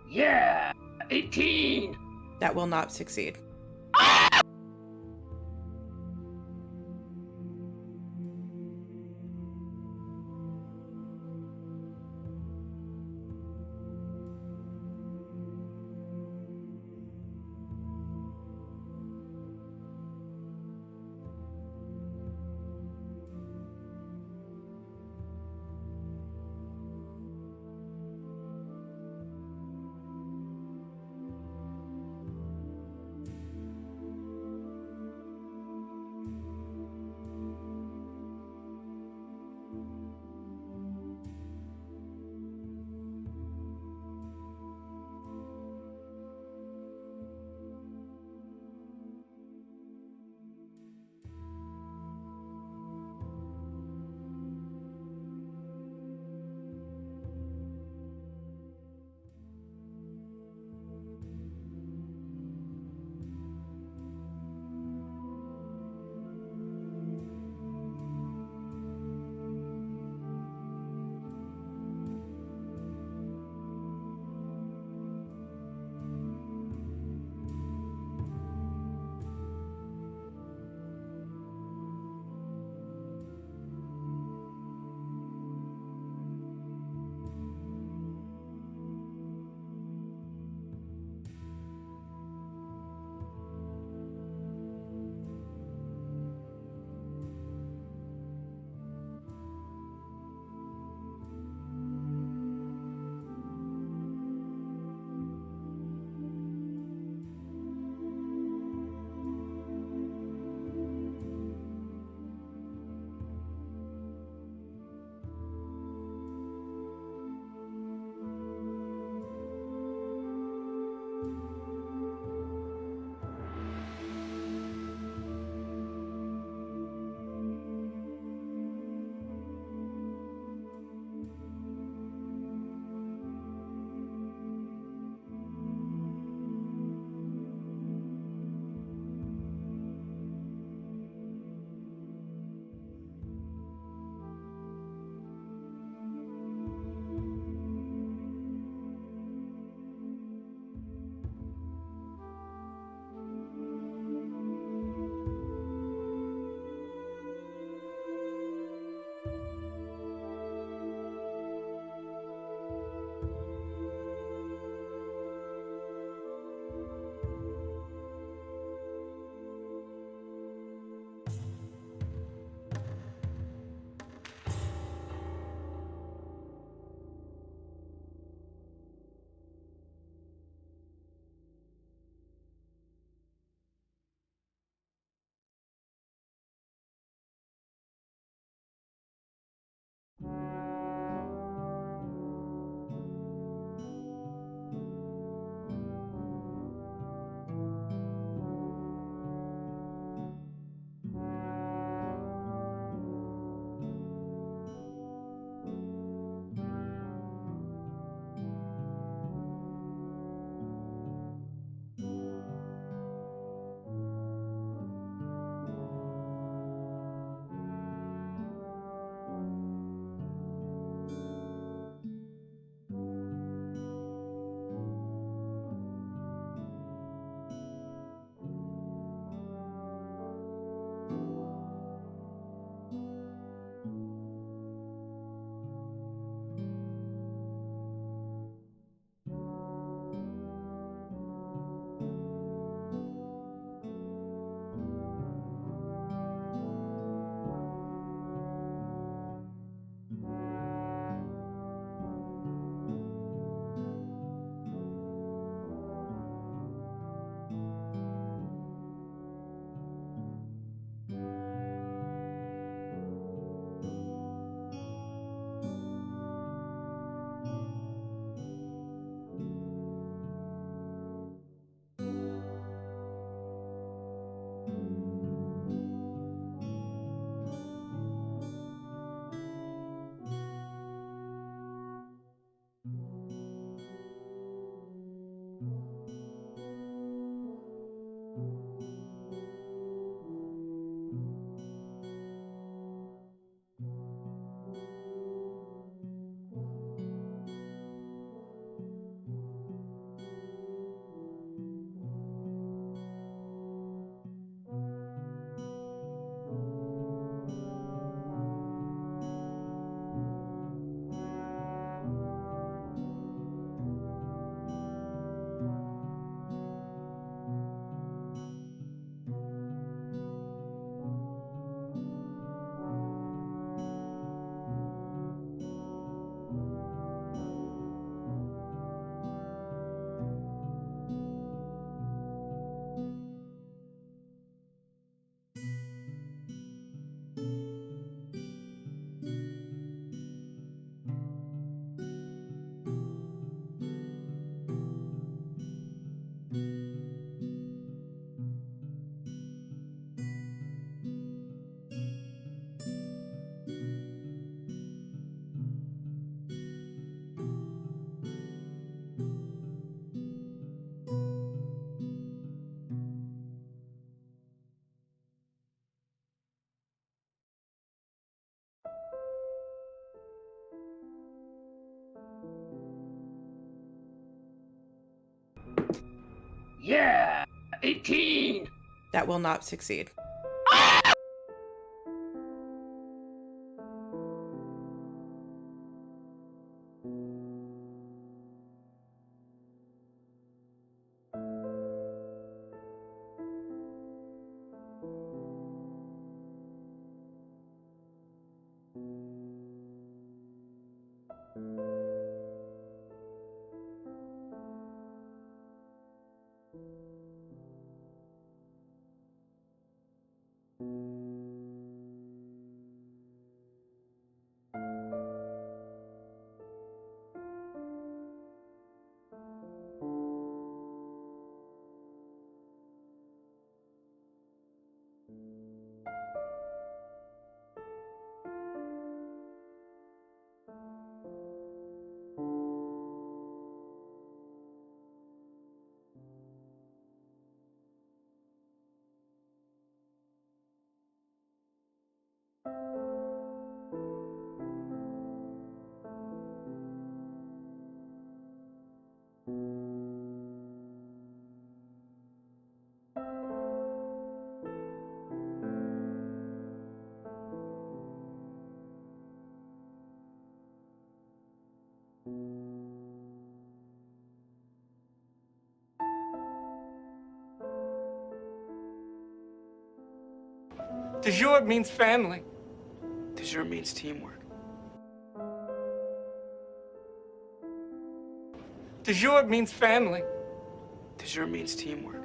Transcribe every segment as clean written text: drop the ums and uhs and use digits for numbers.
Yeah! 18! That will not succeed. Yeah, 18. That will not succeed. De jour means family. De jour means teamwork. De jour means family. De jour means teamwork.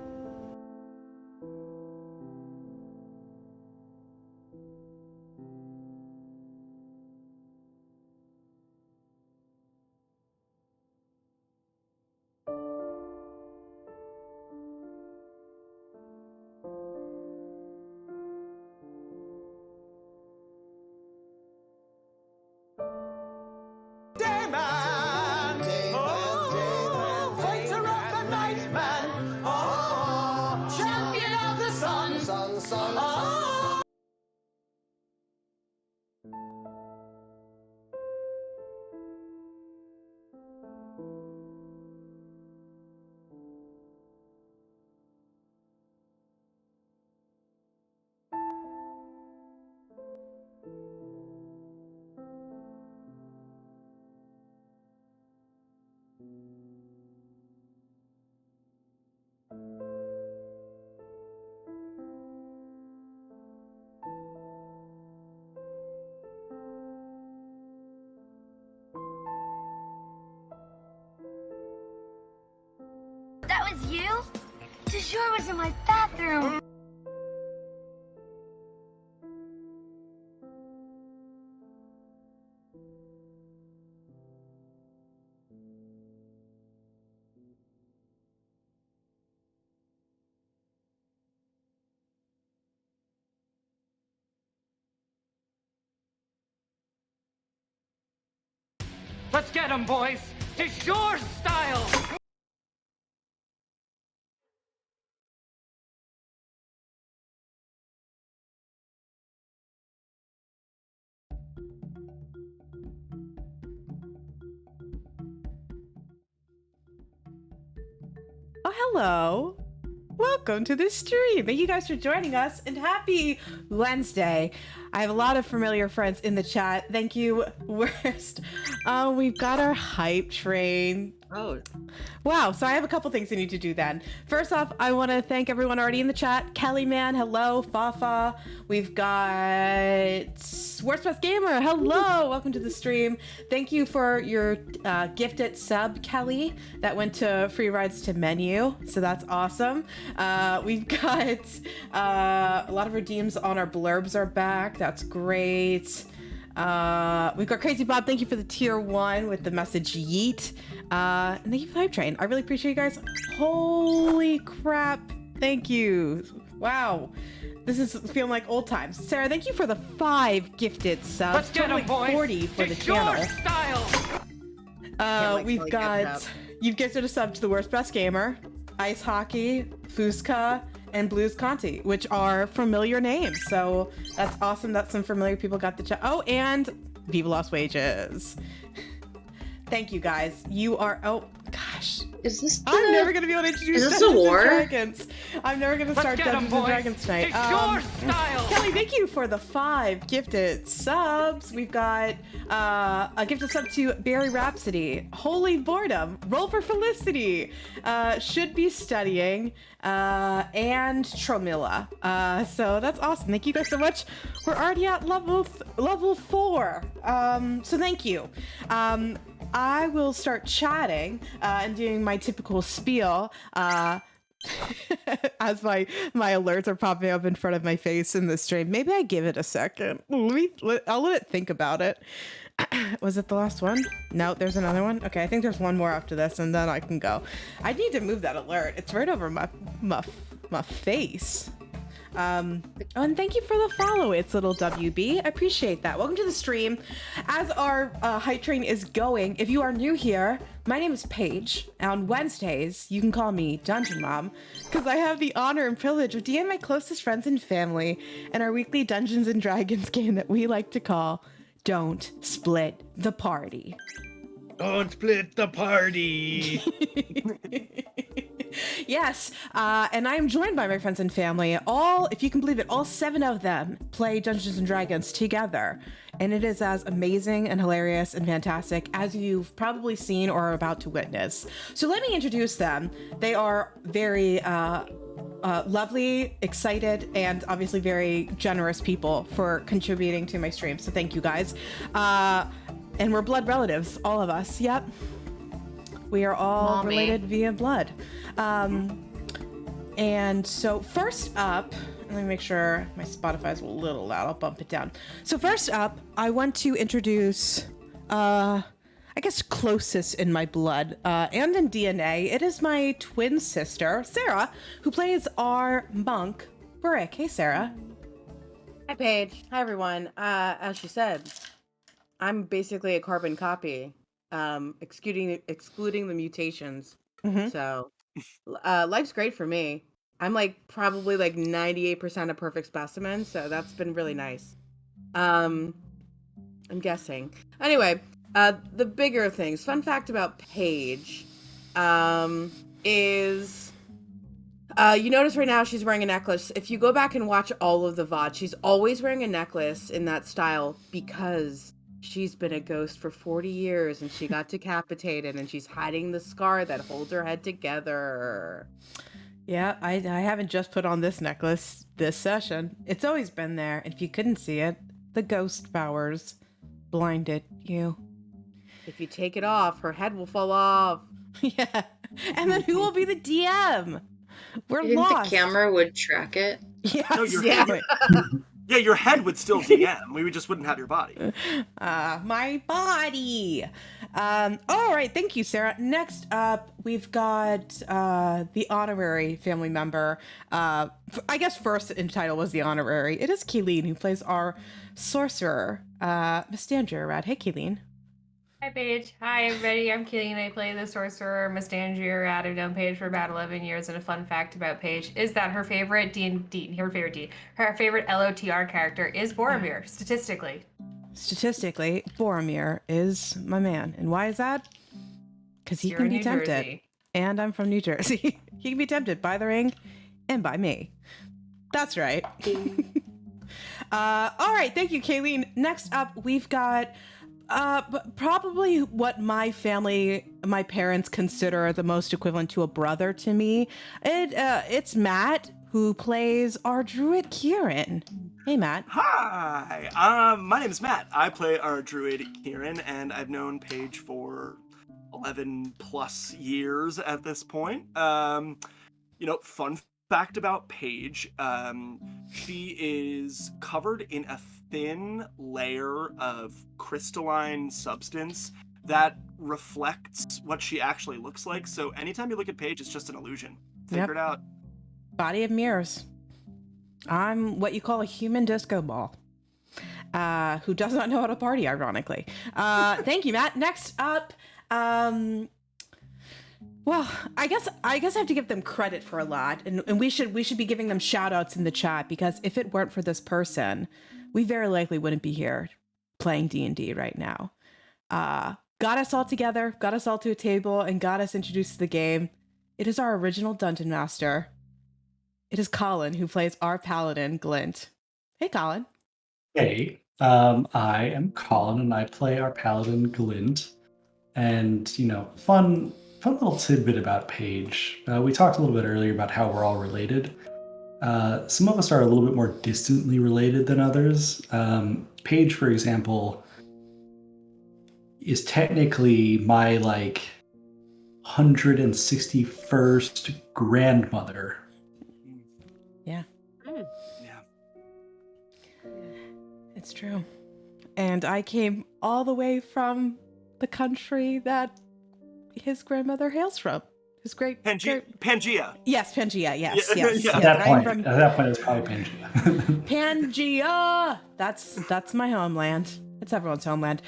That was you? De jour was in my bathroom. Let's get him, boys. De jour style. Oh, hello. Welcome to the stream. Thank you guys for joining us and happy Wednesday. I have a lot of familiar friends in the chat. Thank you, Worst. We've got our hype train. Oh. Wow, so I have a couple things I need to do then. First off, I want to thank everyone already in the chat. Kelly Man, hello. Fafa. We've got Worst Best Gamer, hello. Welcome to the stream. Thank you for your gifted sub, Kelly. That went to free rides to menu, so that's awesome. We've got a lot of redeems on our blurbs are back. That's great. We've got Crazy Bob. Thank you for the tier 1 with the message yeet. And thank you for the hype train. I really appreciate you guys. Holy crap. Thank you. Wow. This is feeling like old times. Sarah, thank you for the 5 gifted subs. Let's get 'em, boys. 40 for the De jour channel. style. We've got, you've gifted a sub to the Worst Best Gamer, Ice Hockey, Fusca, and Blues Conti, which are familiar names. So that's awesome that some familiar people got the chat. Oh, and Viva Lost Wages. Thank you guys. You are, oh gosh, Is this I'm never going to be able to introduce Is this a Dungeons war? and Dragons. I'm never going to start get 'em, Dungeons and boys. Dragons tonight. It's your style. Kelly, thank you for the 5 gifted subs. We've got a gifted sub to Barry Rhapsody, Holy Boredom, Roll for Felicity, Should Be Studying, and Tromilla. So that's awesome. Thank you guys so much. We're already at level 4. So thank you. I will start chatting and doing my typical spiel as my alerts are popping up in front of my face in the stream. Maybe I give it a second. I'll let it think about it. Was it the last one? No, there's another one. Okay, I think there's one more after this, and then I can go. I need to move that alert. It's right over my face. And thank you for the follow. It's little WB. I appreciate that. Welcome to the stream. As our hype train is going, if you are new here, my name is Paige. On Wednesdays, you can call me Dungeon Mom because I have the honor and privilege of DMing my closest friends and family in our weekly Dungeons and Dragons game that we like to call Don't Split the Party. Don't split the party. Yes, and I am joined by my friends and family. If you can believe it, all 7 of them play Dungeons and Dragons together. And it is as amazing and hilarious and fantastic as you've probably seen or are about to witness. So let me introduce them. They are very lovely, excited, and obviously very generous people for contributing to my stream. So thank you guys. And we're blood relatives, all of us. Yep. We are all related via blood. And so first up, let me make sure my Spotify's a little loud. I'll bump it down. So first up, I want to introduce, I guess closest in my blood and in DNA. It is my twin sister, Sarah, who plays our monk, Brick. Hey, Sarah. Hi, Paige. Hi, everyone. As she said, I'm basically a carbon copy, excluding the mutations. Mm-hmm. So, life's great for me. I'm probably 98% a perfect specimen, so that's been really nice. I'm guessing. Anyway, the bigger things. Fun fact about Paige, is you notice right now she's wearing a necklace. If you go back and watch all of the VOD, she's always wearing a necklace in that style because she's been a ghost for 40 years and she got decapitated and she's hiding the scar that holds her head together. Yeah, I haven't just put on this necklace this session. It's always been there. And if you couldn't see it, the ghost powers blinded you. If you take it off, her head will fall off. Yeah. And then who will be the DM? We're You think lost. the camera would track it? Yes, No, your yeah. Yeah, your head would still DM. We just wouldn't have your body. My body. All right, thank you, Sarah. Next up, we've got the honorary family member. I guess first in title was the honorary. It is Kayleen, who plays our sorcerer, Mistanger Rad. Hey, Kayleen. Hi, Paige. Hi, everybody. I'm Killian. I play the sorcerer Mistangier. I've known Paige for about 11 years, and a fun fact about Paige is that her favorite her favorite LOTR character is Boromir, statistically. Statistically, Boromir is my man. And why is that? Because he can be tempted. Jersey. And I'm from New Jersey. He can be tempted by the ring and by me. That's right. All right. Thank you, Kayleen. Next up, we've got probably what my parents consider the most equivalent to a brother to me. It's Matt, who plays our druid Kieran. Hey, Matt. Hi, my name is Matt. I play our druid Kieran, and I've known Paige for 11 plus years at this point. Fun fact about Paige, she is covered in a thin layer of crystalline substance that reflects what she actually looks like. So anytime you look at Paige, it's just an illusion. Figure it out. Body of mirrors. I'm what you call a human disco ball, who does not know how to party, ironically. Thank you, Matt. Next up, well, I guess I have to give them credit for a lot, and we should be giving them shout outs in the chat, because if it weren't for this person, we very likely wouldn't be here playing D&D right now. got us all together, got us all to a table, and got us introduced to the game. It is our original Dungeon Master. It is Colin, who plays our paladin, Glint. Hey, Colin. Hey, I am Colin, and I play our paladin, Glint. And, fun little tidbit about Paige. We talked a little bit earlier about how we're all related. Some of us are a little bit more distantly related than others. Paige, for example, is technically my, 161st grandmother. Yeah. Yeah. It's true. And I came all the way from the country that his grandmother hails from. His great Pangea. Yes, Pangea. Yes, Yeah. yes. Yeah. At yes. that point, it's probably Pangea. Pangea. That's my homeland. It's everyone's homeland.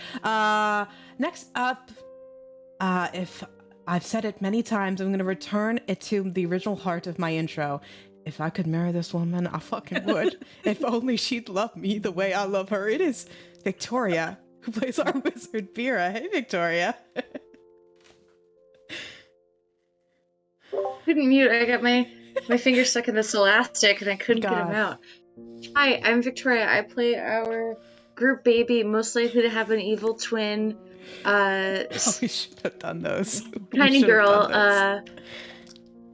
Next up, if I've said it many times, I'm going to return it to the original heart of my intro. If I could marry this woman, I fucking would. If only she'd love me the way I love her. It is Victoria, who plays our wizard Bira. Hey, Victoria. Couldn't mute. I got my finger stuck in this elastic and I couldn't get him out. Hi, I'm Victoria. I play our group baby, most likely to have an evil twin. We should have done those. Tiny girl,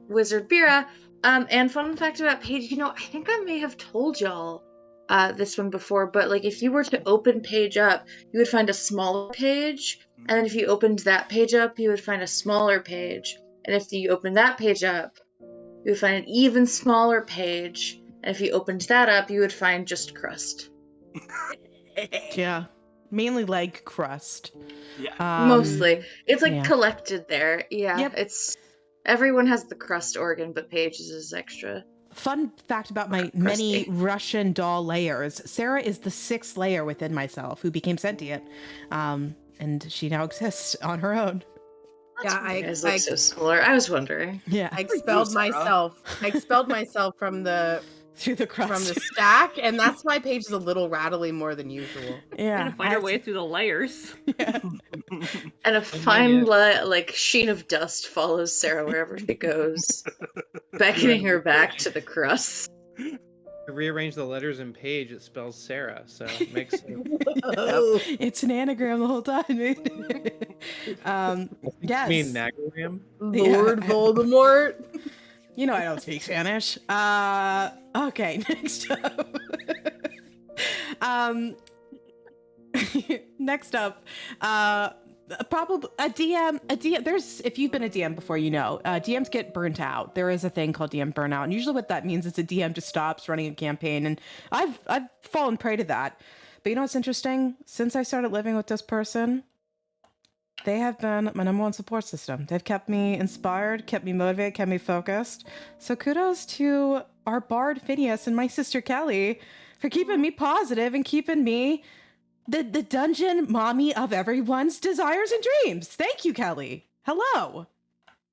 wizard Bira. And fun fact about Paige, I think I may have told y'all this one before, but if you were to open Paige up, you would find a smaller page, and then if you opened that page up, you would find a smaller page, and if you opened that page up, you would find an even smaller page, and if you opened that up, you would find just crust. Yeah, mainly leg crust. Yeah, mostly. It's yeah. collected there. Yeah, Yep. It's everyone has the crust organ, but Paige's is extra. Fun fact about my many Russian doll layers. Sarah is the 6th layer within myself who became sentient. And she now exists on her own. You guys look so similar. I was wondering. Yeah. I expelled myself from the through the crust. From the stack, and that's why Paige is a little rattly more than usual. Yeah. Trying to find her way through the layers. Yeah. And a fine sheen of dust follows Sarah wherever she goes, beckoning her back to the crust. I rearrange the letters in Paige, it spells Sarah, so it makes sense. It's an anagram the whole time, dude. Yes. You mean nagogram? Lord Voldemort. You know I don't speak Spanish. Okay, next up. Next up, probably a DM. There's, if you've been a DM before, DMs get burnt out. There is a thing called DM burnout, and usually what that means is a DM just stops running a campaign, and I've fallen prey to that. But you know what's interesting? Since I started living with this person, they have been my number one support system. They've kept me inspired, kept me motivated, kept me focused. So kudos to our bard Phineas and my sister Kelly for keeping me positive and keeping me the dungeon mommy of everyone's desires and dreams. Thank you, Kelly. Hello.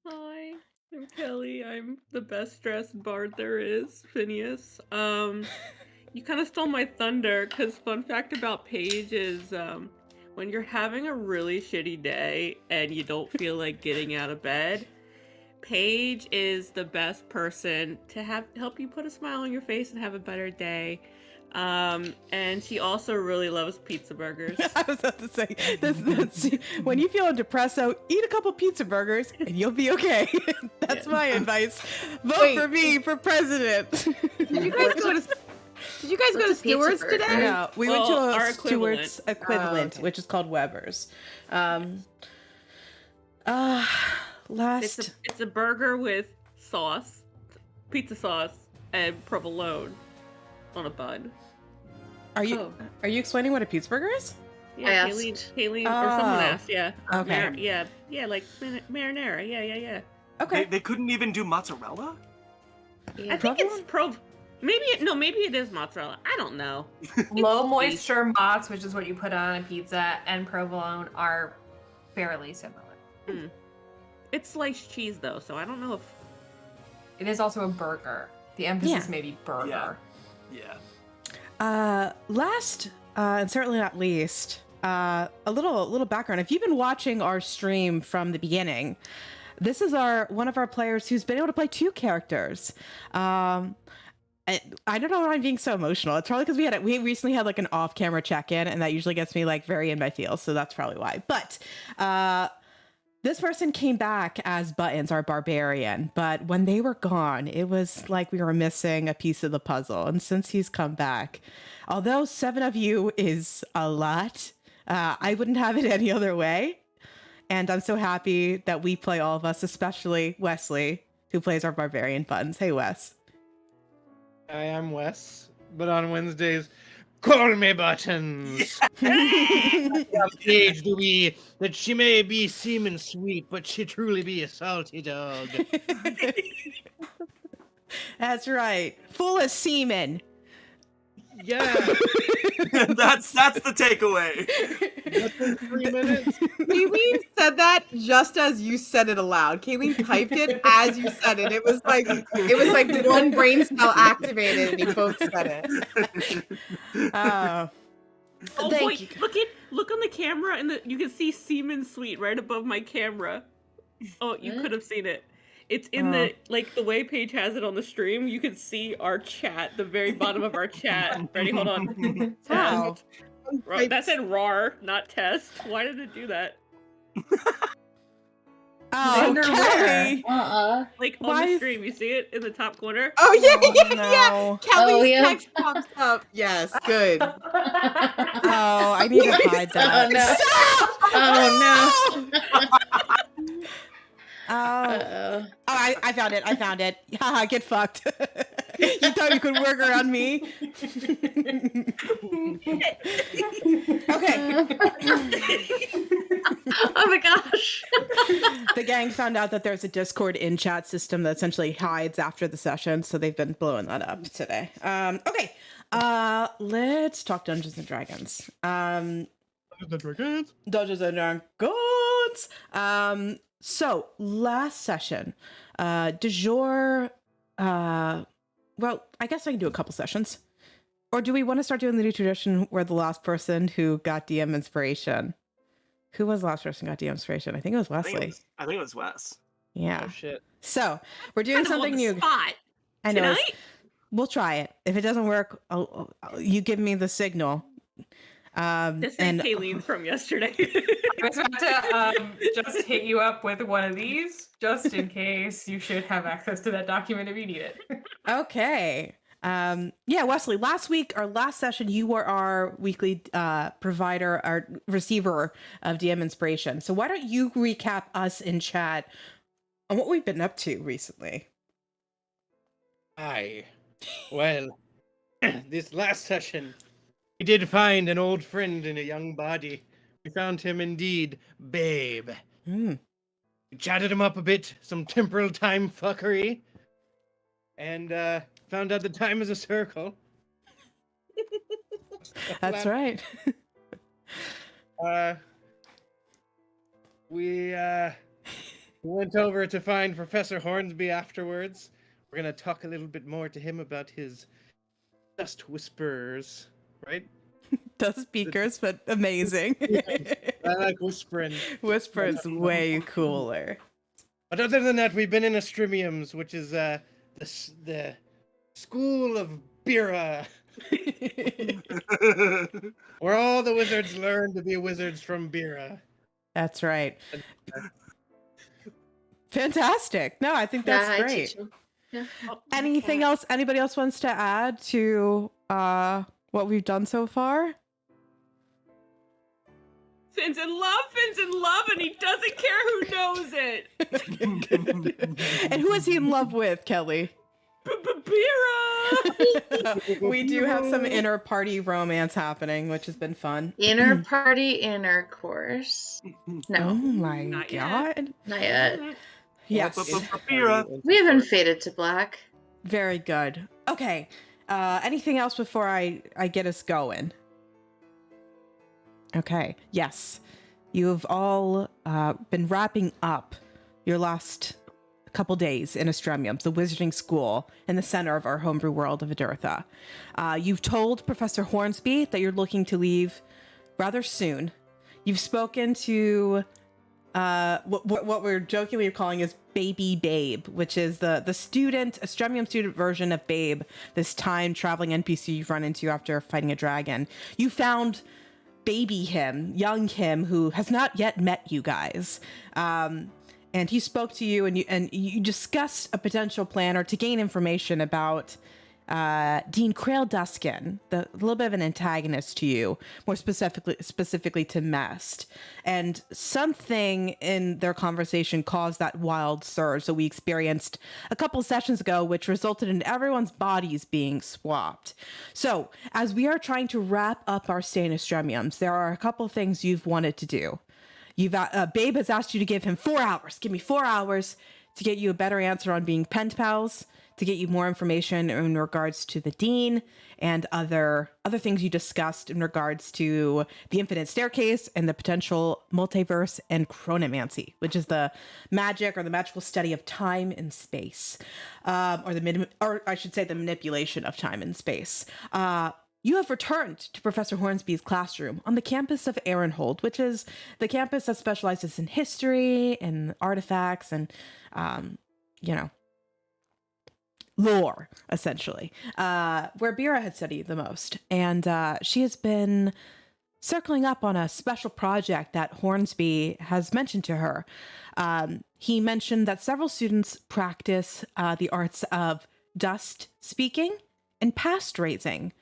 Hi, I'm Kelly. I'm the best dressed bard there is, Phineas. You kind of stole my thunder, because fun fact about Paige is, when you're having a really shitty day and you don't feel like getting out of bed, Paige is the best person to help you put a smile on your face and have a better day. And she also really loves pizza burgers. I was about to say, that's when you feel depresso, eat a couple pizza burgers and you'll be okay. That's my advice. Vote for me for president. Did you guys go to Stewart's today? No, we went to our Stewart's equivalent, okay. which is called Weber's. It's a burger with sauce, pizza sauce, and provolone on a bun. Are you explaining what a pizza burger is? Yeah, Kayleen, or someone asked. Yeah. Okay. Yeah, like marinara. Yeah. Okay. They couldn't even do mozzarella? I think it's maybe it is mozzarella. I don't know. Low moisture mozz, which is what you put on a pizza, and provolone are fairly similar. Mm. It's sliced cheese though, so I don't know if it is also a burger. The emphasis may be burger. Yeah. Last, and certainly not least, a little background. If you've been watching our stream from the beginning, this is one of our players who's been able to play 2 characters. I don't know why I'm being so emotional. It's probably because we recently had like an off-camera check-in, and that usually gets me like very in my feels, so that's probably why. But this person came back as Buttons, our barbarian, but when they were gone, it was like we were missing a piece of the puzzle. And since he's come back, although 7 of you is a lot, I wouldn't have it any other way. And I'm so happy that we play, all of us, especially Wesley, who plays our barbarian Buttons. Hey, Wes. I am Wes, but on Wednesdays, call me Buttons. Page do we that she may be seeming sweet, but she truly be a salty dog. That's right. Full of semen. Yeah. That's the takeaway. 3 minutes. Kayleen said that just as you said it aloud. Kayleen typed it as you said it. It was like one brain cell activated, and you both said it. Oh boy! you. Look on the camera, and you can see Seaman Suite right above my camera. Oh, you could have seen it. It's in the way Paige has it on the stream. You can see our chat, the very bottom of our chat. Ready? Hold on. Wow. That said RAR, not test. Why did it do that? Oh, Kelly. Like on the stream, you see it in the top corner? Oh yeah. No. Kelly's text pops up. Yes, good. Oh, I need to hide that. Oh no. Stop! Oh, I found it. Haha, get fucked. You thought you could work around me? Okay. Oh my gosh. The gang found out that there's a Discord in-chat system that essentially hides after the session, so they've been blowing that up today. Okay. Let's talk Dungeons and Dragons. Dungeons and Dragons. So last session, du jour, well, I guess I can do a couple sessions. Or do we want to start doing the new tradition where the last person who got DM inspiration? Who was the last person who got DM inspiration? I think it was Wesley. I think it was Wes. Yeah. Oh shit. So we're doing something new. Spot. I know. Tonight? We'll try it. If it doesn't work, you give me the signal. This is Kayleen from yesterday. I was about to just hit you up with one of these, just in case. You should have access to that document if you need it. Okay. Yeah, Wesley, last week, our last session, you were our weekly provider, our receiver of DM inspiration. So why don't you recap us in chat on what we've been up to recently? Aye. Well, this last session, we did find an old friend in a young body. We found him indeed, Babe. We chatted him up a bit, some temporal time fuckery, and found out the time is a circle. That's right. We went over to find Professor Hornsby afterwards. We're gonna talk a little bit more to him about his dust whisperers, right? Dust speakers, but amazing. I like whispering. Whisper is way cooler. But other than that, we've been in Astrimiums, which is the school of Bira, where all the wizards learn to be wizards from Bira. That's right. Fantastic. No, I think that's great. Yeah. Anything else anybody else wants to add to what we've done so far? Finn's in love, and he doesn't care who knows it. And who is he in love with, Kelly? Bira! We do have some inner party romance happening, which has been fun. Inner party intercourse. Oh No, my Not god. not yet. Yes. We haven't faded to black. Very good. Okay. Anything else before I get us going? Okay. Yes. You've all been wrapping up your last couple days in Astremiums, the wizarding school in the center of our homebrew world of Adurtha. You've told Professor Hornsby that you're looking to leave rather soon. You've spoken to what we're jokingly calling is Baby Babe, which is the Estremium student version of Babe, this time traveling NPC you've run into after fighting a dragon. You found baby him, young him, who has not yet met you guys. And he spoke to you, and you discussed a potential plan or to gain information about Dean Crail Duskin, a little bit of an antagonist to you, more specifically to Mest. And something in their conversation caused that wild surge that we experienced a couple sessions ago, which resulted in everyone's bodies being swapped. So, as we are trying to wrap up our stay in Estremiums, there are a couple things you've wanted to do. Babe has asked you to give him 4 hours. Give me 4 hours to get you a better answer on being pen pals, to get you more information in regards to the dean and other things you discussed in regards to the infinite staircase and the potential multiverse and chronomancy, which is the magic or the magical study of time and space, or I should say the manipulation of time and space. You have returned to Professor Hornsby's classroom on the campus of Aaronhold, which is the campus that specializes in history and artifacts and, lore, essentially, where Bira had studied the most. And she has been circling up on a special project that Hornsby has mentioned to her. He mentioned that several students practice the arts of dust speaking and past raising.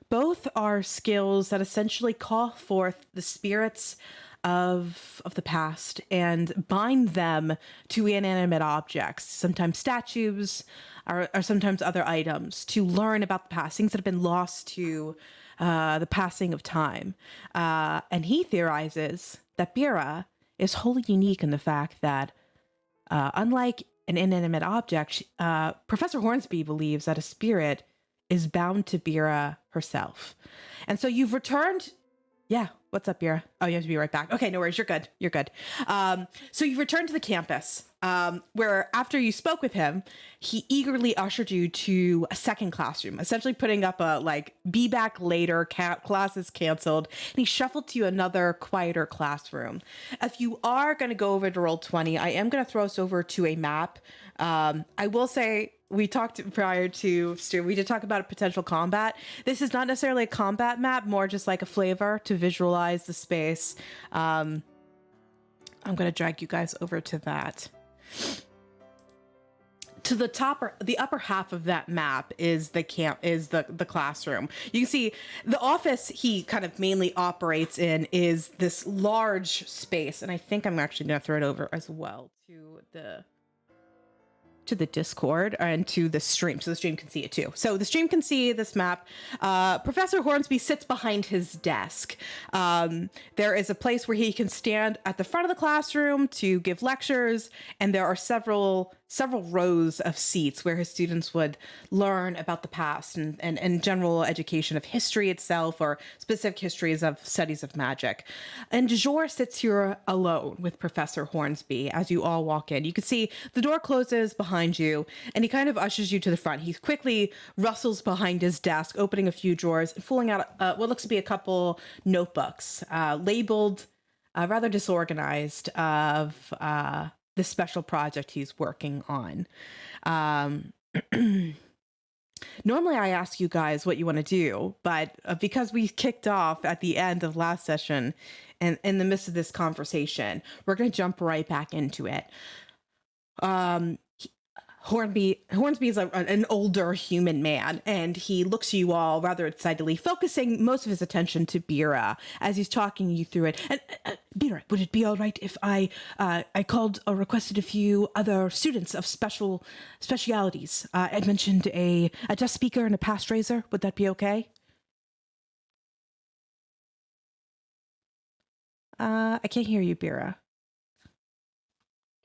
Both are skills that essentially call forth the spirits of the past and bind them to inanimate objects, sometimes statues or sometimes other items, to learn about the past, things that have been lost to the passing of time. And he theorizes that Bira is wholly unique in the fact that, unlike an inanimate object, Professor Hornsby believes that a spirit is bound to Bira herself. And so you've returned. Yeah. What's up, Bira? Oh, you have to be right back. Okay, no worries. You're good. You're good. So you've returned to the campus, where after you spoke with him, he eagerly ushered you to a second classroom, essentially putting up a be back later, classes canceled. And he shuffled to you another quieter classroom. If you are going to go over to Roll20, I am going to throw us over to a map. I will say, we talked prior to Stu, we did talk about a potential combat. This is not necessarily a combat map, more just like a flavor to visualize the space. I'm going to drag you guys over to that. To the top, or the upper half of that map is the classroom. You can see the office he kind of mainly operates in is this large space. And I think I'm actually going to throw it over as well to the Discord and to the stream, so the stream can see it too. So the stream can see this map. Professor Hornsby sits behind his desk. There is a place where he can stand at the front of the classroom to give lectures, and there are several rows of seats where his students would learn about the past and general education of history itself, or specific histories of studies of magic. And Jor sits here alone with Professor Hornsby as you all walk in. You can see the door closes behind you, and he kind of ushers you to the front. He quickly rustles behind his desk, opening a few drawers and pulling out what looks to be a couple notebooks, labeled rather disorganized, of the special project he's working on. Normally I ask you guys what you want to do, but because we kicked off at the end of last session and in the midst of this conversation, we're going to jump right back into it. Hornsby is an older human man, and he looks at you all rather excitedly, focusing most of his attention to Bira as he's talking you through it. And Bira, would it be all right if I called or requested a few other students of specialities? I'd mentioned a dust speaker and a past raiser. Would that be okay? I can't hear you, Bira.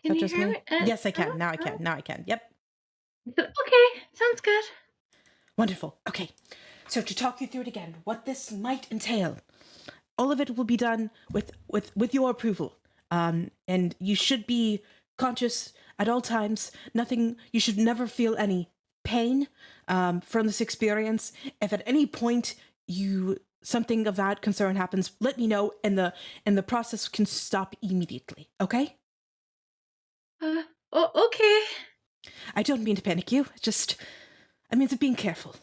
Can you hear me? Yes, I can. Now I can. Yep. Okay, sounds good. Wonderful. Okay, so to talk you through it again, what this might entail, all of it will be done with your approval. And you should be conscious at all times. You should never feel any pain from this experience. If at any point you something of that concern happens, let me know, and the process can stop immediately. Okay? Okay. I don't mean to panic you. I mean to being careful.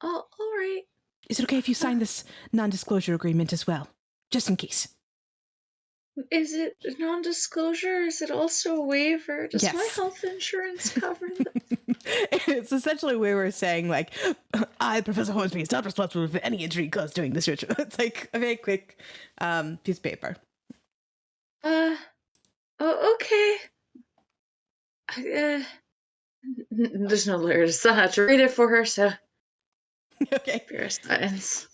Oh, all right. Is it okay if you sign this non-disclosure agreement as well, just in case? Is it a non-disclosure? Is it also a waiver? Does my Yes. health insurance cover this? It's essentially where we're saying, like, I, Professor Hornsby, is not responsible for any injury caused during this ritual. It's like a very quick piece of paper. Okay. There's no lawyer to have to read it for her, so. Okay. Pure science.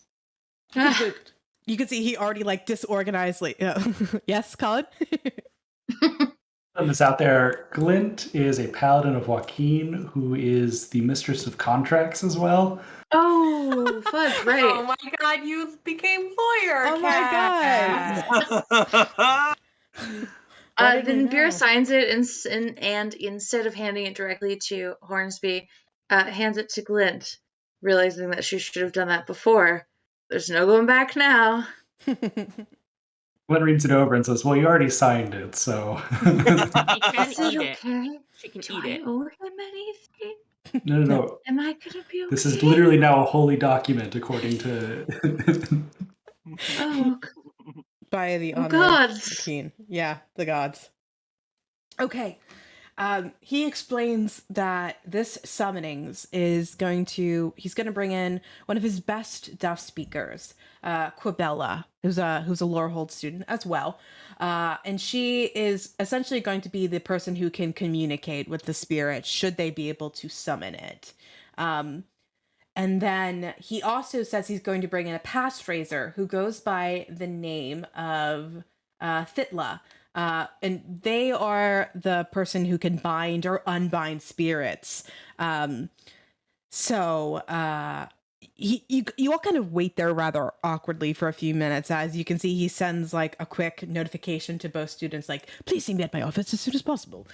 You can see he already, like, disorganized. Like, yes, Colin? Putting this out there, Glint is a paladin of Joaquin, who is the mistress of contracts as well. Oh, fudge, right. Oh my god, you became lawyer, Oh my Cat. Then Bira signs it and instead of handing it directly to Hornsby, hands it to Glint, realizing that she should have done that before. There's no going back now. Glint reads it over and says, well, you already signed it, so... Is it eat it. okay? She can Do eat I it. owe him anything? No. Am I gonna be okay? This is literally now a holy document, according to... Oh, By the honor gods. of Joaquin. Yeah, the gods. Okay. He explains that this summonings is he's going to bring in one of his best deaf speakers, Quibella, who's a Lorehold student as well. And she is essentially going to be the person who can communicate with the spirit should they be able to summon it. And then he also says he's going to bring in a passphraser who goes by the name of Thitla. And they are the person who can bind or unbind spirits. You all kind of wait there rather awkwardly for a few minutes. As you can see, he sends like a quick notification to both students, like, please see me at my office as soon as possible.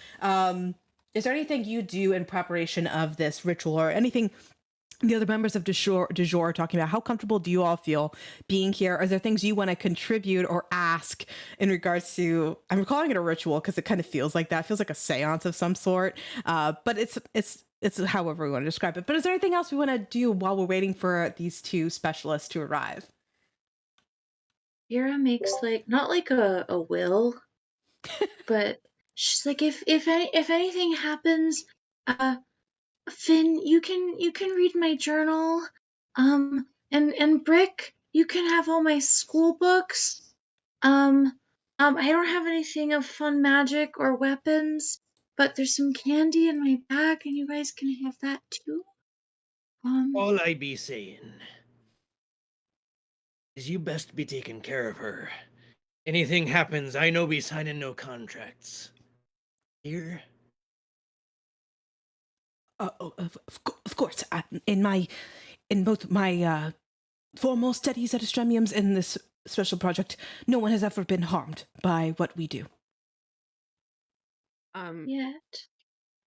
Is there anything you do in preparation of this ritual, or anything the other members of du jour are talking about? How comfortable do you all feel being here? Are there things you want to contribute or ask in regards to, I'm calling it a ritual because it kind of feels like that. It feels like a seance of some sort. But it's however we want to describe it. But is there anything else we want to do while we're waiting for these two specialists to arrive? Bira makes not like a will, but she's like, if anything happens, Finn, you can read my journal, and Brick, you can have all my school books. I don't have anything of fun magic or weapons, but there's some candy in my bag, and you guys can have that too. All I be saying is you best be taking care of her. Anything happens, I no be signing no contracts. Here? Of course. In both my formal studies at Astremiums and this special project, no one has ever been harmed by what we do. Yet.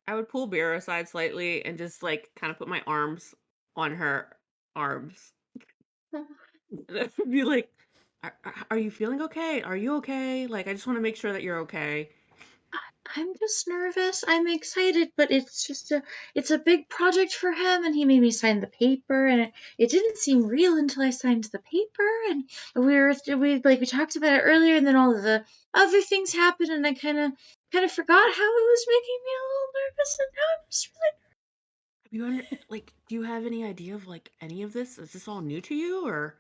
I would pull Bira aside slightly and just like kind of put my arms on her arms. And I'd be like, are you feeling okay? Are you okay? Like, I just want to make sure that you're okay. I'm just nervous. I'm excited, but it's a big project for him, and he made me sign the paper, and it didn't seem real until I signed the paper, and we talked about it earlier, and then all of the other things happened, and I kind of forgot how it was making me a little nervous, and now I'm just really. Do you have any idea of like any of this? Is this all new to you, or?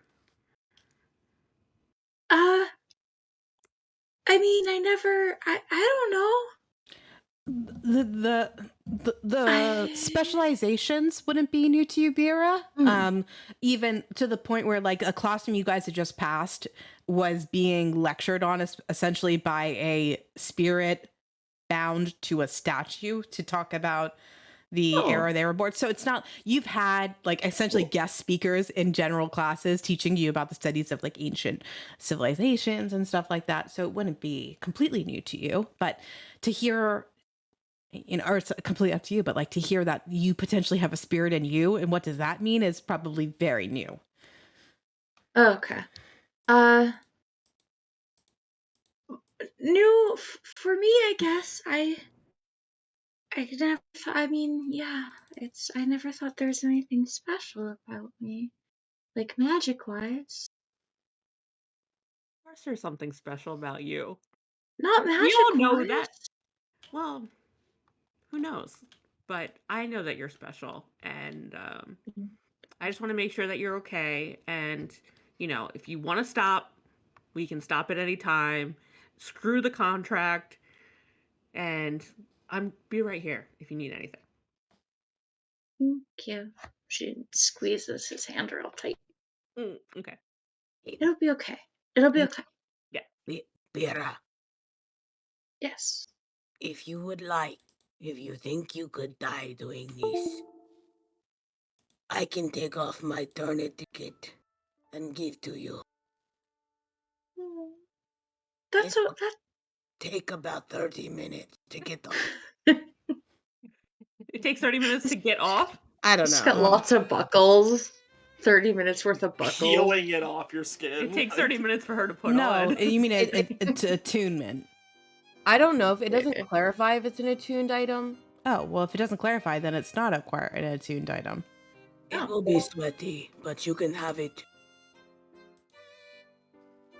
I mean, I don't know. The specializations wouldn't be new to you, Bira. Even to the point where like a classroom you guys had just passed was being lectured on essentially by a spirit bound to a statue to talk about the era they were born. So it's not, you've had like essentially guest speakers in general classes teaching you about the studies of like ancient civilizations and stuff like that. So it wouldn't be completely new to you, but to hear, or it's completely up to you, but like to hear that you potentially have a spirit in you and what does that mean is probably very new. Oh, okay. New for me, I guess. I mean, yeah. I never thought there was anything special about me, like magic wise. Of course, there's something special about you. Not We magic all know wise. that. Well, who knows? But I know that you're special, and I just want to make sure that you're okay. And if you want to stop, we can stop at any time. Screw the contract, and I'm be right here if you need anything. Thank you. She squeezes his hand real tight. Okay. It'll be okay. It'll be okay. Yeah. Bira, Yes. if you would like, if you think you could die doing this, I can take off my tourniquet and give to you. That's what that take about 30 minutes to get off. It takes 30 minutes to get off? I don't It's know. got lots of buckles. 30 minutes worth of buckles. Peeling it off your skin. It takes 30 minutes for her to put No, on. you mean attunement. I don't know if it doesn't clarify if it's an attuned item. Oh, well, if it doesn't clarify, then it's not an attuned item. It will be sweaty, but you can have it.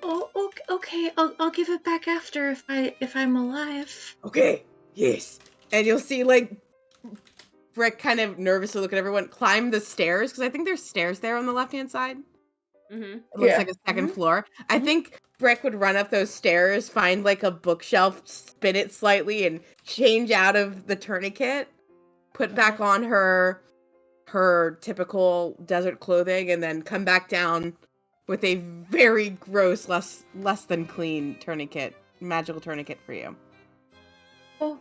Oh, okay. I'll give it back after if I'm alive. Okay. Yes. And you'll see like Brick kind of nervously look at everyone climb the stairs because I think there's stairs there on the left hand side. Mm-hmm. It looks like a 2nd floor. I think Brick would run up those stairs, find like a bookshelf, spin it slightly, and change out of the tourniquet, put back on her typical desert clothing, and then come back down with a very gross, less than clean tourniquet, magical tourniquet for you. Oh,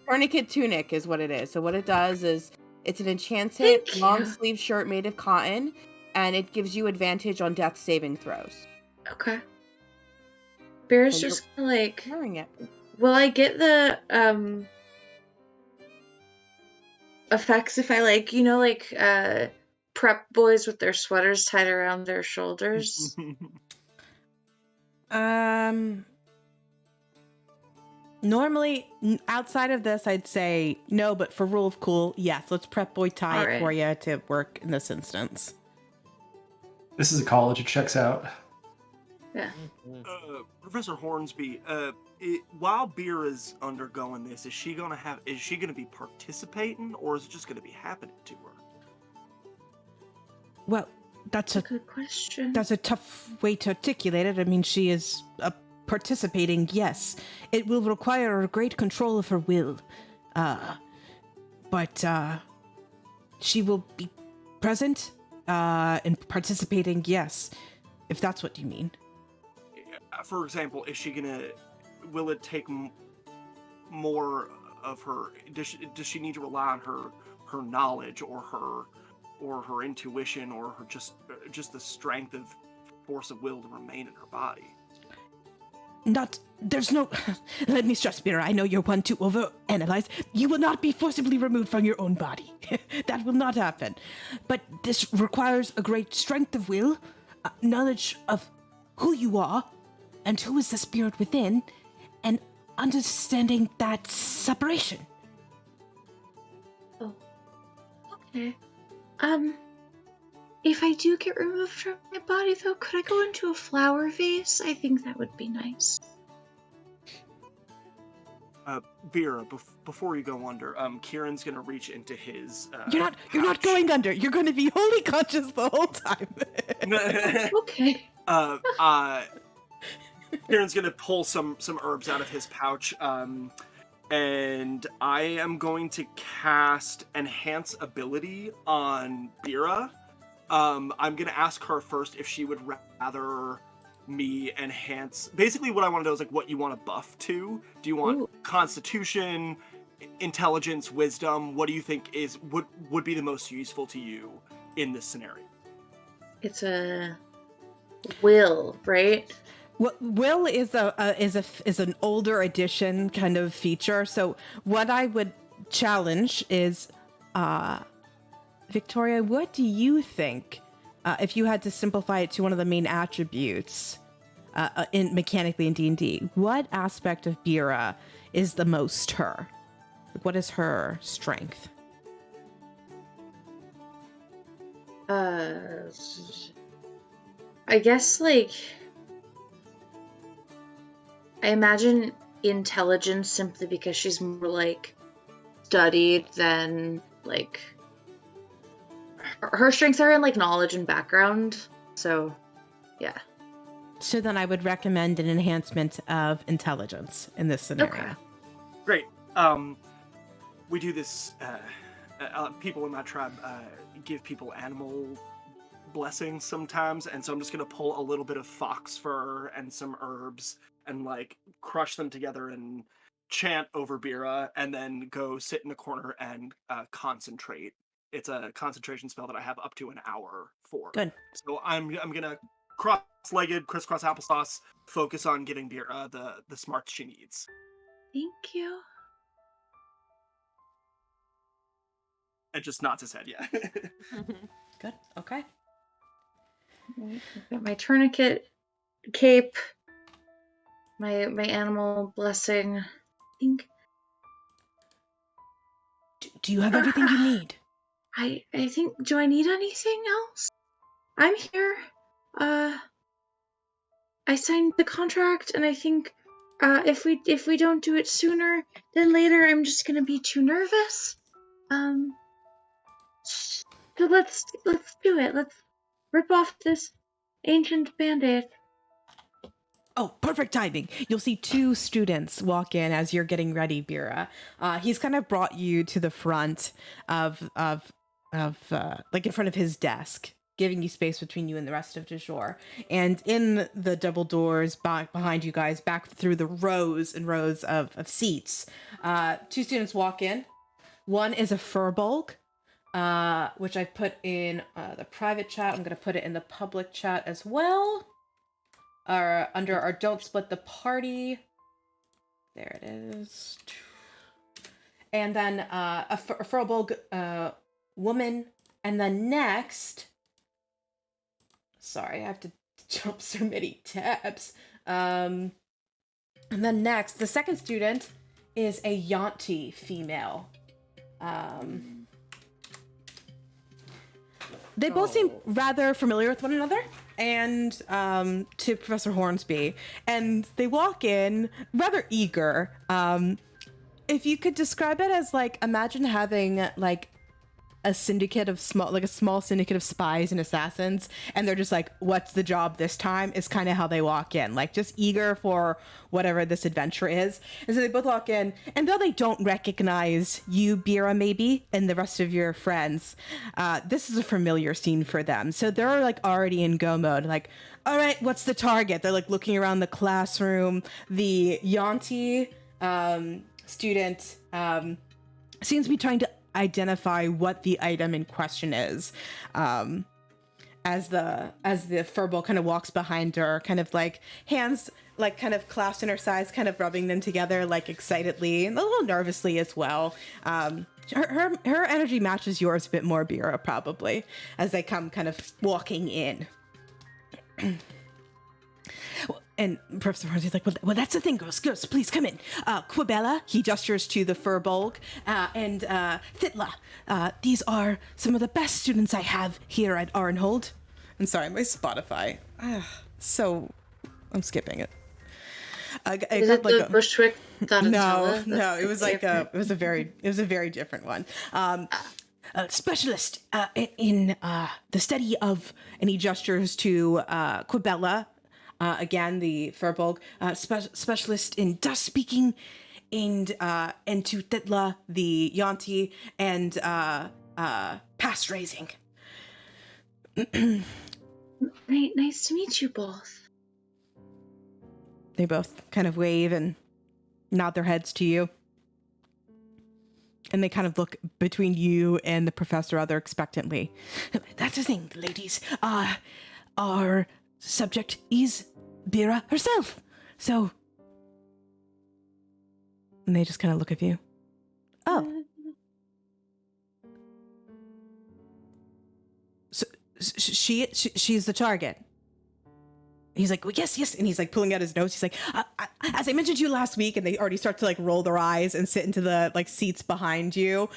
tourniquet tunic is what it is. So what it does is it's an enchanted long sleeve shirt made of cotton, and it gives you advantage on death saving throws. Okay. Bear's So just gonna like wearing it. Will I get the effects if I like prep boys with their sweaters tied around their shoulders? Normally, outside of this, I'd say no, but for rule of cool, yes, let's prep boy tie it for you to work in this instance. This is a college, it checks out. Yeah. Professor Hornsby, while Bira is undergoing this, is she gonna be participating, or is it just gonna be happening to her? Well, that's a good question. That's a tough way to articulate it. I mean, she is participating, yes. It will require a great control of her will. But she will be present and participating, yes, if that's what you mean. For example, will it take more of her, does she need to rely on her knowledge or her intuition or her just the strength of force of will to remain in her body? There's no, let me stress, Bira, I know you're one to overanalyze. You will not be forcibly removed from your own body. That will not happen. But this requires a great strength of will, knowledge of who you are, and who is the spirit within, and understanding that separation. Oh, okay. If I do get removed from my body, though, could I go into a flower vase? I think that would be nice. Bira, before you go under, Kieran's gonna reach into his. You're not going under. You're going to be wholly conscious the whole time. Okay. Kieran's gonna pull some herbs out of his pouch, and I am going to cast Enhance Ability on Bira. I'm gonna ask her first if she would rather me enhance. Basically, what I want to know is like what you want to buff to. Do you want Constitution, Intelligence, Wisdom? What do you think would be the most useful to you in this scenario? It's a will, right? Will is an older edition kind of feature. So what I would challenge is, Victoria, what do you think if you had to simplify it to one of the main attributes in mechanically in D&D, what aspect of Bira is the most her? What is her strength? I guess, I imagine intelligence simply because she's more, studied than, her strengths are in, knowledge and background, so, yeah. So then I would recommend an enhancement of intelligence in this scenario. Okay. Great. We do this. People in my tribe give people animal blessings sometimes, and so I'm just gonna pull a little bit of fox fur and some herbs and crush them together and chant over Bira, and then go sit in a corner and concentrate. It's a concentration spell that I have up to an hour for. Good. So I'm gonna cross-legged, crisscross applesauce, focus on giving Bira the smarts she needs. Thank you. And just nods his head, yeah. Good. Okay. I've got my tourniquet, cape, my animal blessing. I think. Do you have everything you need? I think. Do I need anything else? I'm here. I signed the contract, and I think if we don't do it sooner than later, I'm just gonna be too nervous. So let's do it. Let's rip off this ancient band-aid. Oh, perfect timing. You'll see two students walk in as you're getting ready, Bira. He's kind of brought you to the front of in front of his desk, giving you space between you and the rest of de jour. And in the double doors back behind you guys, back through the rows and rows of seats, two students walk in. One is a furbolg, which I put in the private chat. I'm going to put it in the public chat as well. Under our Don't Split the Party. There it is. And then a furbolg woman. And then next... Sorry, I have to jump so many tabs. And then next, the second student is a Yanti female. They both seem rather familiar with one another and to Professor Hornsby. And they walk in rather eager. If you could describe it as imagine having a syndicate of a small syndicate of spies and assassins, and they're just what's the job this time, is kind of how they walk in, just eager for whatever this adventure is. And so they both walk in, and though they don't recognize you, Bira, maybe, and the rest of your friends, this is a familiar scene for them. So they're already in go mode, all right, what's the target? They're looking around the classroom. The Yanti student seems to be trying to identify what the item in question is, as the furball kind of walks behind her, kind of hands kind of clasped in her sides, kind of rubbing them together excitedly and a little nervously as well. Her energy matches yours a bit more, Bira, probably, as they come kind of walking in. And Professor Hornsby's well, that's the thing, girls, please come in. Quibella, he gestures to the furbolg, and Thitla. These are some of the best students I have here at Arnhold. I'm sorry, my Spotify. So, I'm skipping it. Is it the Bushwick Donatella? No, it was it was a very different one. Specialist in the study of, and he gestures to Quibella. Again, the furbolg, specialist in dust speaking, and to Thitla, the Yanti, and past raising. Nice to meet you both. They both kind of wave and nod their heads to you. And they kind of look between you and the professor rather expectantly. That's the thing, ladies. Our subject is Bira herself. So... And they just kind of look at you. Oh. So she's the target. He's like, well, yes. And he's like pulling out his notes. He's like, as I mentioned to you last week, and they already start to like roll their eyes and sit into the like seats behind you.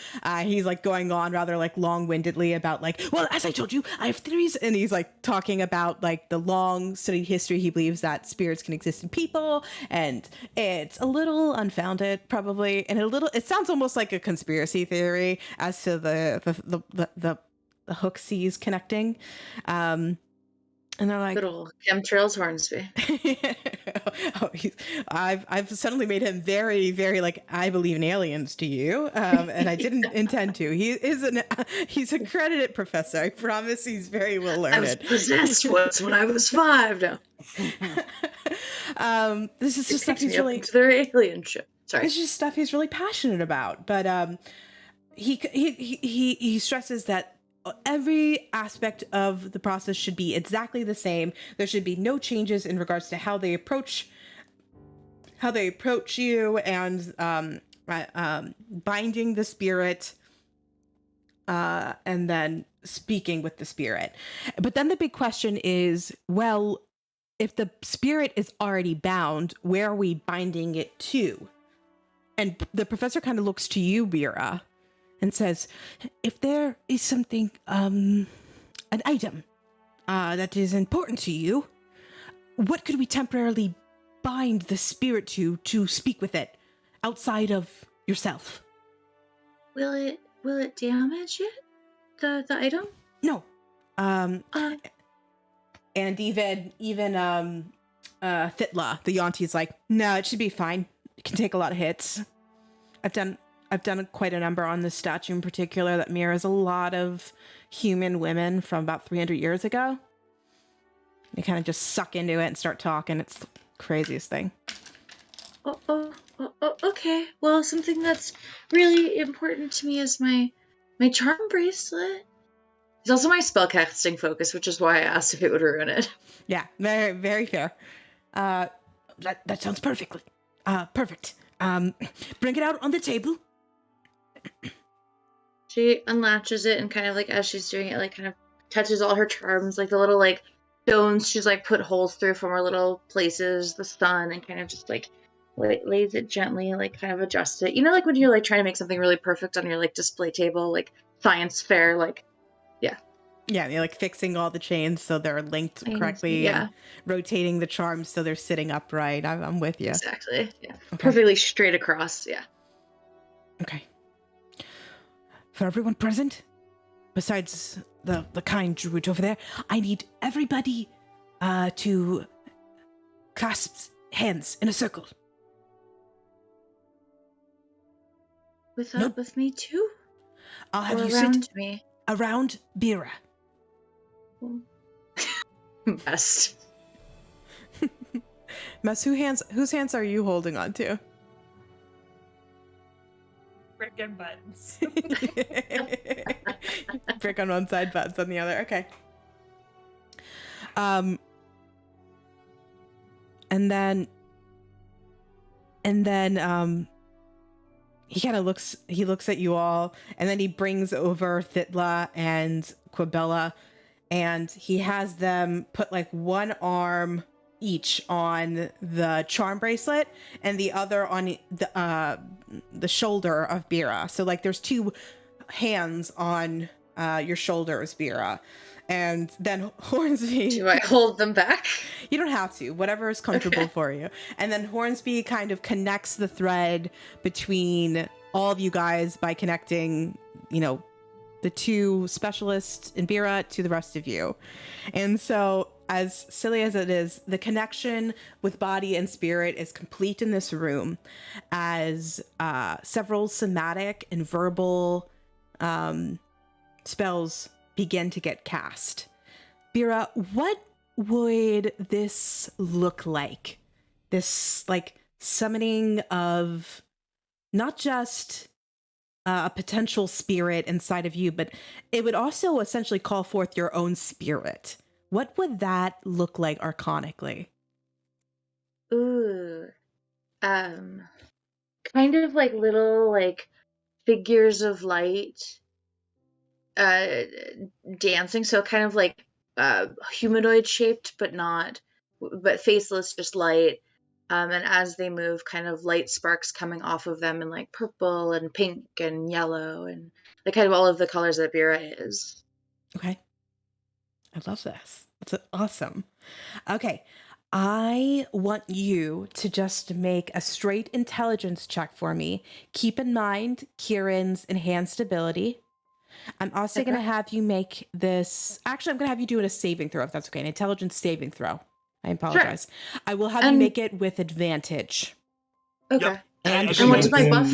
He's like going on rather like long-windedly about like, well, as I told you, I have theories. And he's like talking about like the long studied history. He believes that spirits can exist in people, and it's a little unfounded probably. And it sounds almost like a conspiracy theory as to the Hooksies connecting. And they're like, good old chemtrails Hornsby. I've suddenly made him very, very like, I believe in aliens to you, and I didn't intend to. He's a credited professor. I promise he's very well learned. I was possessed once when I was 5. No. This is just stuff he's really into their alien ship. Sorry, this is just stuff he's really passionate about. But he stresses that every aspect of the process should be exactly the same. There should be no changes in regards to how they approach you and binding the spirit and then speaking with the spirit. But then the big question is, well, if the spirit is already bound, where are we binding it to? And the professor kind of looks to you, Bira, and says, if there is something, an item that is important to you, what could we temporarily bind the spirit to speak with it outside of yourself? will it damage it? The item? No. And even Thitla, the Yonti's like, no, it should be fine. It can take a lot of hits. I've done quite a number on this statue in particular that mirrors a lot of human women from about 300 years ago. They kind of just suck into it and start talking. It's the craziest thing. Okay. Well, something that's really important to me is my charm bracelet. It's also my spellcasting focus, which is why I asked if it would ruin it. Yeah, very, very fair. That sounds perfectly. Perfect. Bring it out on the table. She unlatches it and kind of like as she's doing it, like kind of touches all her charms, like the little like stones she's like put holes through from her little places, the sun, and kind of just like lays it gently, like kind of adjusts it. You know, like when you're like trying to make something really perfect on your like display table, like science fair, like yeah. Yeah, you're like fixing all the chains so they're linked correctly, yeah. and rotating the charms so they're sitting upright. I'm with you. Exactly. Yeah. Okay. Perfectly straight across. Yeah. Okay. For everyone present, besides the kind druid over there, I need everybody to clasp hands in a circle. With me too? I'll have or you around sit me. around Bira. Best. Mess, whose hands are you holding on to? Brick and buttons. Brick on one side, buttons on the other. Okay. And then he kind of looks at you all, and then he brings over Thitla and Quabella, and he has them put like one arm each on the charm bracelet and the other on the shoulder of Bira. So like there's two hands on your shoulders, Bira. And then Hornsby... Do I hold them back? You don't have to. Whatever is comfortable Okay. for you. And then Hornsby kind of connects the thread between all of you guys by connecting, you know, the two specialists in Bira to the rest of you. And so, as silly as it is, the connection with body and spirit is complete in this room as several somatic and verbal spells begin to get cast. Bira, what would this look like? This, like, summoning of not just a potential spirit inside of you, but it would also essentially call forth your own spirit. What would that look like arcanically? Ooh. Kind of like little like figures of light dancing, so kind of like humanoid shaped, but faceless, just light. And as they move, kind of light sparks coming off of them in like purple and pink and yellow and like kind of all of the colors that Bira is. Okay. I love this. It's awesome. Okay. I want you to just make a straight intelligence check for me. Keep in mind Kieran's enhanced ability. I'm also going to have you make this. Actually, I'm going to have you do it a saving throw, if that's okay. An intelligence saving throw. I apologize. Sure. I will have you make it with advantage. Okay. Yep. And what's my buff?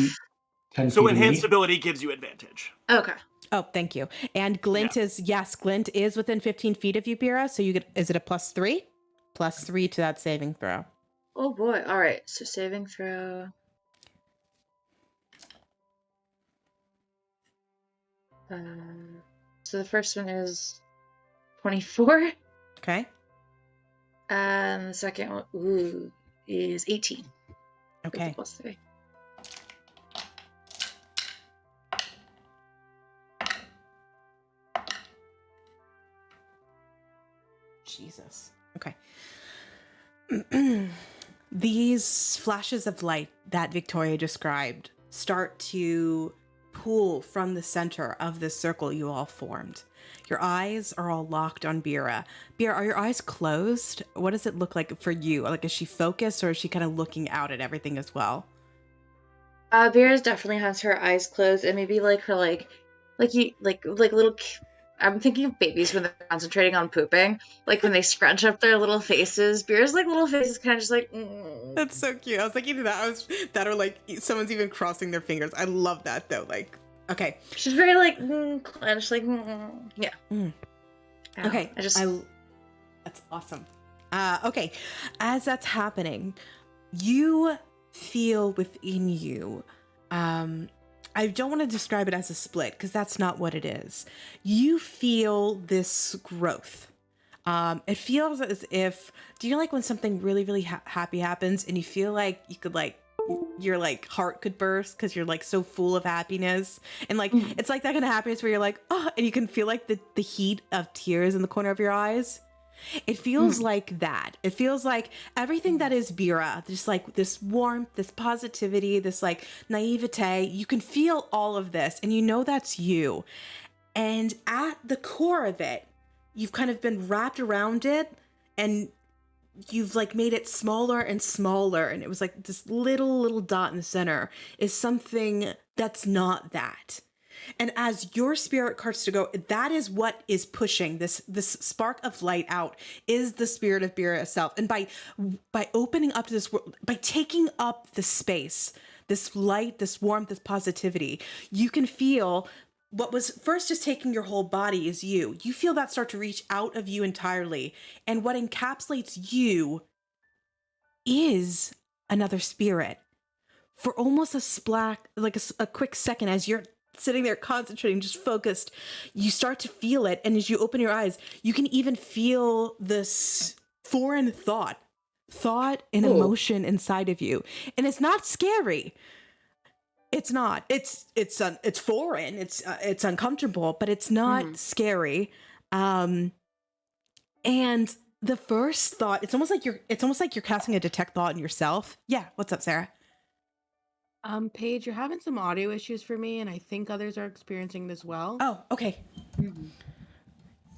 So enhanced ability gives you advantage. Okay. Oh, thank you. And Glint is, yes, Glint is within 15 feet of you, Bira. So you get, is it a +3? +3 to that saving throw. Oh boy. All right. So saving throw. So the first one is 24. Okay. And the second one, is 18. Okay. +3. Jesus. Okay. These flashes of light that Victoria described start to pool from the center of this circle you all formed. Your eyes are all locked on Bira. Bira, are your eyes closed? What does it look like for you? Like, is she focused or is she kind of looking out at everything as well? Bira definitely has her eyes closed, and maybe like her like little. I'm thinking of babies when they're concentrating on pooping, like when they scrunch up their little faces. Bira's like little faces, kind of just like. That's so cute. I was like, either that or like someone's even crossing their fingers. I love that though. Like, okay. She's very like clenched, like yeah. Okay, that's awesome. Okay, as that's happening, you feel within you. I don't want to describe it as a split because that's not what it is. You feel this growth. It feels as if, do you know like when something really, really happy happens and you feel like you could like, your like heart could burst because you're like so full of happiness, and like it's like that kind of happiness where you're like, oh, and you can feel like the heat of tears in the corner of your eyes. It feels like that. It feels like everything that is Bira, just like this warmth, this positivity, this like naivete. You can feel all of this and you know that's you. And at the core of it, you've kind of been wrapped around it and you've like made it smaller and smaller. And it was like this little dot in the center is something that's not that. And as your spirit starts to go, that is what is pushing this spark of light out, is the spirit of Bira itself. And by opening up to this world, by taking up the space, this light, this warmth, this positivity, you can feel what was first just taking your whole body is you. You feel that start to reach out of you entirely. And what encapsulates you is another spirit. For almost a quick second, as you're sitting there concentrating, just focused, you start to feel it. And as you open your eyes, you can even feel this foreign thought and emotion inside of you. And it's not scary. It's not. It's foreign. It's uncomfortable, but it's not scary. And the first thought, it's almost like you're casting a detect thought in yourself. Yeah. What's up, Sarah? Paige, you're having some audio issues for me, and I think others are experiencing this well. Oh, okay.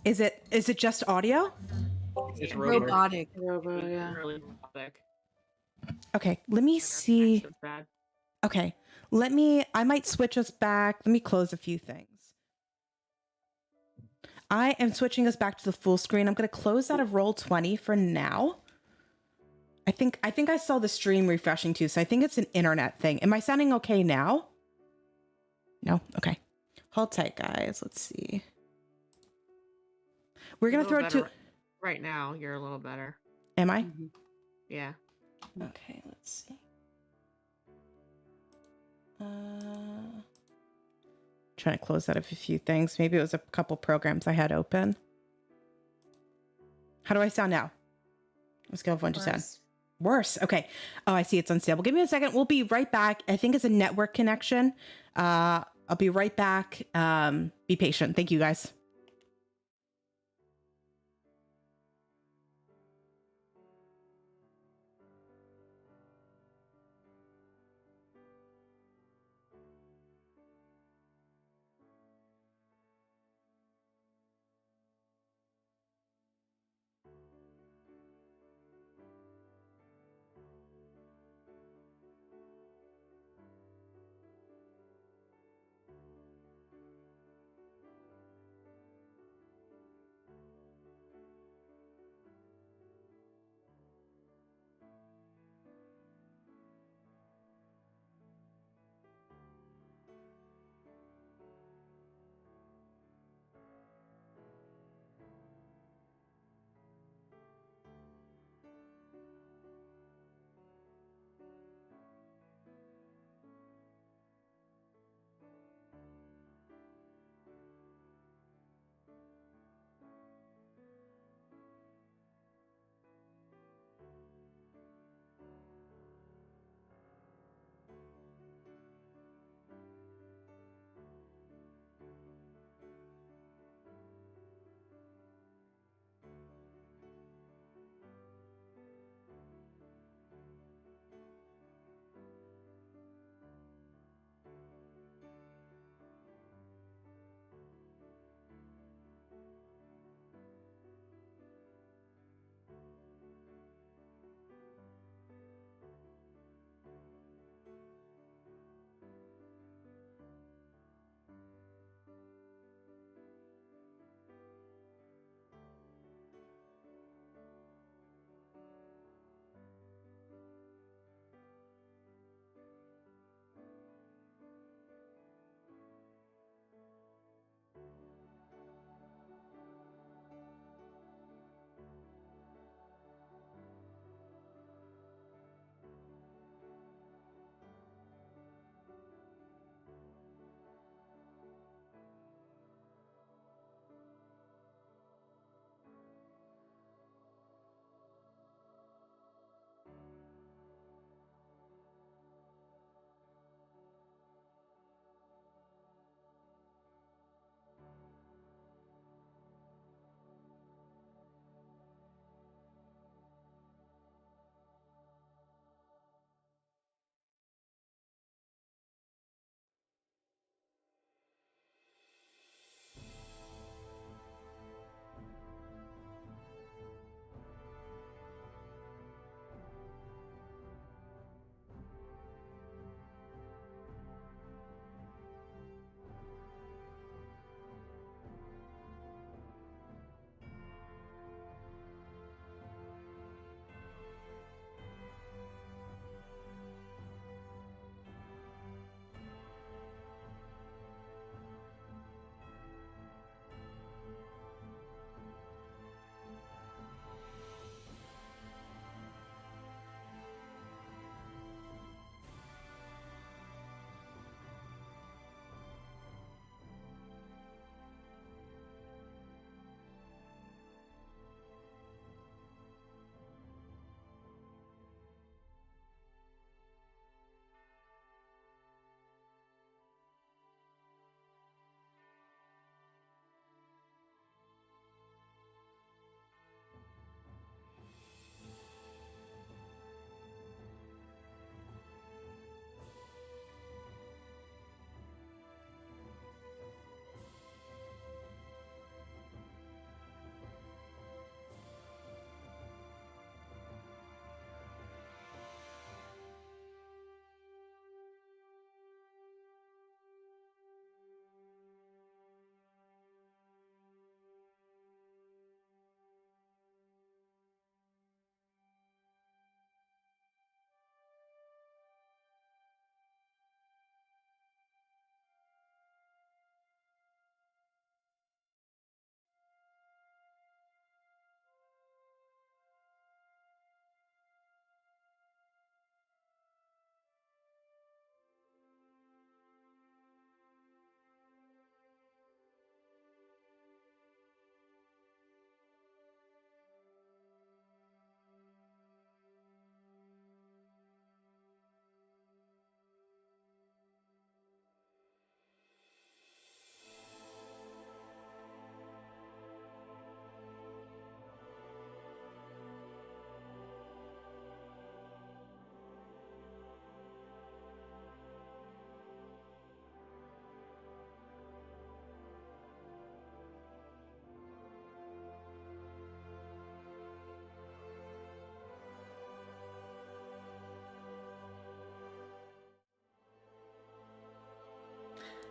Is it just audio? It's robotic. Really robotic. Okay, let me see. Okay, I might switch us back. Let me close a few things. I am switching us back to the full screen. I'm going to close out of Roll20 for now. I think I saw the stream refreshing too, so I think it's an internet thing. Am I sounding okay now? No? Okay. Hold tight, guys. Let's see. We're going to throw it to... Right now, you're a little better. Am I? Yeah. Okay, let's see. Trying to close out of a few things. Maybe it was a couple programs I had open. How do I sound now? Let's go 1 to 10. Worse. Okay. Oh, I see it's unstable. Give me a second. We'll be right back. I think it's a network connection. I'll be right back. Be patient. Thank you, guys.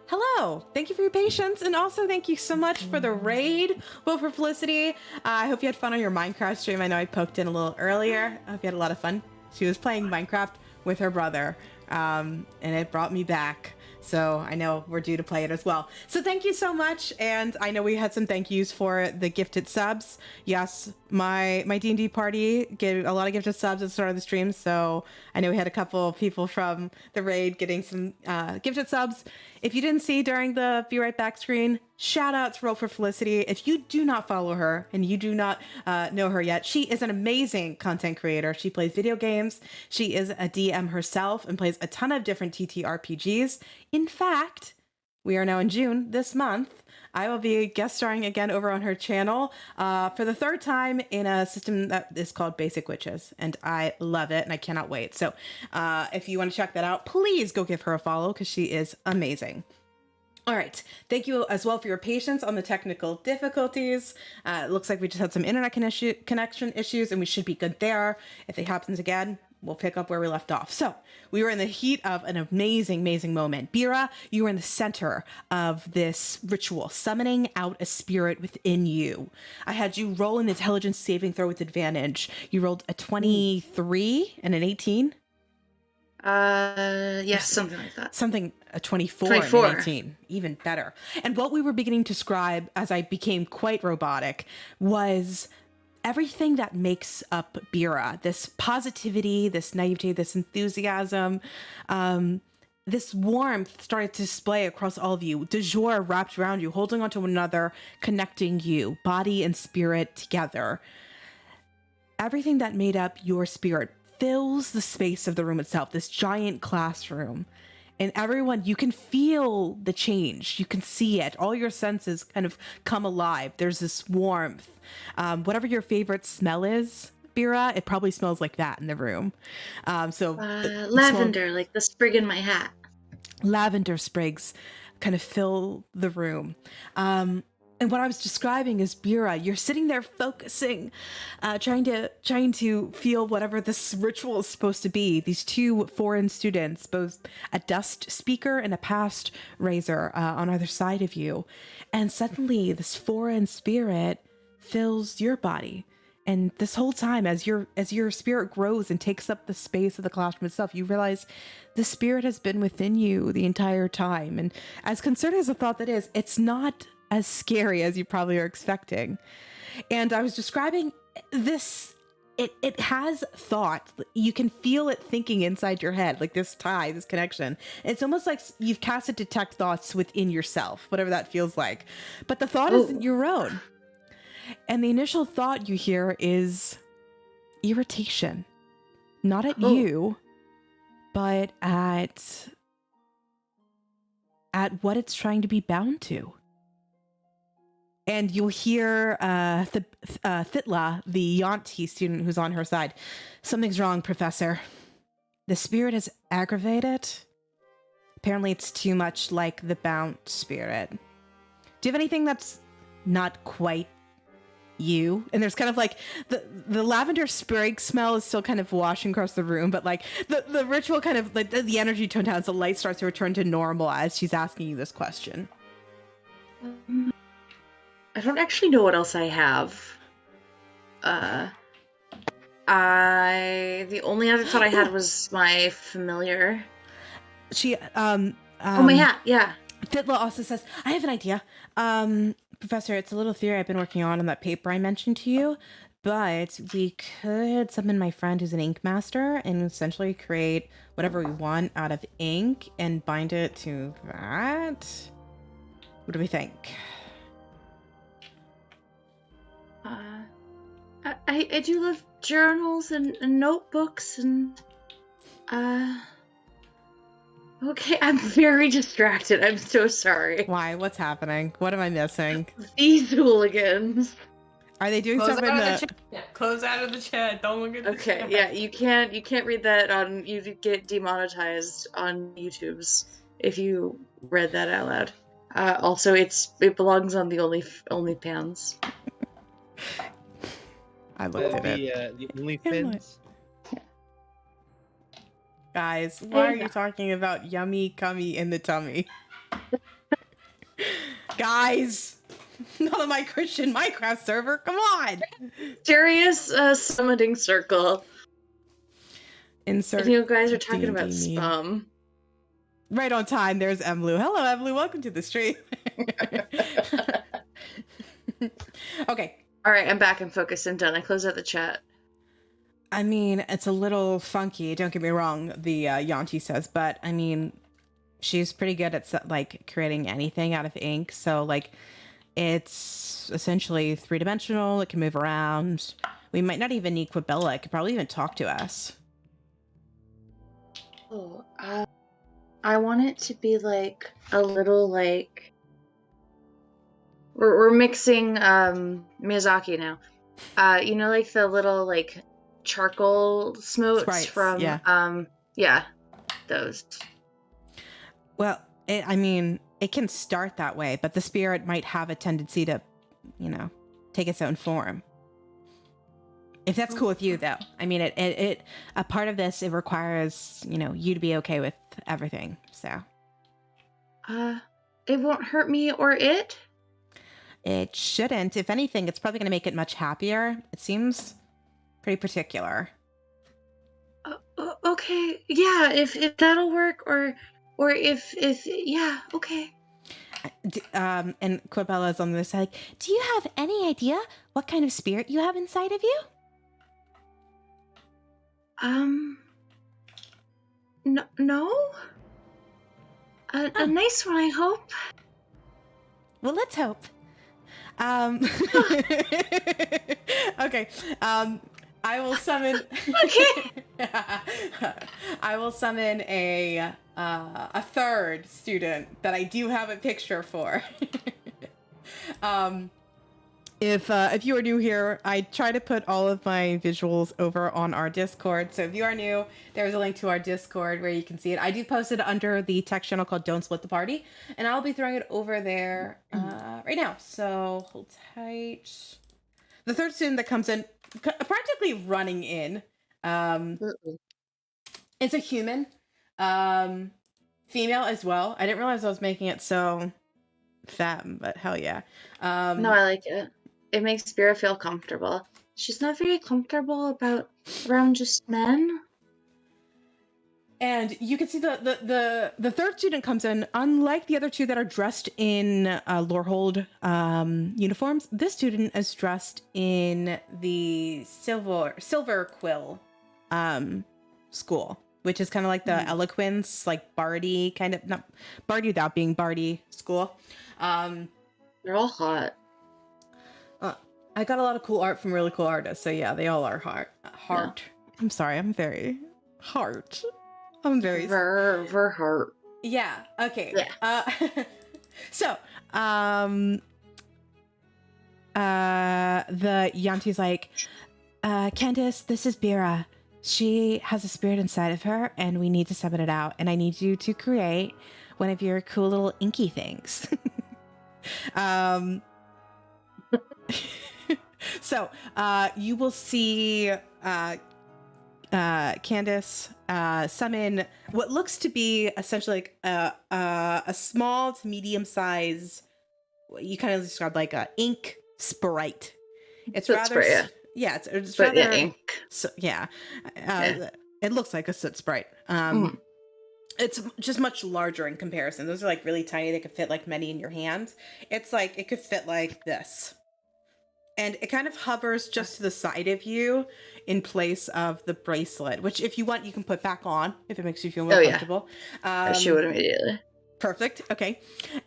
Hello. Thank you for your patience, and also thank you so much for the raid. Well, for Felicity, I hope you had fun on your Minecraft stream. I know I poked in a little earlier. I hope you had a lot of fun. She was playing Minecraft with her brother, and it brought me back. So I know we're due to play it as well. So thank you so much, and I know we had some thank yous for the gifted subs. Yes, my D&D party gave a lot of gifted subs at the start of the stream, so I know we had a couple people from the raid getting some gifted subs. If you didn't see during the Be Right Back screen, shout out to Roll for Felicity. If you do not follow her and you do not know her yet, she is an amazing content creator. She plays video games. She is a DM herself and plays a ton of different TTRPGs. In fact, we are now in June this month. I will be guest starring again over on her channel for the third time in a system that is called Basic Witches, and I love it and I cannot wait. So if you want to check that out, please go give her a follow because she is amazing. All right. Thank you as well for your patience on the technical difficulties. It looks like we just had some internet connection issues, and we should be good there. If it happens again, we'll pick up where we left off. So we were in the heat of an amazing, amazing moment. Bira, you were in the center of this ritual, summoning out a spirit within you. I had you roll an intelligence saving throw with advantage. You rolled a 23 and an 18. Yes, something like that. Something, a 24 and an 18. Even better. And what we were beginning to describe as I became quite robotic was everything that makes up Bira. This positivity, this naivete, this enthusiasm, this warmth started to display across all of you. De jour wrapped around you, holding onto one another, connecting you, body and spirit together. Everything that made up your spirit fills the space of the room itself, this giant classroom. And everyone, you can feel the change. You can see it. All your senses kind of come alive. There's this warmth. Whatever your favorite smell is, Bira, it probably smells like that in the room. Lavender, like the sprig in my hat. Lavender sprigs kind of fill the room. And what I was describing is Bira, you're sitting there focusing, trying to feel whatever this ritual is supposed to be. These two foreign students, both a dust speaker and a past raiser on either side of you. And suddenly this foreign spirit fills your body. And this whole time, as your spirit grows and takes up the space of the classroom itself, you realize the spirit has been within you the entire time. And as concerning as the thought that is, it's not as scary as you probably are expecting. And I was describing this, it has thought. You can feel it thinking inside your head, like this tie, this connection. It's almost like you've cast it detect thoughts within yourself, whatever that feels like. But the thought isn't your own. And the initial thought you hear is irritation. Not at you, but at what it's trying to be bound to. And you'll hear Thitla, the Yonti student who's on her side. Something's wrong, Professor. The spirit is aggravated. Apparently it's too much like the bound spirit. Do you have anything that's not quite you? And there's kind of like the lavender sprig smell is still kind of washing across the room, but like the ritual kind of like the energy toned down as the light starts to return to normal as she's asking you this question. I don't actually know what else I have. The only other thought I had was my familiar. She oh, my hat, yeah. Thitla also says, I have an idea. Professor, it's a little theory I've been working on that paper I mentioned to you, but we could summon my friend who's an ink master and essentially create whatever we want out of ink and bind it to that. What do we think? I do love journals and notebooks and okay, I'm very distracted. I'm so sorry. Why? What's happening? What am I missing? These hooligans. Are they doing something? Close out of the chat. Don't look at the chat. Okay, yeah, you can't read that on. You get demonetized on YouTube's if you read that out loud. Also, it belongs on the OnlyFans. I looked at it. The OnlyFans. Guys, why are you talking about yummy cummy in the tummy? Guys, not on my Christian Minecraft server. Come on. Serious summoning circle. Insert. And you guys are talking D&D about meme. spam. Right on time. There's Emlu. Hello, Emlu. Welcome to the stream. Okay. All right, I'm back in focus and done. I closed out the chat. I mean, it's a little funky. Don't get me wrong. The Yanti says, but I mean, she's pretty good at like creating anything out of ink. So like, it's essentially 3-dimensional. It can move around. We might not even need Quabella. It could probably even talk to us. Oh, I want it to be like a little like we're mixing Miyazaki now. You know, like the little like charcoal smotes Sprites, from yeah. Those. Well, I mean, it can start that way, but the spirit might have a tendency to, you know, take its own form. If that's cool with you, though. I mean, it a part of this, it requires, you know, you to be okay with everything. So. It won't hurt me or it? It shouldn't. If anything, it's probably going to make it much happier. It seems pretty particular. Okay, yeah. If that'll work, or if yeah, okay. And Corbella's on the other side. Like, do you have any idea what kind of spirit you have inside of you? No. A nice one, I hope. Well, let's hope. Okay. I will summon. Okay. I will summon a third student that I do have a picture for. If you are new here, I try to put all of my visuals over on our Discord. So if you are new, there's a link to our Discord where you can see it. I do post it under the text channel called Don't Split the Party, and I'll be throwing it over there right now. So hold tight. The third student that comes in, practically running in, it's a human, female as well. I didn't realize I was making it so femme, but hell yeah. No, I like it. It makes Bira feel comfortable. She's not very comfortable around just men. And you can see the third student comes in. Unlike the other two that are dressed in Lorehold uniforms, this student is dressed in the silver quill school, which is kind of like the eloquence, like bardy kind of, not bardy without being bardy school. They're all hot. I got a lot of cool art from really cool artists, so yeah, they all are heart. Yeah. I'm sorry, I'm very heart. I'm very ver heart. Yeah. Okay. Yeah. So, the Yanti's like, Candace, this is Bira. She has a spirit inside of her, and we need to summon it out. And I need you to create one of your cool little inky things. So, you will see Candace summon what looks to be essentially like a small to medium size. You kind of described like a ink sprite. It's rather sprite, yeah. It's but rather yeah, ink. So, yeah. It looks like a soot sprite. It's just much larger in comparison. Those are like really tiny. They could fit like many in your hands. It's like it could fit like this. And it kind of hovers just to the side of you in place of the bracelet, which if you want, you can put back on if it makes you feel more comfortable. She would immediately. Perfect. Okay.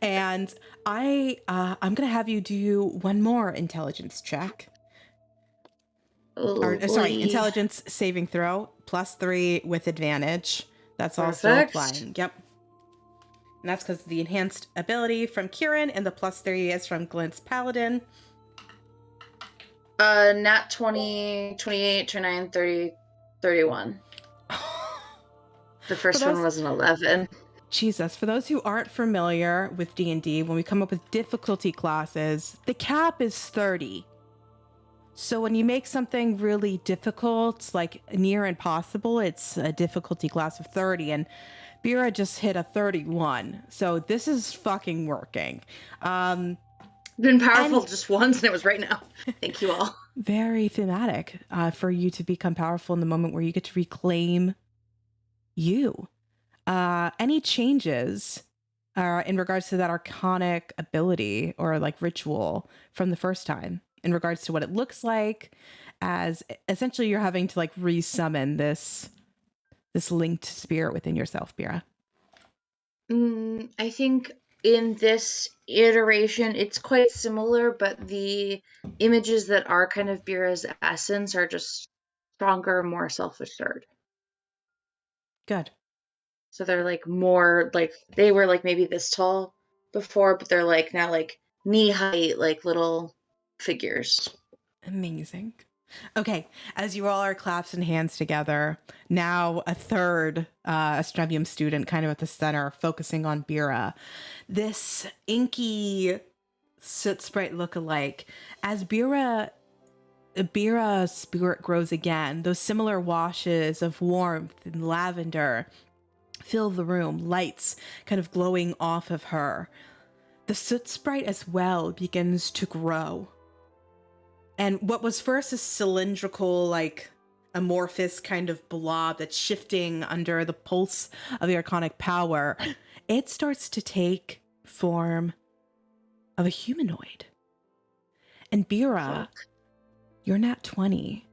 And I'm going to have you do one more intelligence check. Intelligence saving throw, +3 with advantage. That's also applying. Yep. And that's because of the enhanced ability from Kieran, and the +3 is from Glint's Paladin. Nat 20, 28, 29, 30, 31. The first one was an 11. Jesus, for those who aren't familiar with D&D, when we come up with difficulty classes, the cap is 30. So when you make something really difficult, like near impossible, it's a difficulty class of 30. And Bira just hit a 31, so this is fucking working. Been powerful just once, and it was right now. Thank you all. Very thematic for you to become powerful in the moment where you get to reclaim you. Any changes in regards to that arcanic ability or like ritual from the first time in regards to what it looks like, as essentially you're having to like resummon this linked spirit within yourself, Bira? I think in this iteration, it's quite similar, but the images that are kind of Bira's essence are just stronger, more self-assured. Good. So they're like more like they were like maybe this tall before, but they're like now like knee height, like little figures. Amazing. Okay, as you all are clasping hands together, now a third Astrebium student kind of at the center, focusing on Bira. This inky soot sprite look-alike. As Bira's spirit grows again, those similar washes of warmth and lavender fill the room, lights kind of glowing off of her. The soot sprite as well begins to grow. And what was first a cylindrical, like amorphous kind of blob that's shifting under the pulse of the arcanic power, it starts to take form of a humanoid. And Bira, you're nat 20.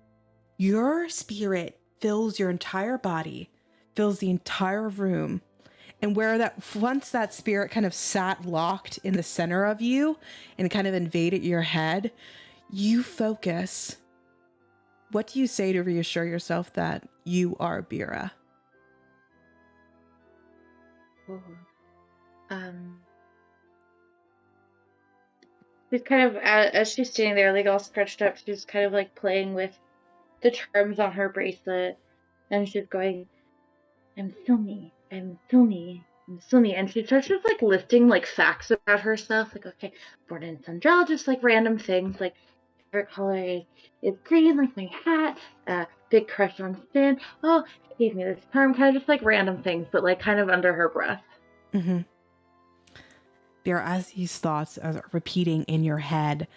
Your spirit fills your entire body, fills the entire room. And where that once that spirit kind of sat locked in the center of you and kind of invaded your head, you focus. What do you say to reassure yourself that you are Bira? She's kind of as she's standing there, like all stretched up. She's kind of like playing with the charms on her bracelet, and she's going, "I'm so me. I'm so me. I'm so me." And she starts just like listing like facts about herself, like okay, born in Sundrell, just like random things, like favorite color is green, like my hat. Big crush on Finn. Oh, she gave me this charm, kind of just like random things, but like kind of under her breath. Mm-hmm. Bira, as these thoughts are repeating in your head,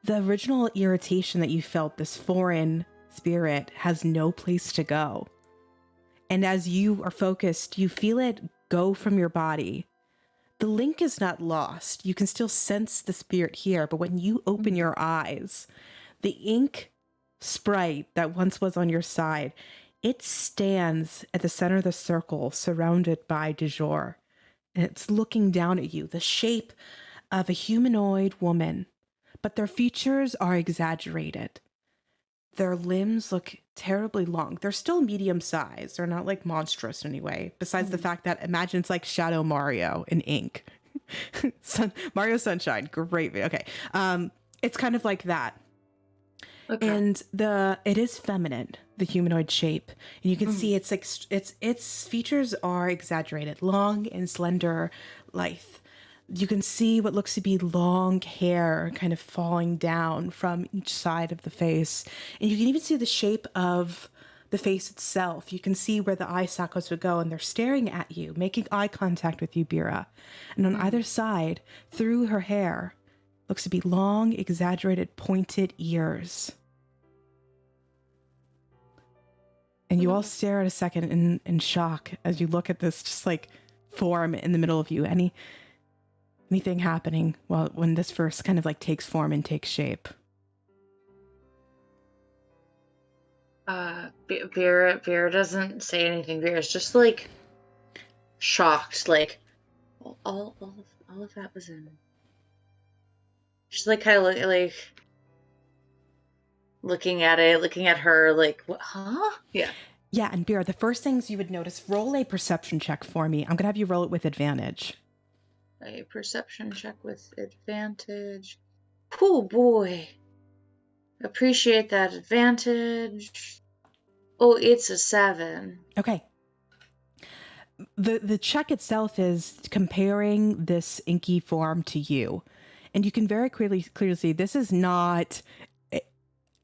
the original irritation that you felt, this foreign spirit, has no place to go. And as you are focused, you feel it go from your body. The link is not lost. You can still sense the spirit here, but when you open your eyes, the ink sprite that once was on your side, it stands at the center of the circle, surrounded by du jour. And it's looking down at you, the shape of a humanoid woman, but their features are exaggerated. Their limbs look terribly long. They're still medium sized. They're not like monstrous anyway, besides the fact that imagine it's like Shadow Mario in ink. Mario Sunshine, great. Okay. It's kind of like that. Okay. And it is feminine, the humanoid shape. And you can see it's like its features are exaggerated, long and slender, lithe. You can see what looks to be long hair kind of falling down from each side of the face. And you can even see the shape of the face itself. You can see where the eye sockets would go, and they're staring at you, making eye contact with you, Bira. And on either side, through her hair, looks to be long, exaggerated, pointed ears. And you all stare at a second in shock as you look at this just like form in the middle of you. Anything happening when this first kind of like takes form and takes shape? Vera doesn't say anything. Vera's just like shocked, like all of that was in. She's like kind of like looking at it, looking at her, like what? Huh? Yeah. Yeah, and Bira, the first things you would notice, roll a perception check for me. I'm gonna have you roll it with advantage. A perception check with advantage. Oh boy. Appreciate that advantage. Oh, it's a 7. Okay. The check itself is comparing this inky form to you. And you can very clearly see this is not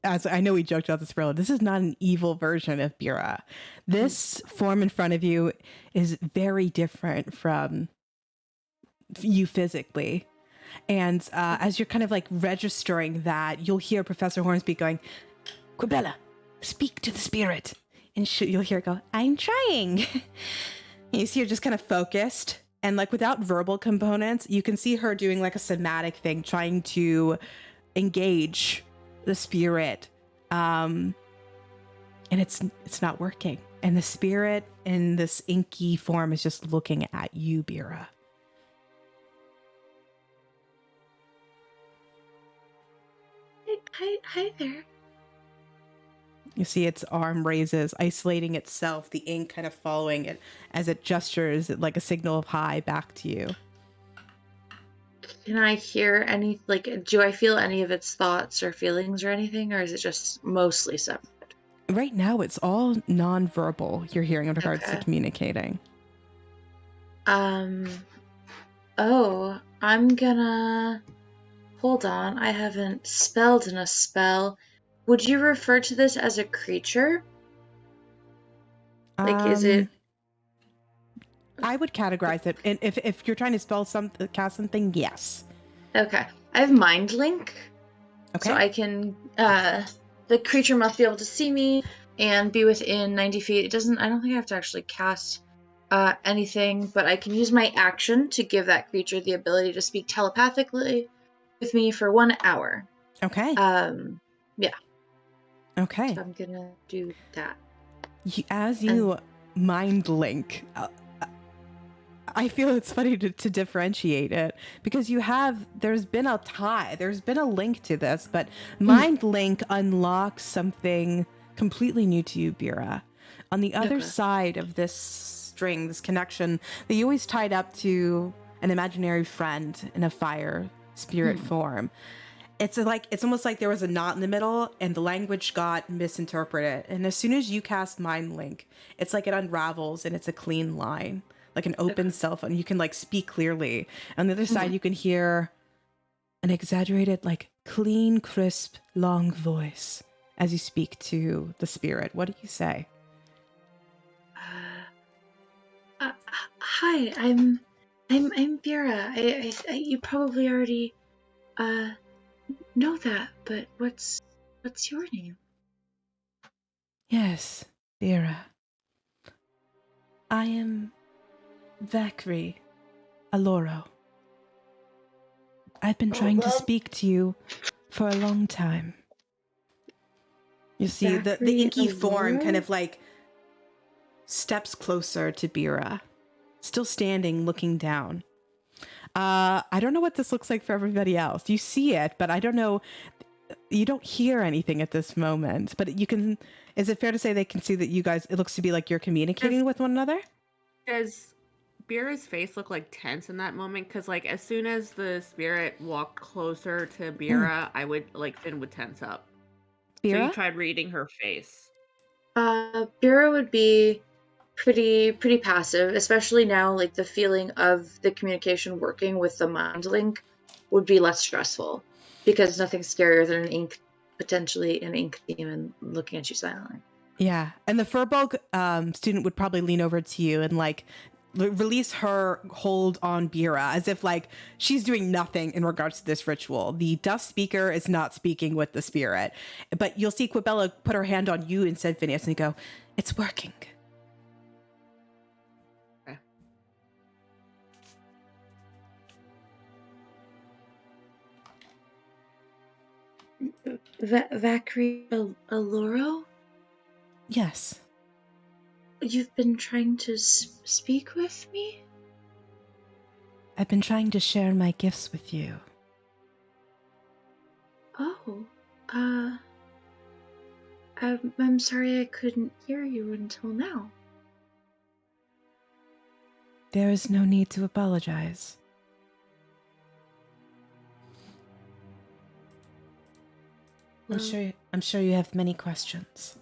as I know we joked about this earlier, this is not an evil version of Bira. This form in front of you is very different from you physically. And as you're kind of like registering that, you'll hear Professor Hornsby going, Quibella, speak to the spirit. And you'll hear it go, I'm trying. You see her just kind of focused. And like without verbal components, you can see her doing like a somatic thing, trying to engage the spirit. And it's not working. And the spirit in this inky form is just looking at you, Bira. Hi there. You see its arm raises, isolating itself, the ink kind of following it as it gestures like a signal of hi back to you. Can I hear any, like, do I feel any of its thoughts or feelings or anything, or is it just mostly separate? Right now, it's all nonverbal you're hearing in regards to Okay. communicating. Oh, I'm gonna... Hold on, I haven't spelled in a spell. Would you refer to this as a creature? Like, is it... I would categorize it, and if you're trying to spell cast something, yes. Okay. I have Mind Link. Okay. So I can, the creature must be able to see me and be within 90 feet. I don't think I have to actually cast anything, but I can use my action to give that creature the ability to speak telepathically with me for 1 hour. Okay. Yeah. Okay. So I'm gonna do that. As you mind link, I feel it's funny to differentiate it because there's been a tie, there's been a link to this, but mind link unlocks something completely new to you, Bira. On the other side of this string, this connection that you always tied up to an imaginary friend in a fire spirit form. It's almost like there was a knot in the middle and the language got misinterpreted. And as soon as you cast Mind Link, it's like it unravels and it's a clean line, like an open cell phone. You can like speak clearly. On the other side, you can hear an exaggerated, like clean, crisp, long voice as you speak to the spirit. What do you say? Hi, I'm Bira. I you probably already know that, but what's your name? Yes, Bira. I am Vakri Aloro. I've been trying to speak to you for a long time. You see, the inky form kind of like steps closer to Bira, still standing, looking down. I don't know what this looks like for everybody else. You see it, but I don't know. You don't hear anything at this moment, but you can. Is it fair to say they can see that you guys? It looks to be like you're communicating with one another. Does Bira's face look like tense in that moment? Because like as soon as the spirit walked closer to Bira, I would like Finn would tense up. So Bira? you tried reading her face. Bira would be pretty passive, especially now. Like the feeling of the communication working with the mind link would be less stressful because nothing's scarier than potentially an ink demon looking at you silently. Yeah, and the Furbolg student would probably lean over to you and like release her hold on Bira as if like she's doing nothing in regards to this ritual. The dust speaker is not speaking with the spirit, but you'll see Quibella put her hand on you instead, Phineas, and go, "It's working." Vakri Aloro? Yes. You've been trying to speak with me? I've been trying to share my gifts with you. Oh, I'm sorry I couldn't hear you until now. There is no need to apologize. I'm sure you have many questions.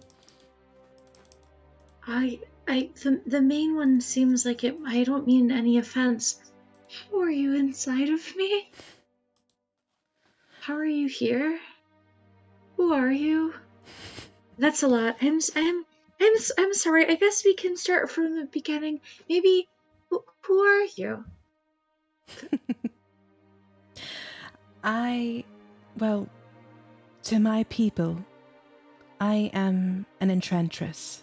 The main one seems like it. I don't mean any offense. How are you inside of me? How are you here? Who are you? That's a lot. I'm sorry. I guess we can start from the beginning. Maybe who are you? Well, to my people, I am an enchantress,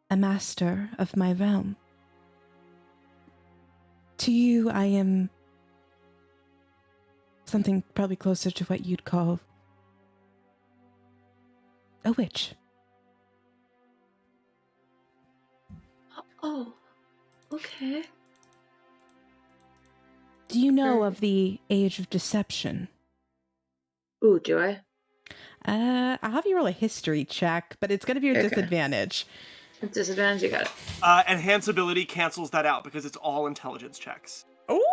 a master of my realm. To you, I am something probably closer to what you'd call a witch. Oh, okay. Do you know of the Age of Deception? Ooh, do I? I'll have you roll a history check, but it's going to be a Okay. disadvantage. A disadvantage, you got it. Enhance ability cancels that out because it's all intelligence checks. Ooh,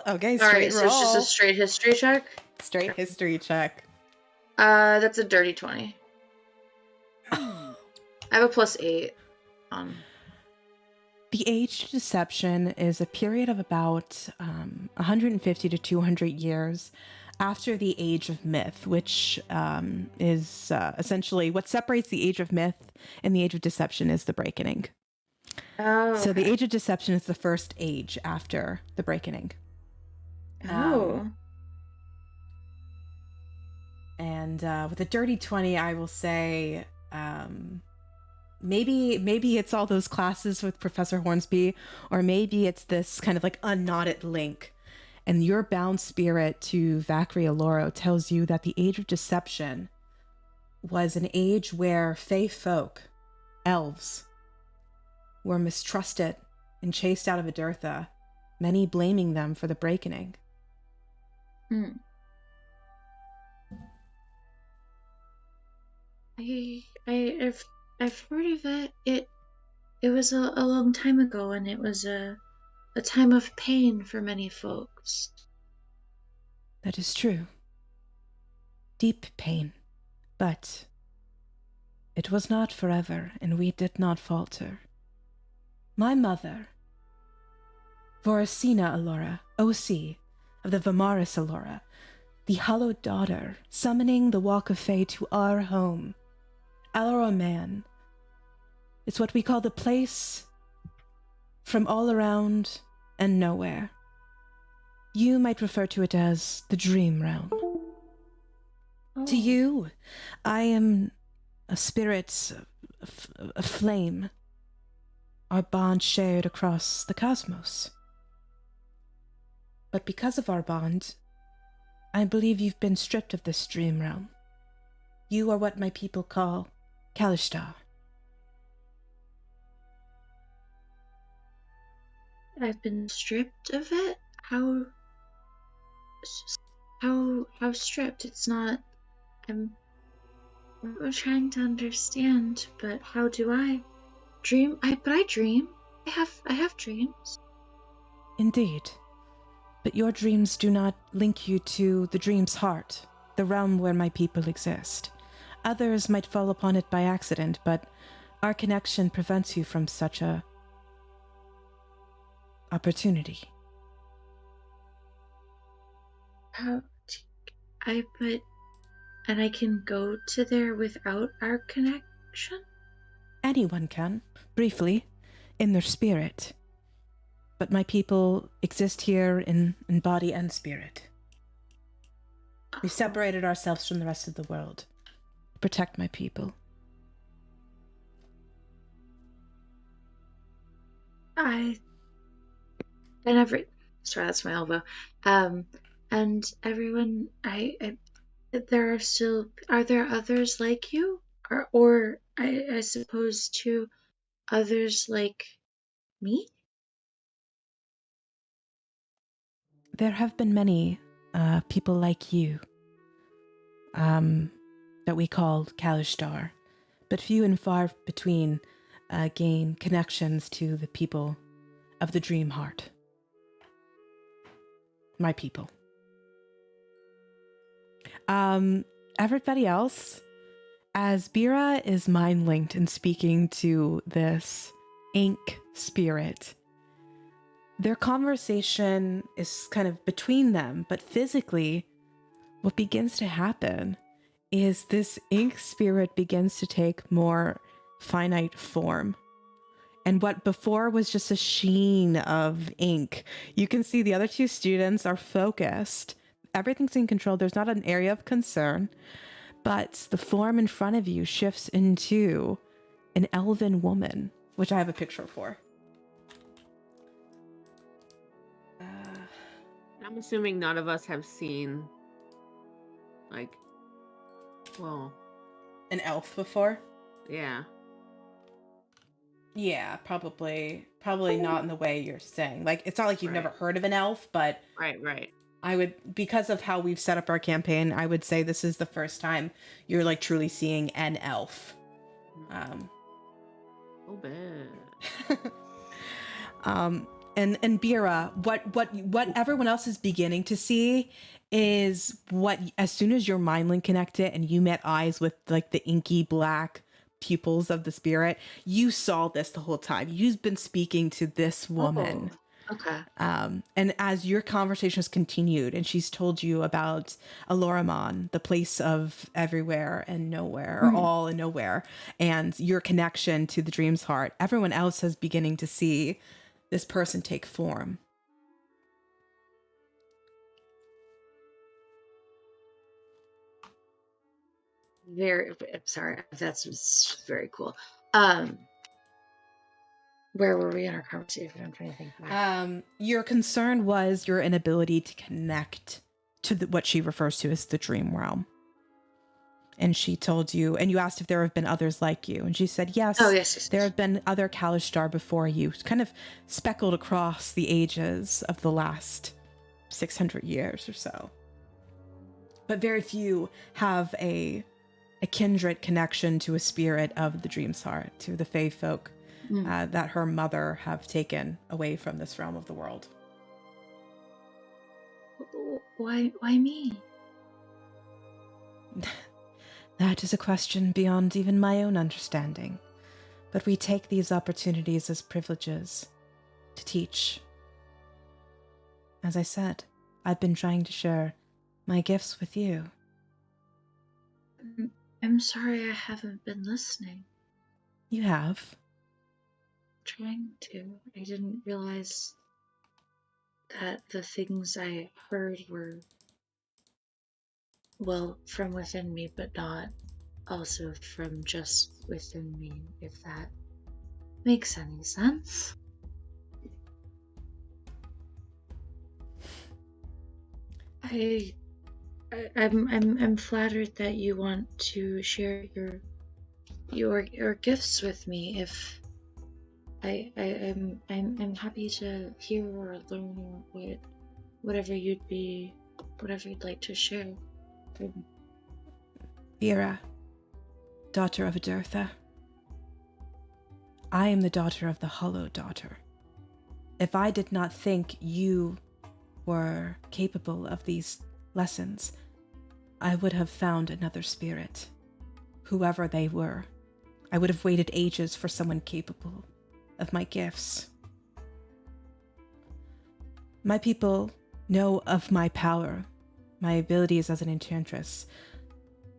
okay, All straight right, so roll. it's just a straight history check. Straight history check. That's a dirty 20. I have a +8 on. The Age of Deception is a period of about 150 to 200 years after the Age of Myth, which is essentially what separates the Age of Myth and the Age of Deception is the Breakening. Oh. So the Age of Deception is the first age after the Breakening. Oh. And with a dirty 20, I will say maybe it's all those classes with Professor Hornsby, or maybe it's this kind of like unknotted link. And your bound spirit to Vacri Aloro tells you that the Age of Deception was an age where fae folk, elves, were mistrusted and chased out of Adirtha, many blaming them for the Breakening. I've heard of it. It was a long time ago, and it was a time of pain for many folks. That is true. Deep pain. But it was not forever, and we did not falter. My mother, Voracina Alora, OC of the Vimaris Alora, the hallowed daughter, summoning the Walk of Fae to our home, Alora Man. It's what we call the place from all around and nowhere. You might refer to it as the Dream Realm. Oh. To you, I am a spirit, a flame, our bond shared across the cosmos. But because of our bond, I believe you've been stripped of this dream realm. You are what my people call Kalishtar. I've been stripped of it? How stripped? It's not. I'm trying to understand, but how do I dream? But I dream. I have dreams. Indeed. But your dreams do not link you to the dream's heart, the realm where my people exist. Others might fall upon it by accident, but our connection prevents you from such a opportunity. And I can go to there without our connection? Anyone can, briefly, in their spirit. But my people exist here in body and spirit. We separated ourselves from the rest of the world to protect my people. Sorry, that's my elbow. And everyone, there are there others like you? Or I suppose too, others like me? There have been many people like you that we call Kalishtar, but few and far between gain connections to the people of the Dream Heart. My people. Everybody else, as Bira is mind-linked and speaking to this ink spirit, their conversation is kind of between them, but physically, what begins to happen is this ink spirit begins to take more finite form. And what before was just a sheen of ink, you can see the other two students are focused. Everything's in control. There's not an area of concern, but the form in front of you shifts into an elven woman, which I have a picture for. I'm assuming none of us have seen, like, well, an elf before? Yeah. Yeah, probably not in the way you're saying. Like, it's not like you've never heard of an elf, but Right. I would, because of how we've set up our campaign, I would say this is the first time you're like truly seeing an elf. Oh, bad. And Bira, what everyone else is beginning to see is what, as soon as your mind link connected and you met eyes with like the inky black pupils of the spirit, you saw this the whole time. You've been speaking to this woman. Oh, okay. And as your conversation has continued and she's told you about Aloramon, the place of everywhere and nowhere, or all and nowhere, and your connection to the Dream's Heart, everyone else is beginning to see this person take form. Sorry, that's very cool. Where were we in our conversation? I'm trying to think back. Your concern was your inability to connect to what she refers to as the dream realm. And she told you, and you asked if there have been others like you. And she said, yes, yes. There have been other Kalishtar before you, kind of speckled across the ages of the last 600 years or so. But very few have a kindred connection to a spirit of the Dream's Heart, to the Fae folk that her mother have taken away from this realm of the world. Why me? That is a question beyond even my own understanding. But we take these opportunities as privileges to teach. As I said, I've been trying to share my gifts with you. I'm sorry I haven't been listening. You have. Trying to. I didn't realize that the things I heard were, well, from within me, but not also from just within me, if that makes any sense. I'm flattered that you want to share your gifts with me. If I'm happy to hear or learn whatever you'd like to share. Bira, daughter of Adirtha. I am the daughter of the Hollow Daughter. If I did not think you were capable of these lessons, I would have found another spirit. Whoever they were. I would have waited ages for someone capable of my gifts. My people know of my power, my abilities as an enchantress.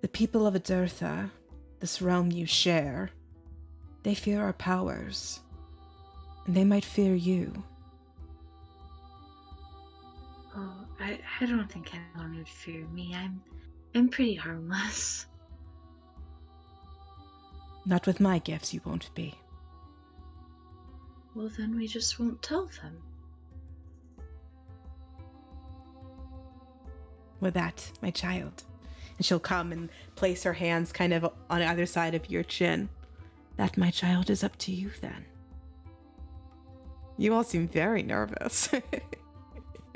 The people of Adirtha, this realm you share, they fear our powers, and they might fear you. Oh, I don't think anyone would fear me. I'm pretty harmless. Not with my gifts, you won't be. Well, then we just won't tell them. With that, my child. And she'll come and place her hands kind of on either side of your chin. That, my child, is up to you then. You all seem very nervous.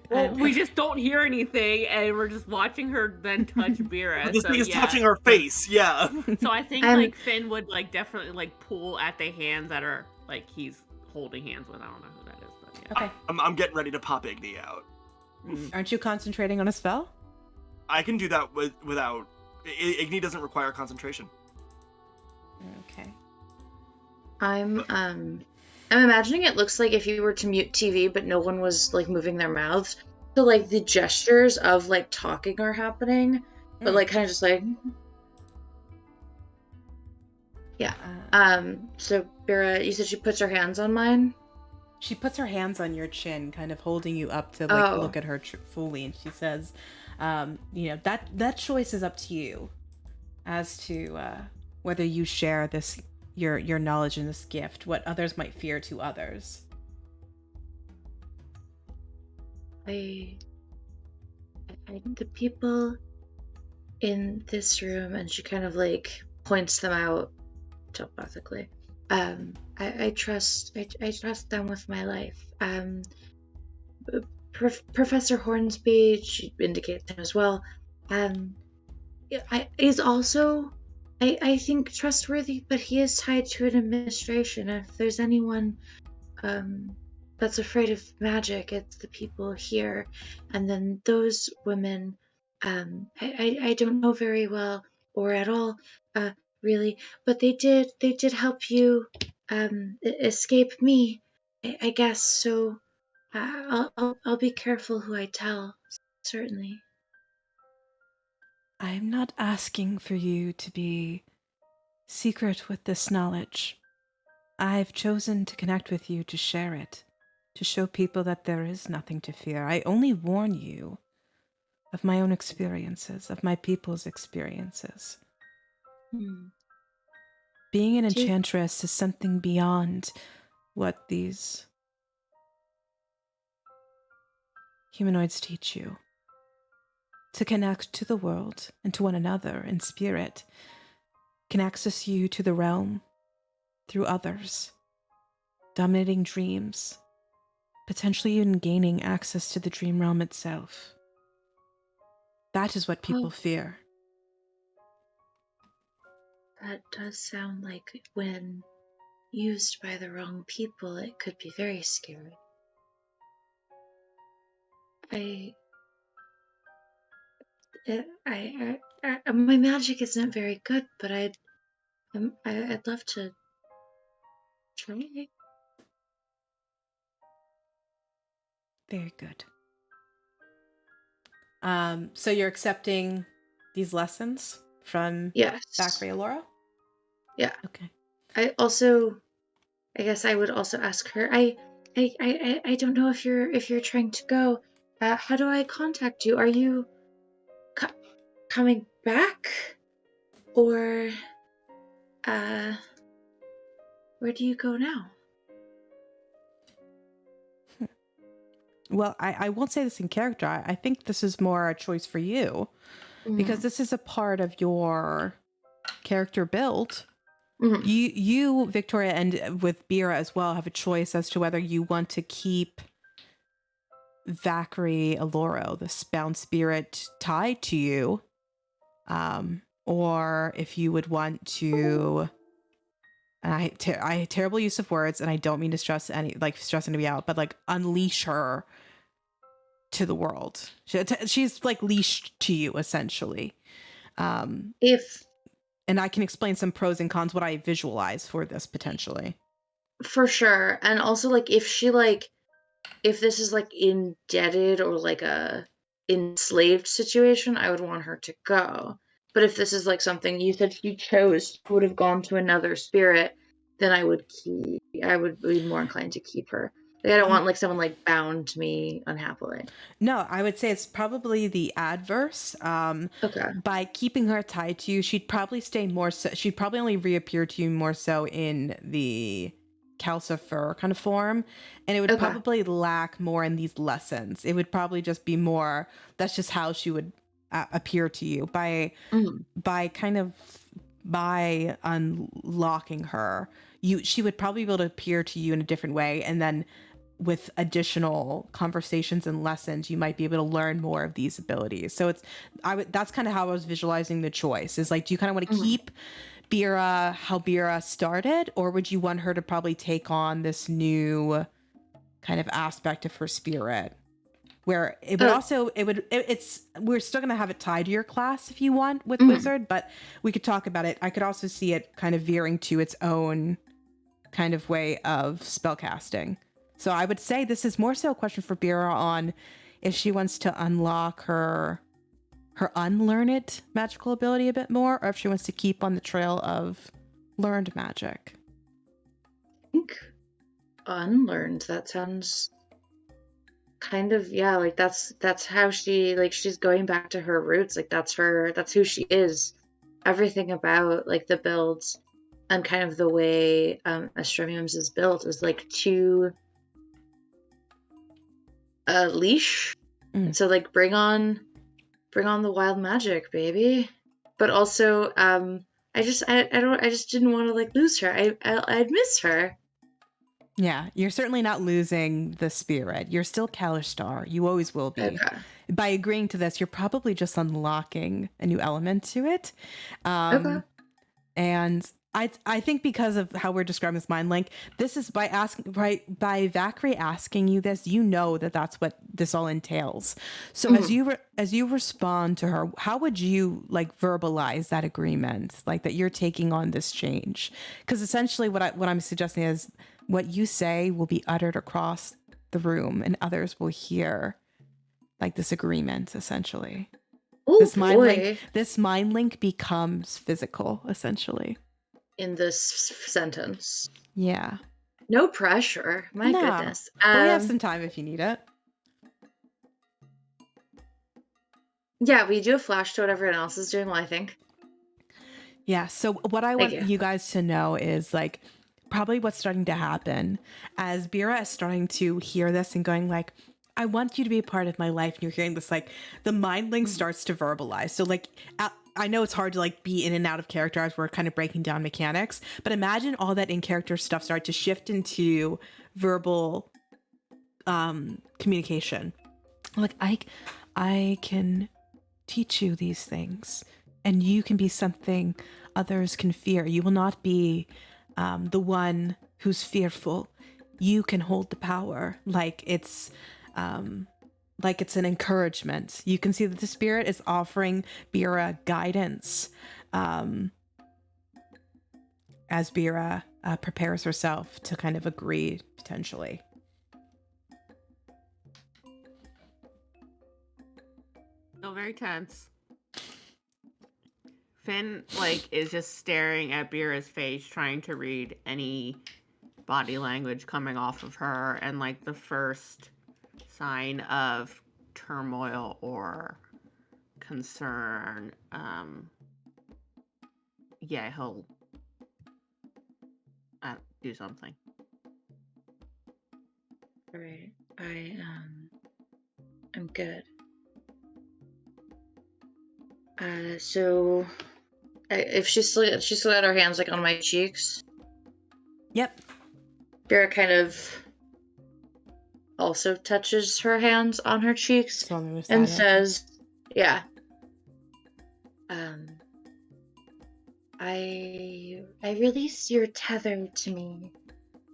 Well, we just don't hear anything, and we're just watching her then touch Bira. This thing is touching her face, yeah. So I think like Finn would like definitely like pull at the hands that are like he's holding hands with. I don't know who that is, but yeah. Okay. I'm getting ready to pop Igni out. Aren't you concentrating on a spell? I can do that without. Igni doesn't require concentration. Okay. I'm imagining it looks like if you were to mute TV, but no one was like moving their mouths. So like the gestures of like talking are happening, but like kind of just like Yeah. So Bira, you said she puts her hands on mine? She puts her hands on your chin, kind of holding you up to look at her fully, and she says, that choice is up to you as to whether you share this your knowledge and this gift, what others might fear to others. The people in this room, and she kind of like points them out telepathically. I trust them with my life. Professor Hornsby, she indicates him as well. Is also, I think, trustworthy, but he is tied to an administration. If there's anyone that's afraid of magic, it's the people here. And then those women, I don't know very well or at all, really, but they did help you escape me, I guess. So I'll be careful who I tell, certainly. I'm not asking for you to be secret with this knowledge. I've chosen to connect with you to share it, to show people that there is nothing to fear. I only warn you of my own experiences, of my people's experiences. Being an enchantress is something beyond what these humanoids teach you. To connect to the world and to one another in spirit can access you to the realm through others, dominating dreams, potentially even gaining access to the dream realm itself. That is what people fear. That does sound like when used by the wrong people, it could be very scary. My magic isn't very good, but I'd love to try. Very good. So you're accepting these lessons from Zachary Laura? Yeah. Okay. I guess I would also ask her. I don't know if you're trying to go. How do I contact you? Are you coming back, or where do you go now? Well, I won't say this in character. I think this is more a choice for you because this is a part of your character build. You, Victoria, and with Bira as well, have a choice as to whether you want to keep Zachary Aloro, the bound spirit, tied to you, or if you would want to. And I terrible use of words, and I don't mean to stress anybody out, but like unleash her to the world. She's like leashed to you essentially. And I can explain some pros and cons, what I visualize for this potentially. For sure. And also, like, if this is like indebted or like a enslaved situation, I would want her to go. But if this is like something you said she chose, would have gone to another spirit, then I would be more inclined to keep her. Like, I don't want like someone like bound to me unhappily. No, I would say it's probably the adverse. Okay. By keeping her tied to you, she'd probably stay more so. She'd probably only reappear to you more so in the calcifer kind of form, and it would probably lack more in these lessons. It would probably just be more. That's just how she would appear to you by unlocking her. She would probably be able to appear to you in a different way, and then with additional conversations and lessons, you might be able to learn more of these abilities. So that's kind of how I was visualizing the choice. Is like, do you kind of want to keep Bira how Bira started, or would you want her to probably take on this new kind of aspect of her spirit, where it would we're still going to have it tied to your class if you want with Wizard, but we could talk about it. I could also see it kind of veering to its own kind of way of spellcasting. So I would say this is more so a question for Bira on if she wants to unlock her unlearned magical ability a bit more, or if she wants to keep on the trail of learned magic? I think unlearned. That sounds kind of, yeah, like that's how she, like, she's going back to her roots. Like that's who she is. Everything about like the builds and kind of the way Astromium's is built is like to leash. So like bring on the wild magic, baby. But also I just didn't want to like lose her. I'd miss her. Yeah, you're certainly not losing the spirit. You're still Kalistar. You always will be. Okay. By agreeing to this, you're probably just unlocking a new element to it. Okay. And I think because of how we're describing this mind link, this is by Vakri asking you this, you know that that's what this all entails. So as you respond to her, how would you like verbalize that agreement, like that you're taking on this change? Because essentially, what I'm suggesting is what you say will be uttered across the room, and others will hear like this agreement. Essentially, Oh, this mind link becomes physical. Essentially. In this sentence. Yeah. No pressure. My No, goodness. But we have some time if you need it. Yeah, we do a flash to what everyone else is doing while I think. Yeah, so what I want you guys to know is like probably what's starting to happen as Bira is starting to hear this and going like, I want you to be a part of my life. And you're hearing this, like the mind link starts to verbalize. So like, I know it's hard to like be in and out of character as we're kind of breaking down mechanics, but imagine all that in character stuff start to shift into verbal communication. Like I can teach you these things and you can be something others can fear. You will not be the one who's fearful. You can hold the power. Like it's an encouragement. You can see that the spirit is offering Bira guidance as Bira prepares herself to kind of agree potentially. Still very tense. Finn is just staring at Bira's face, trying to read any body language coming off of her, and the first sign of turmoil or concern, he'll do something. All right, I'm good. So if she still had her hands on my cheeks. Yep. Bira kind of also touches her hands on her cheeks and says, "Yeah, I release your tether to me.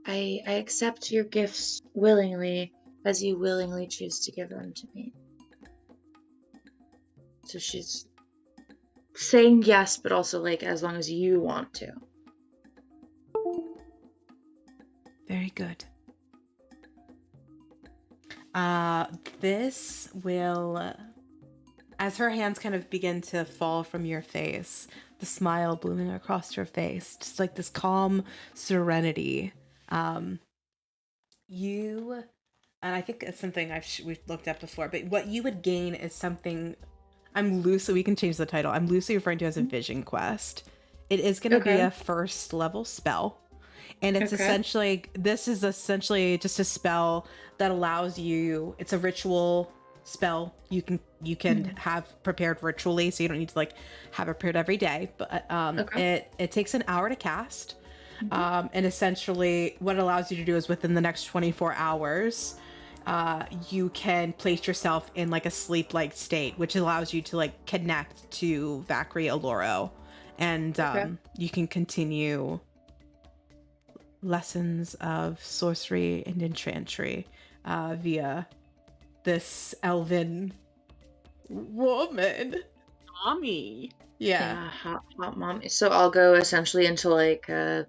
I accept your gifts willingly, as you willingly choose to give them to me." So she's saying yes, but also as long as you want to. Very good. This will, as her hands kind of begin to fall from your face, the smile blooming across your face, just like this calm serenity. And I think it's something we've looked at before, but what you would gain is something we can change the title. I'm loosely referring to as a vision quest. It is going to be a first level spell. And it's essentially just a spell that allows you, it's a ritual spell. You can have prepared ritually, so you don't need to have it prepared every day. But it takes an hour to cast. And essentially what it allows you to do is within the next 24 hours, you can place yourself in a sleep-like state, which allows you to connect to Vakri Aloro, and you can continue lessons of sorcery and enchantry via this elven woman. Mommy. Yeah, hot mommy. So I'll go essentially into a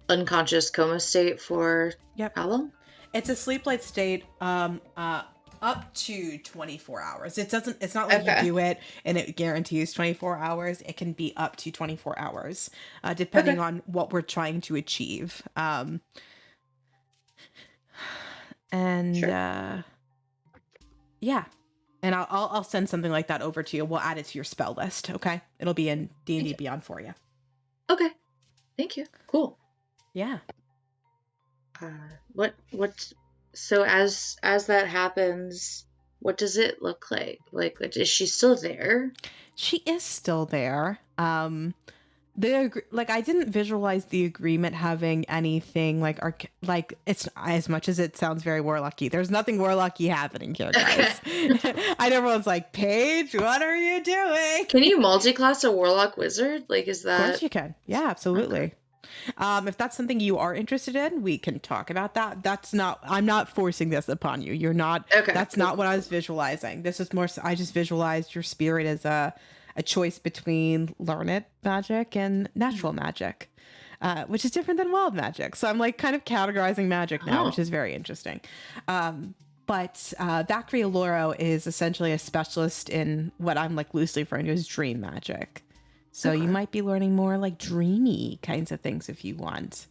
unconscious coma state for how long? It's a sleep-like state. up to 24 hours. It's not like Okay. you do it and it guarantees 24 hours. It can be up to 24 hours, depending on what we're trying to achieve. Yeah. And I'll send something like that over to you. We'll add it to your spell list. Okay. It'll be in D&D Beyond for you. Okay. Thank you. Cool. Yeah. So as that happens, what does it look like? Like, is she still there? She is still there. I didn't visualize the agreement having anything like it's as much as it sounds very warlocky. There's nothing warlocky happening here, guys. I know everyone's like, Paige, what are you doing? Can you multi-class a warlock wizard? Like, is that? Of course you can. Yeah, absolutely. If that's something you are interested in, we can talk about that. I'm not forcing this upon you. You're not. Okay. That's not what I was visualizing. This is more. I just visualized your spirit as a choice between learned magic and natural magic, which is different than wild magic. So I'm like kind of categorizing magic now, which is very interesting. But Vacria Loro is essentially a specialist in what I'm like loosely referring to as dream magic. So you might be learning more like dreamy kinds of things if you want.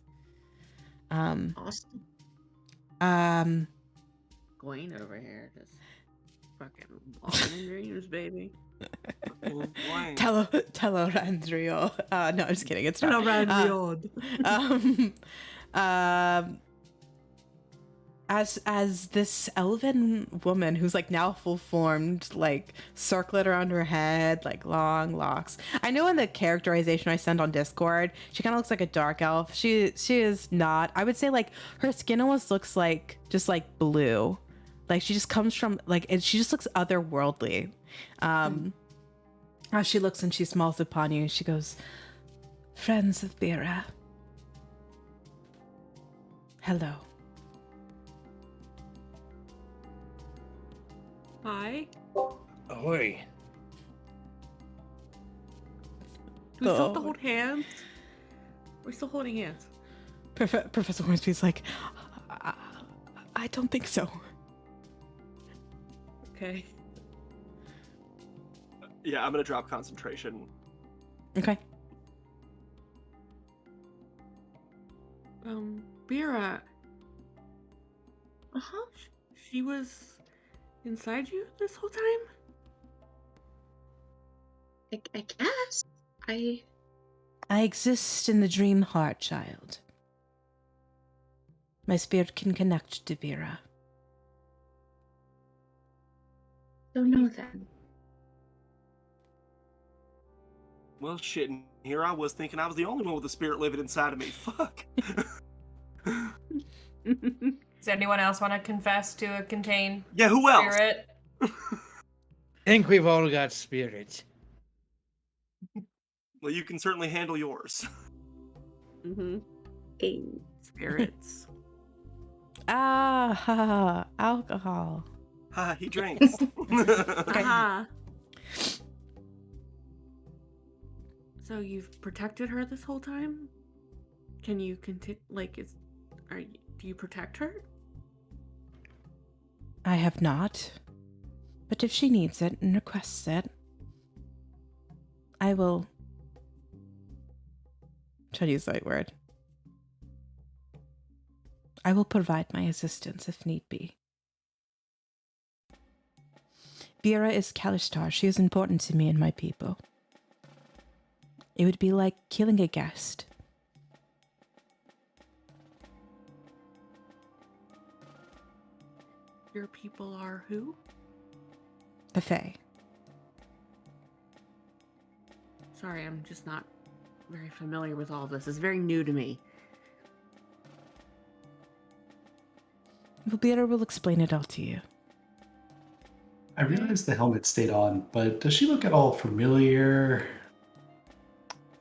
Awesome. Gwen over here just fucking walking in dreams, baby. Telorandrio. No, I'm just kidding. It's not. As this elven woman who's like now full formed, like circlet around her head, like long locks. I know in the characterization I send on Discord, she kind of looks like a dark elf. She is not. I would say like her skin almost looks like just like blue, like she just comes from like she just looks otherworldly. As she looks and she smiles upon you, she goes, "Friends of Bira, hello." Hi. Ahoy. Do we still have to hold hands? We're still holding hands. Professor Hornsby's like, I don't think so. Okay. Yeah, I'm gonna drop concentration. Okay. Bira. She was inside you this whole time? I guess. I exist in the dream heart, child. My spirit can connect to Bira. don't know then. Well, shit, and here I was thinking I was the only one with a spirit living inside of me. Fuck. Does anyone else want to confess to a contain? Yeah, who else? Spirit? I think we've all got spirits. Well, you can certainly handle yours. Spirits. Alcohol. Ha, he drinks. So you've protected her this whole time? Can you continue? Like, do you protect her? I have not. But if she needs it and requests it, I will try to use the right word. I will provide my assistance if need be. Bira is Kalishtar. She is important to me and my people. It would be like killing a guest. Your people are who? The Fae. Sorry, I'm just not very familiar with all of this. It's very new to me. Well, Bira will explain it all to you. I realize the helmet stayed on, but does she look at all familiar?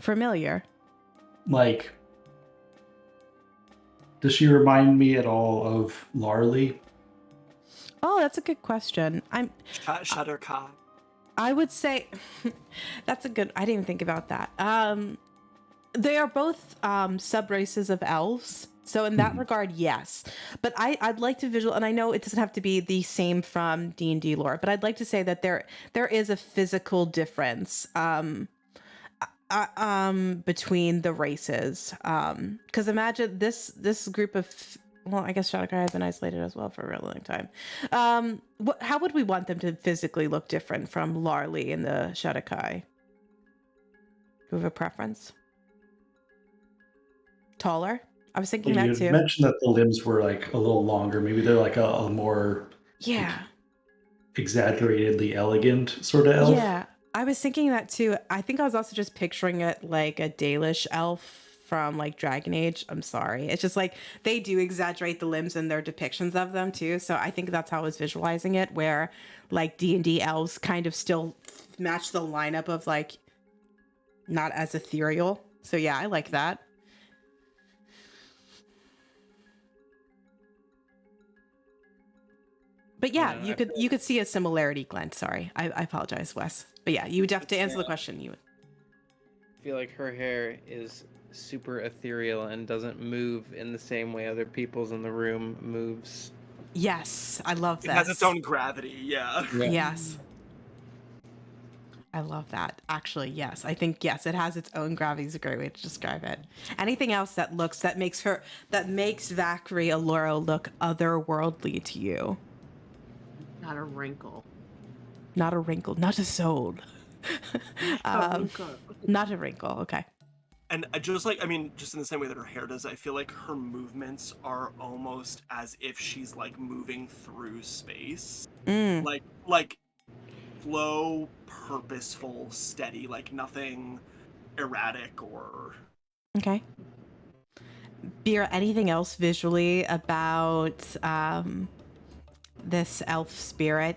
Familiar? Like, does she remind me at all of Larly? Oh, that's a good question. Shuttercock. I would say that's a good. I didn't even think about that. They are both sub races of elves. So in that regard, yes. But I'd like to visual, and I know it doesn't have to be the same from D&D lore, but I'd like to say that there is a physical difference between the races. Because imagine this group of, well, I guess Shadowkai has been isolated as well for a really long time. How would we want them to physically look different from Larly and the Shadowkai? Do you have a preference? Taller? I was thinking that too. You mentioned that the limbs were like a little longer. Maybe they're like a more exaggeratedly elegant sort of elf. Yeah, I was thinking that too. I think I was also just picturing it like a Dalish elf from like Dragon Age. I'm sorry. It's just like they do exaggerate the limbs in their depictions of them too. So I think that's how I was visualizing it, where like D&D elves kind of still match the lineup of like not as ethereal. So yeah, I like that. But yeah, you could see a similarity, Glenn. Sorry, I apologize, Wes. But yeah, you would have to answer the question. You would. I feel like her hair is super ethereal and doesn't move in the same way other people's in the room moves. Yes, I love that. It has its own gravity, yeah. Yes. I love that. Actually, yes. I think yes, it has its own gravity is a great way to describe it. Anything else that makes Vakri Allura look otherworldly to you? Not a wrinkle. Not a wrinkle, not a soul. Not a wrinkle. Okay. And just like, I mean, just in the same way that her hair does, I feel like her movements are almost as if she's like moving through space. Like flow, purposeful, steady, like nothing erratic or... Okay. Bira, anything else visually about this elf spirit?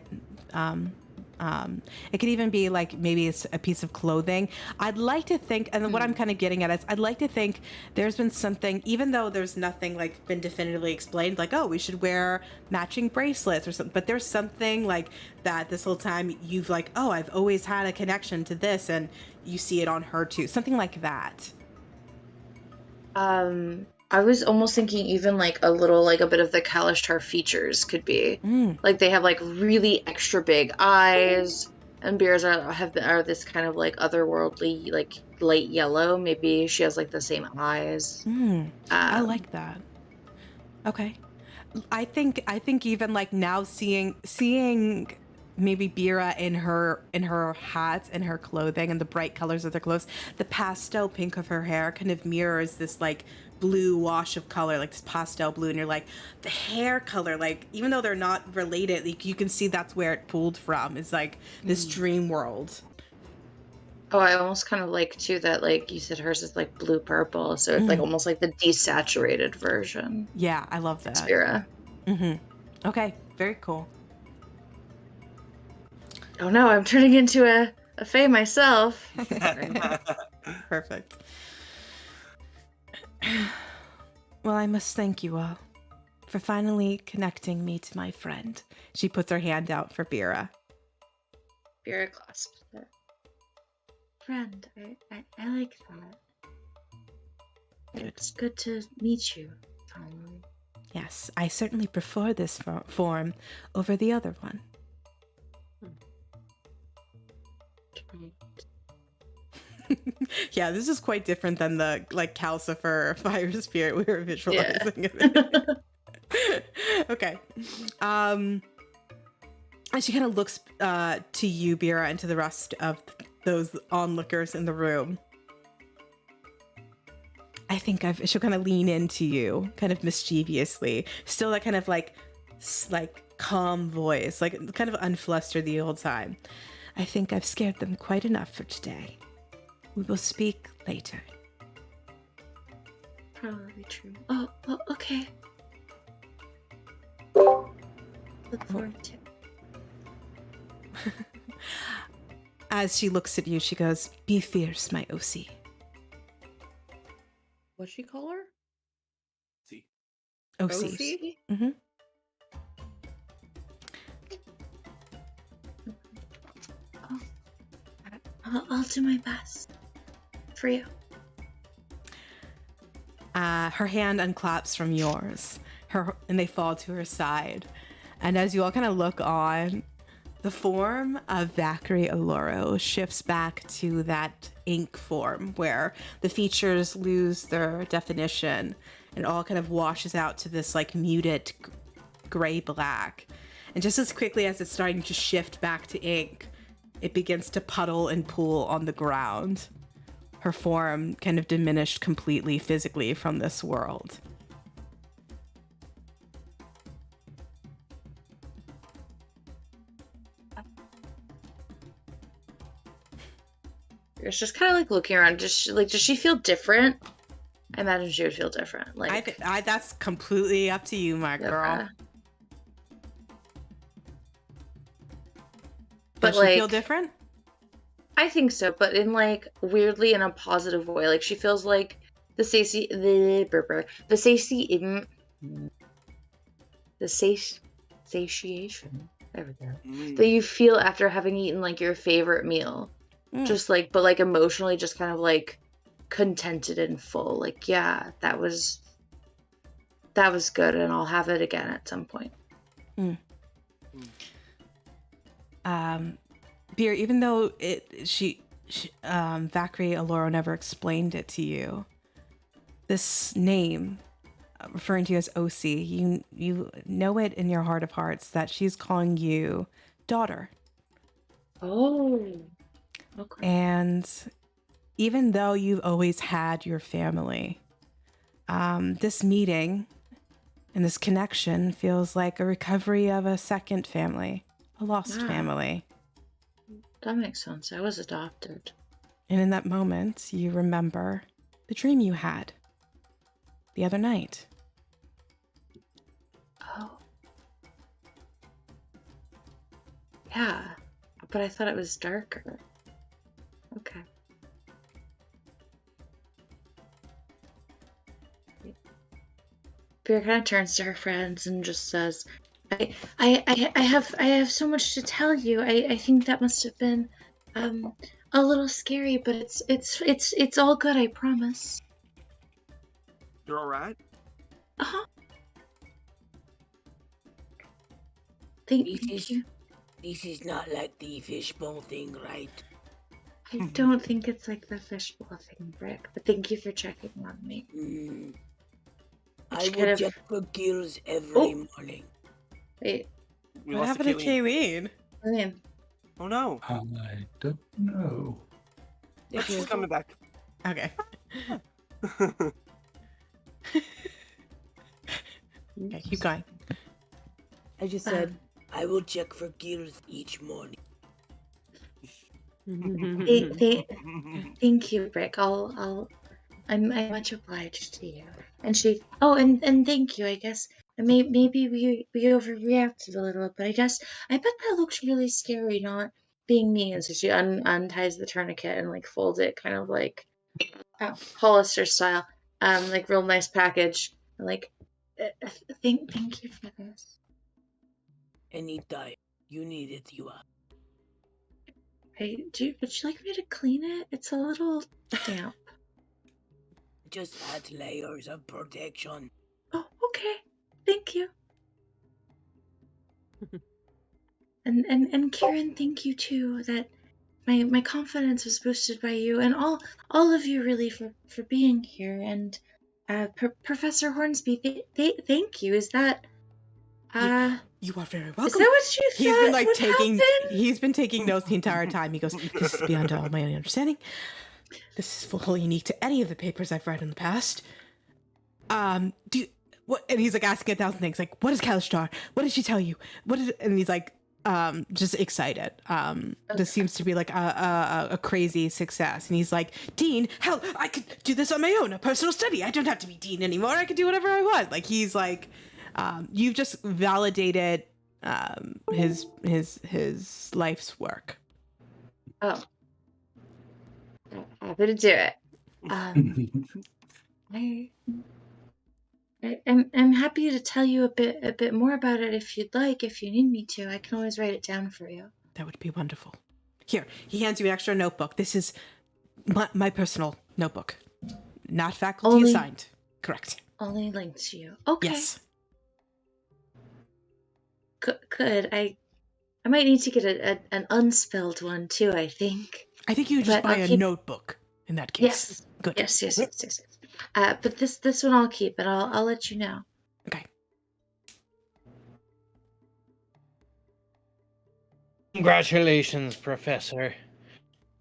It could even be like maybe it's a piece of clothing. I'd like to think, and what I'm kind of getting at is I'd like to think there's been something, even though there's nothing like been definitively explained, like, oh, we should wear matching bracelets or something, but there's something like that this whole time you've like, oh, I've always had a connection to this, and you see it on her too. Something like that. I was almost thinking even like a bit of the Kalishtar features could be. Like they have like really extra big eyes, and bears are this kind of like otherworldly, like light yellow. Maybe she has like the same eyes. I like that. Okay. I think even like now seeing maybe Bira in her hat and her clothing and the bright colors of their clothes, the pastel pink of her hair kind of mirrors this like blue wash of color, like this pastel blue, and you're like, the hair color, like even though they're not related, like, you can see that's where it pulled from. It's like this dream world. Oh, I almost kind of like too that like you said hers is like blue purple, so it's like almost like the desaturated version. Yeah, I love that. Bira. Okay, very cool. Oh no, I'm turning into a fae myself. Perfect. Well, I must thank you all for finally connecting me to my friend. She puts her hand out for Bira. Bira clasps her. Friend, I like that. It's good to meet you, finally. Yes, I certainly prefer this form over the other one. Yeah, this is quite different than the like Calcifer fire spirit we were visualizing. Yeah. Okay. And she kind of looks to you, Bira, and to the rest of those onlookers in the room. I think she'll kind of lean into you, kind of mischievously. Still that kind of like calm voice, like kind of unflustered the whole time. I think I've scared them quite enough for today. We will speak later. Probably true. Oh, okay. Look forward to it. As she looks at you, she goes, "Be fierce, my OC." What'd she call her? OC. I'll do my best for you. Her hand unclaps from yours, and they fall to her side. And as you all kind of look on, the form of Vakri Aloro shifts back to that ink form where the features lose their definition and all kind of washes out to this like muted gray black. And just as quickly as it's starting to shift back to ink, it begins to puddle and pool on the ground. Her form kind of diminished completely physically from this world. It's just kind of like looking around. Does she feel different? I imagine she would feel different. Like that's completely up to you, my girl. But Does she feel different? I think so, but in like weirdly in a positive way. Like she feels like the satiation there we go, that you feel after having eaten like your favorite meal. Just like, but like emotionally just kind of like contented and full. Like, yeah, that was good and I'll have it again at some point. Beer, even though Vakri Aloro never explained it to you, this name, referring to you as OC, you know it in your heart of hearts that she's calling you daughter. Oh, okay. And even though you've always had your family, this meeting and this connection feels like a recovery of a second family, a lost family. That makes sense. I was adopted. And in that moment, you remember the dream you had the other night. Oh. Yeah, but I thought it was darker. Okay. Beer kind of turns to her friends and just says, I have so much to tell you. I think that must have been a little scary, but it's all good, I promise. You're all right? Uh-huh. Thank you. This is not like the fishbowl thing, right? I don't think it's like the fishbowl thing, Rick, but thank you for checking on me. I will check for gills every morning. Wait. What happened to Kayleen? Oh no. I don't know. She's coming back. Okay. Okay, keep going. I just said, I will check for gills each morning. Thank you, Rick. I'm much obliged to you. And she, and thank you. I guess maybe we overreacted a little, but I bet that looks really scary, not being me. And so she unties the tourniquet and like folds it, kind of like Hollister style, like real nice package. Like, thank you for this. Anytime you need it, you are. Hey, would you like me to clean it? It's a little damp. Just add layers of protection. Oh, okay. Thank you. And Kieran, thank you too. That my confidence was boosted by you and all of you really for being here. And Professor Hornsby, thank you. Is that you are very welcome. Is that what you He's thought been like would taking happen? he's been taking notes the entire time. He goes, "This is beyond all my understanding. This is fully unique to any of the papers I've read in the past. What?" And he's like asking 1,000 things, like, "What is Kalishtar? What did she tell you? What is?" And he's like, just excited. This seems to be like a crazy success. And he's like, "Dean, hell, I could do this on my own, a personal study. I don't have to be Dean anymore. I can do whatever I want." Like he's like, you've just validated his life's work. Oh, happy to do it. I'm happy to tell you a bit more about it if you'd like. If you need me to, I can always write it down for you. That would be wonderful. Here, he hands you an extra notebook. This is my personal notebook, not faculty assigned. Correct. Only linked to you. Okay. Yes. Good. I might need to get an unspelled one too, I think. I think you just But buy I'll a keep... notebook in that case. Yes. Good. Yes. But this one I'll keep, and I'll let you know. Okay. Congratulations, Professor.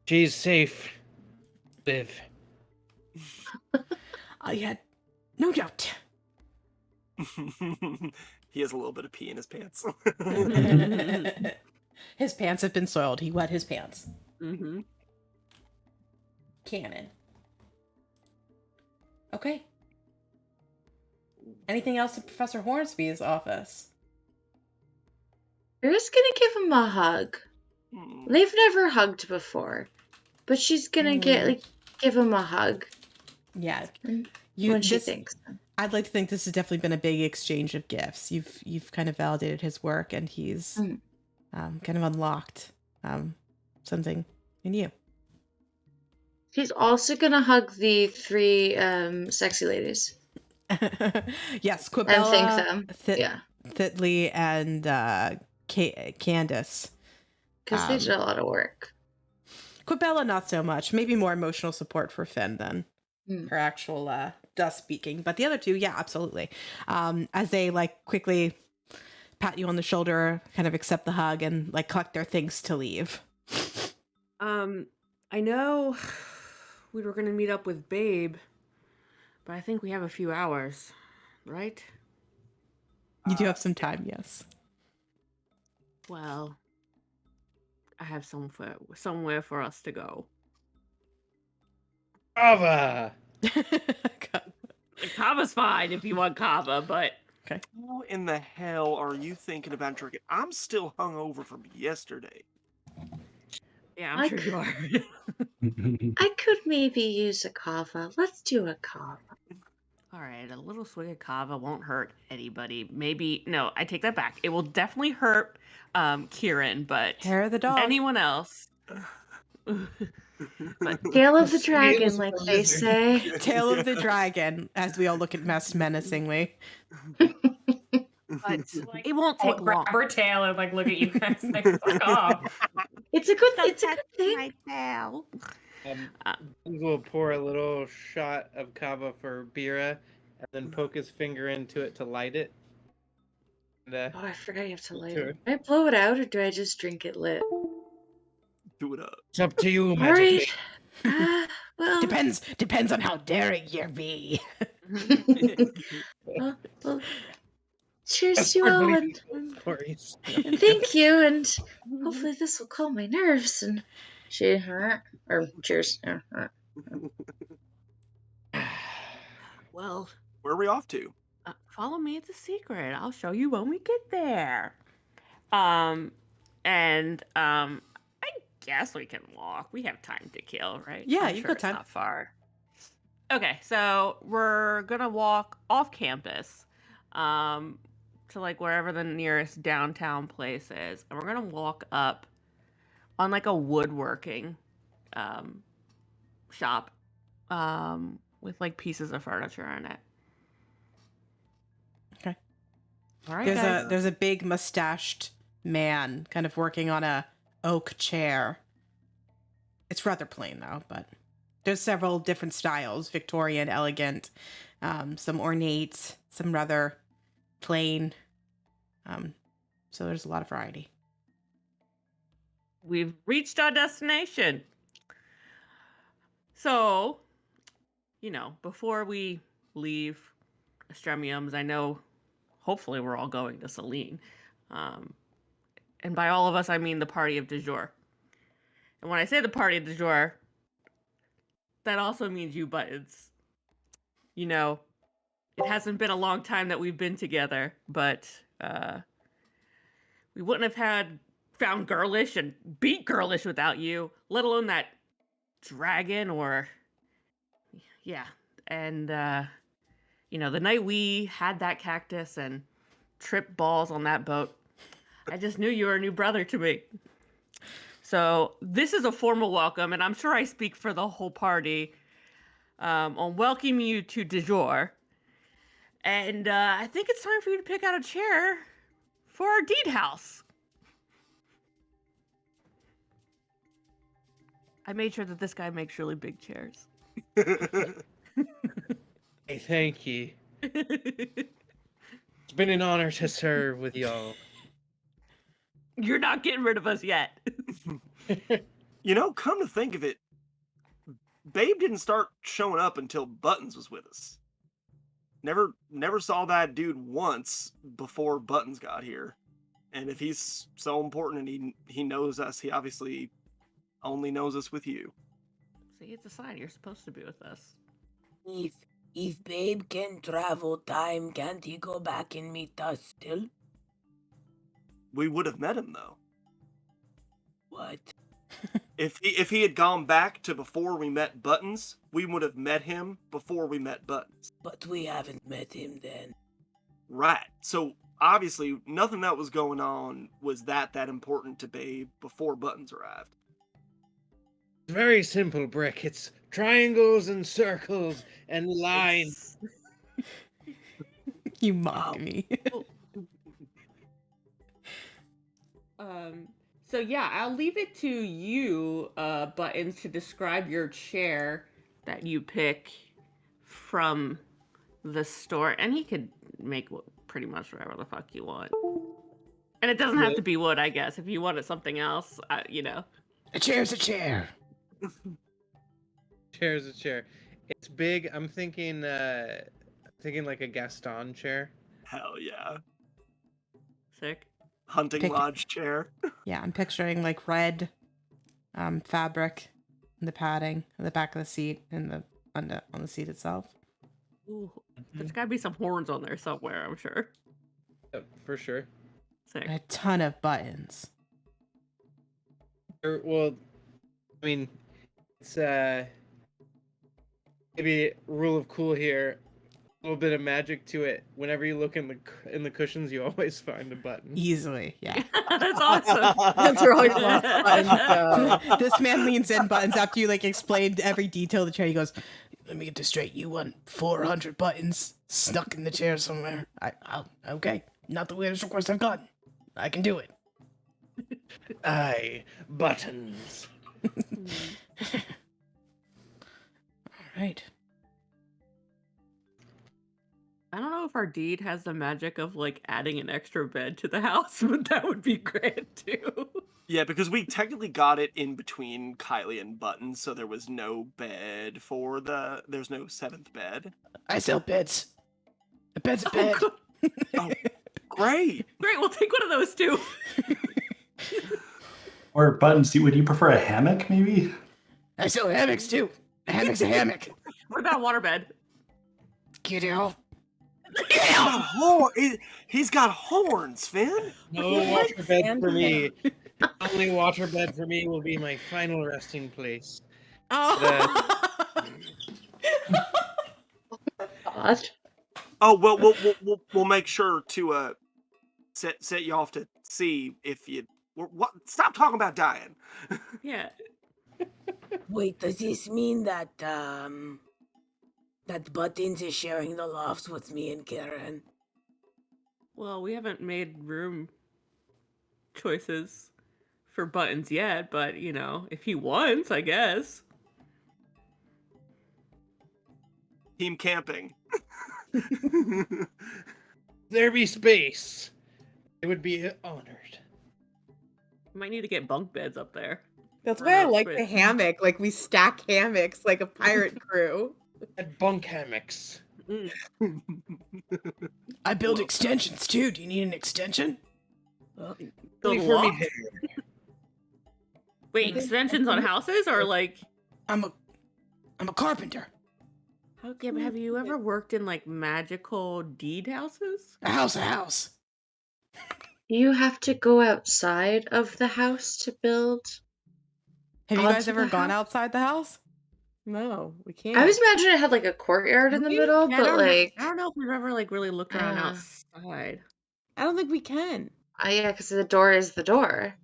She's safe. Live. I had no doubt. He has a little bit of pee in his pants. His pants have been soiled. He wet his pants. Mm-hmm. Canon. Okay. Anything else in Professor Hornsby's office? Vera's gonna give him a hug. They've never hugged before, but she's gonna give him a hug. Yeah. When she thinks. I'd like to think this has definitely been a big exchange of gifts. You've kind of validated his work, and he's kind of unlocked something in you. She's also gonna hug the 3 sexy ladies. Yes, Quibella, And thank them. Yeah. Thitly, and Candace. Because they did a lot of work. Quibella, not so much. Maybe more emotional support for Finn than her actual dust speaking. But the other two, yeah, absolutely. As they quickly pat you on the shoulder, kind of accept the hug, and collect their things to leave. I know we were gonna meet up with Babe, but I think we have a few hours, right? You do have some time, yes. Well, I have somewhere for us to go. Kava! Kava's fine if you want Kava, but... Okay. How in the hell are you thinking about drinking? I'm still hungover from yesterday. Yeah, I'm sure you are. I could maybe use a kava. Let's do a kava. All right, a little swig of Kava won't hurt anybody. Maybe... No, I take that back. It will definitely hurt Kieran, but... Hair of the dog. Anyone else... But Tail of the dragon, like they say. Tail of the dragon, as we all look at Mess menacingly. But it won't take long. Grab her tail and look at you guys fuck off. It's a good thing. My tail. We'll pour a little shot of kava for Bira, and then poke his finger into it to light it. And, I forgot you have to light it. Do I blow it out, or do I just drink it lit? Do it up. It's up to you, All Magic. right. Well, depends on how daring you be. well, cheers to you all, and thank you, and hopefully this will calm my nerves. And cheers. Well, where are we off to? Follow me. It's a secret. I'll show you when we get there. I guess we can walk. We have time to kill, right? Yeah, I'm you've sure got time. It's not far. Okay, so we're gonna walk off campus, to wherever the nearest downtown place is, and we're gonna walk up on a woodworking, shop, with pieces of furniture in it. Okay. All right, guys. There's a big mustached man kind of working on a oak chair. It's rather plain though, but there's several different styles: Victorian, elegant, some ornate, some rather plain. So there's a lot of variety. We've reached our destination. So, before we leave Estremiums, I know hopefully we're all going to Celine. And by all of us, I mean the party of du jour. And when I say the party of du jour, that also means you buttons. It hasn't been a long time that we've been together, but we wouldn't have found Girlish and beat Girlish without you, let alone that dragon or... Yeah. And, the night we had that cactus and tripped balls on that boat, I just knew you were a new brother to me. So this is a formal welcome, and I'm sure I speak for the whole party on welcoming you to du jour. And I think it's time for you to pick out a chair for our deed house. I made sure that this guy makes really big chairs. Hey, thank you. It's been an honor to serve with y'all. You're not getting rid of us yet. Come to think of it, Babe didn't start showing up until Buttons was with us. Never saw that dude once before Buttons got here. And if he's so important and he knows us, he obviously only knows us with you. See, it's a sign you're supposed to be with us. If Babe can travel time, can't he go back and meet us still? We would have met him though. What? If he had gone back to before we met Buttons, we would have met him before we met Buttons. But we haven't met him then. Right. So obviously nothing that was going on was that important to Babe before Buttons arrived. It's very simple, Brick. It's triangles and circles and lines. You mock me. So yeah, I'll leave it to you, Buttons, to describe your chair that you pick from the store, and he could make pretty much whatever the fuck you want. And it doesn't have to be wood, I guess. If you wanted something else, A chair's a chair. Chair's a chair. It's big. I'm thinking like a Gaston chair. Hell yeah. Sick. Hunting lodge chair. Yeah, I'm picturing like red fabric in the padding in the back of the seat and on the seat itself. Ooh, there's gotta be some horns on there somewhere, I'm sure. Yep, for sure. Sick. A ton of buttons. Well, I mean, it's maybe rule of cool here. A little bit of magic to it. Whenever you look in the cushions, you always find a button. Easily, yeah. That's awesome. That's really fun. This man leans in buttons after you like explained every detail of the chair. He goes, Let me get this straight. You want 400 buttons stuck in the chair somewhere? Okay. Not the weirdest request I've gotten. I can do it. Aye, buttons. All right. I don't know if our deed has the magic of like adding an extra bed to the house, but that would be great too. Yeah, because we technically got it in between Kylie and Buttons, so there was no bed there's no seventh bed. I sell beds. A bed's a bed. Oh, great. Great, we'll take one of those too. Or Buttons, would you prefer a hammock, maybe? I sell hammocks too. A hammock's a hammock. What about a waterbed? Get out. He's got horns, Finn. No waterbed for me. Only waterbed for me will be my final resting place. God. Oh well, we'll make sure to set you off to see if you. What? Stop talking about dying. Yeah. Wait, does this mean that that Buttons is sharing the lofts with me and Karen? Well, we haven't made room choices for Buttons yet, but if he wants, I guess. Team camping. There be space. It would be honored. Might need to get bunk beds up there. That's why I like the hammock. Like we stack hammocks like a pirate crew. And bunk hammocks. I build extensions too. Do you need an extension? Build for me loft? here. Wait, extensions on houses or like? I'm a carpenter. Yeah, but have you ever worked in like magical deed houses? A house. You have to go outside of the house to build. Have you guys onto ever the gone house? outside the house? No, we can't. I always imagined it had like a courtyard in the middle, Yeah, but I don't know if we've ever like really looked around Uh, outside. I don't think we can. yeah, because the door is the door.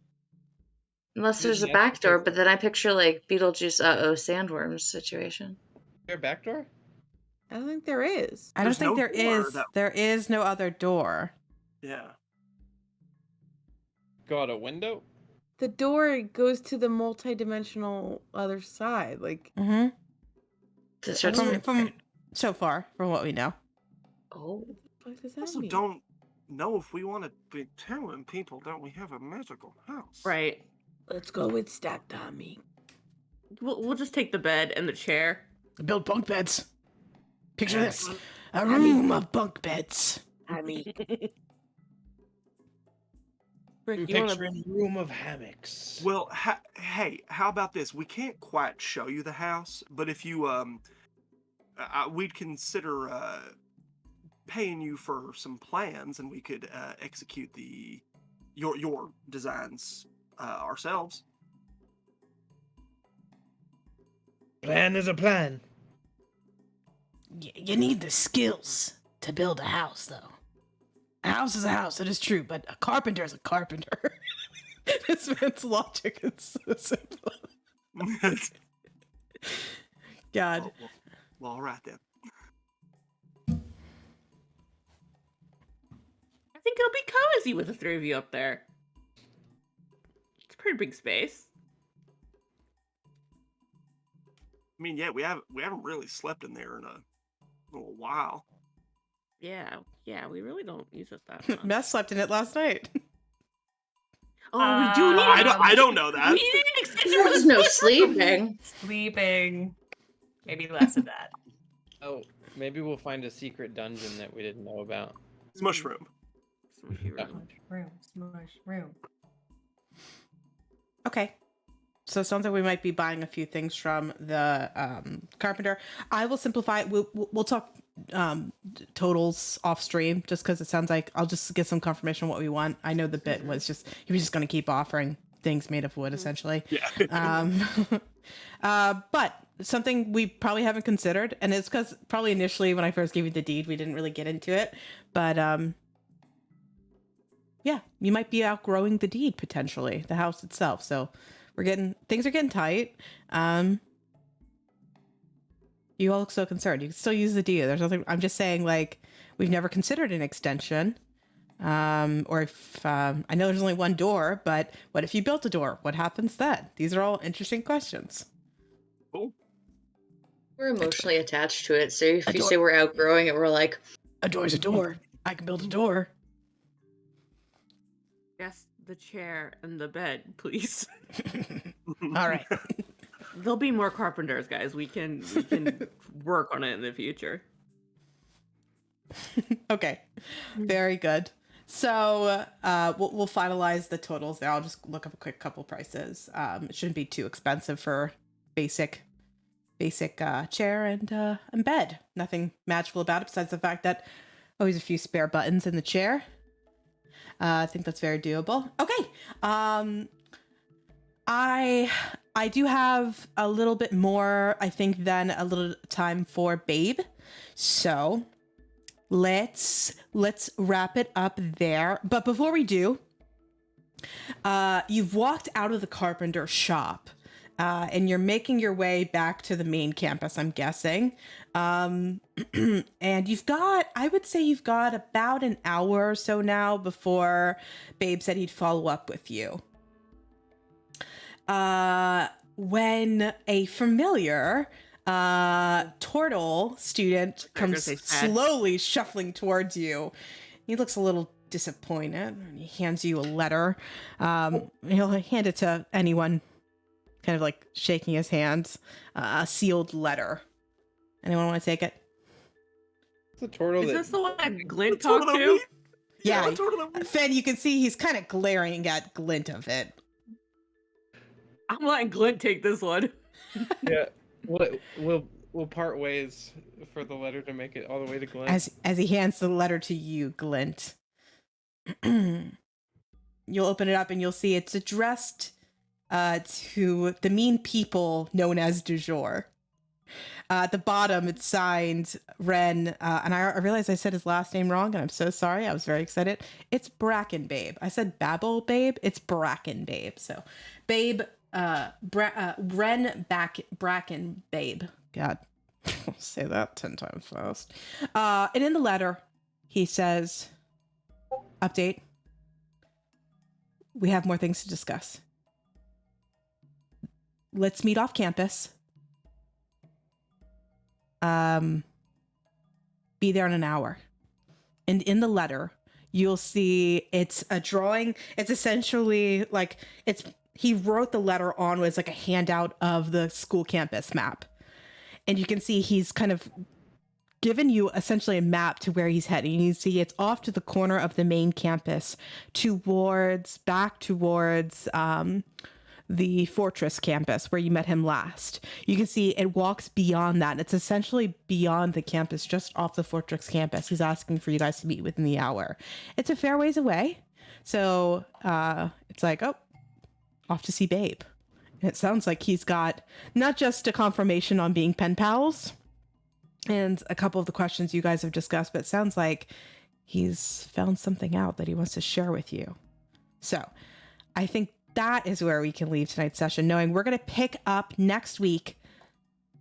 Unless there's a Yeah, back door, but then I picture like Beetlejuice, sandworms situation. Is there a back door? I don't think there is. I don't think there is. that- There is no other door. Yeah. Go out a window? The door goes to the multi-dimensional other side. Like, Mm-hmm. From so far, from what we know. Oh. what does that Also, mean? don't know if we want to be telling people that we have a magical house. Right. Let's go with Stack Tommy. We'll just take the bed and the chair. Build bunk beds. Picture this. A room of bunk beds. Tommy. Rick, I'm picturing a room of hammocks. Well, hey, how about this? We can't quite show you the house, but if you we'd consider paying you for some plans, and we could execute your designs ourselves. Plan is a plan. You need the skills to build a house, though. A house is a house, it is true, but a carpenter is a carpenter. This man's logic is so simple. God. Well, all right then. I think it'll be cozy with the three of you up there. It's a pretty big space. I mean, yeah, we haven't really slept in there in a little while. Yeah, we really don't use it that much. Mess slept in it last night. Oh, we do need. I don't know that. We need an extension There for was the no sleeping. sleeping. Sleeping. Maybe less of that. Oh, maybe we'll find a secret dungeon that we didn't know about. Smush room. Smushy room. Smush room. Okay. So it sounds like we might be buying a few things from the carpenter. I will simplify it. We'll talk totals off stream, just because it sounds like I'll just get some confirmation on what we want. I know the bit was just he was just going to keep offering things made of wood, essentially. Yeah. But something we probably haven't considered, and it's because probably initially when I first gave you the deed, we didn't really get into it. But yeah, you might be outgrowing the deed potentially, the house itself. So things are getting tight. You all look so concerned. You can still use the deed. There's nothing. I'm just saying, like, we've never considered an extension. Or if I know there's only one door, but what if you built a door? What happens then? These are all interesting questions. Cool. We're emotionally attached to it, so if you say we're outgrowing it, we're like, a door's a door. I can build a door. Yes, the chair and the bed, please. All right. There'll be more carpenters, guys. We can work on it in the future. Okay, very good. So we'll finalize the totals there. I'll just look up a quick couple prices. It shouldn't be too expensive for basic chair and bed. Nothing magical about it besides the fact that always a few spare buttons in the chair. I think that's very doable. Okay. I do have a little bit more, I think, than a little time for Babe. So let's wrap it up there. But before we do, you've walked out of the carpenter shop. And you're making your way back to the main campus, I'm guessing. And I would say you've got about an hour or so now before Babe said he'd follow up with you. When a familiar turtle student comes slowly shuffling towards you, he looks a little disappointed. He hands you a letter. He'll hand it to anyone, kind of like shaking his hands. A sealed letter. Anyone want to take it? The turtle. Is this the one that Glint talked to? Yeah, Finn, you can see he's kind of glaring at Glint of it. I'm letting Glint take this one. Yeah, we'll part ways for the letter to make it all the way to Glint. As he hands the letter to you, Glint, you'll open it up and you'll see it's addressed to the mean people known as du jour. At the bottom, it's signed Ren, and I realized I said his last name wrong, and I'm so sorry. I was very excited. It's Bracken Babe. I said Babel Babe. It's Bracken Babe. So, Babe, Ren Bracken Babe. God, Say that 10 times fast. And in the letter, he says, update. We have more things to discuss. Let's meet off campus. Be there in an hour. And in the letter, you'll see it's a drawing. It's essentially like he wrote the letter on was like a handout of the school campus map. And you can see he's kind of given you essentially a map to where he's heading. You see it's off to the corner of the main campus back towards the Fortress campus where you met him last. You can see it walks beyond that. It's essentially beyond the campus, just off the Fortress campus. He's asking for you guys to meet within the hour. It's a fair ways away. So it's like, oh, off to see Babe. And it sounds like he's got not just a confirmation on being pen pals and a couple of the questions you guys have discussed, but it sounds like he's found something out that he wants to share with you. So I think that is where we can leave tonight's session, knowing we're going to pick up next week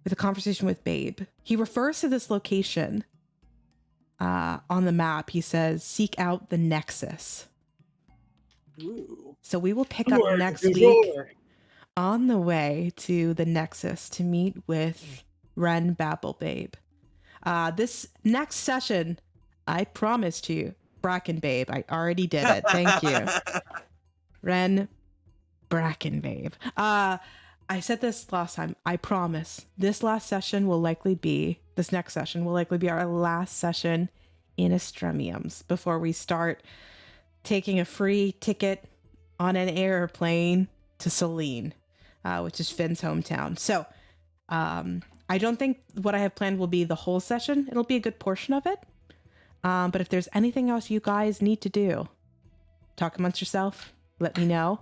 with a conversation with Babe. He refers to this location on the map. He says, seek out the Nexus. Ooh. So we will pick up next week on the way to the Nexus to meet with Ren, Babel, Babe. This next session, I promised you, Bracken Babe. I already did it. Thank you. Ren, Bracken Babe. I said this last time. I promise this next session will likely be our last session in Estremiums before we start taking a free ticket on an airplane to Celine, which is Finn's hometown. So I don't think what I have planned will be the whole session. It'll be a good portion of it. But if there's anything else you guys need to do, talk amongst yourself. Let me know.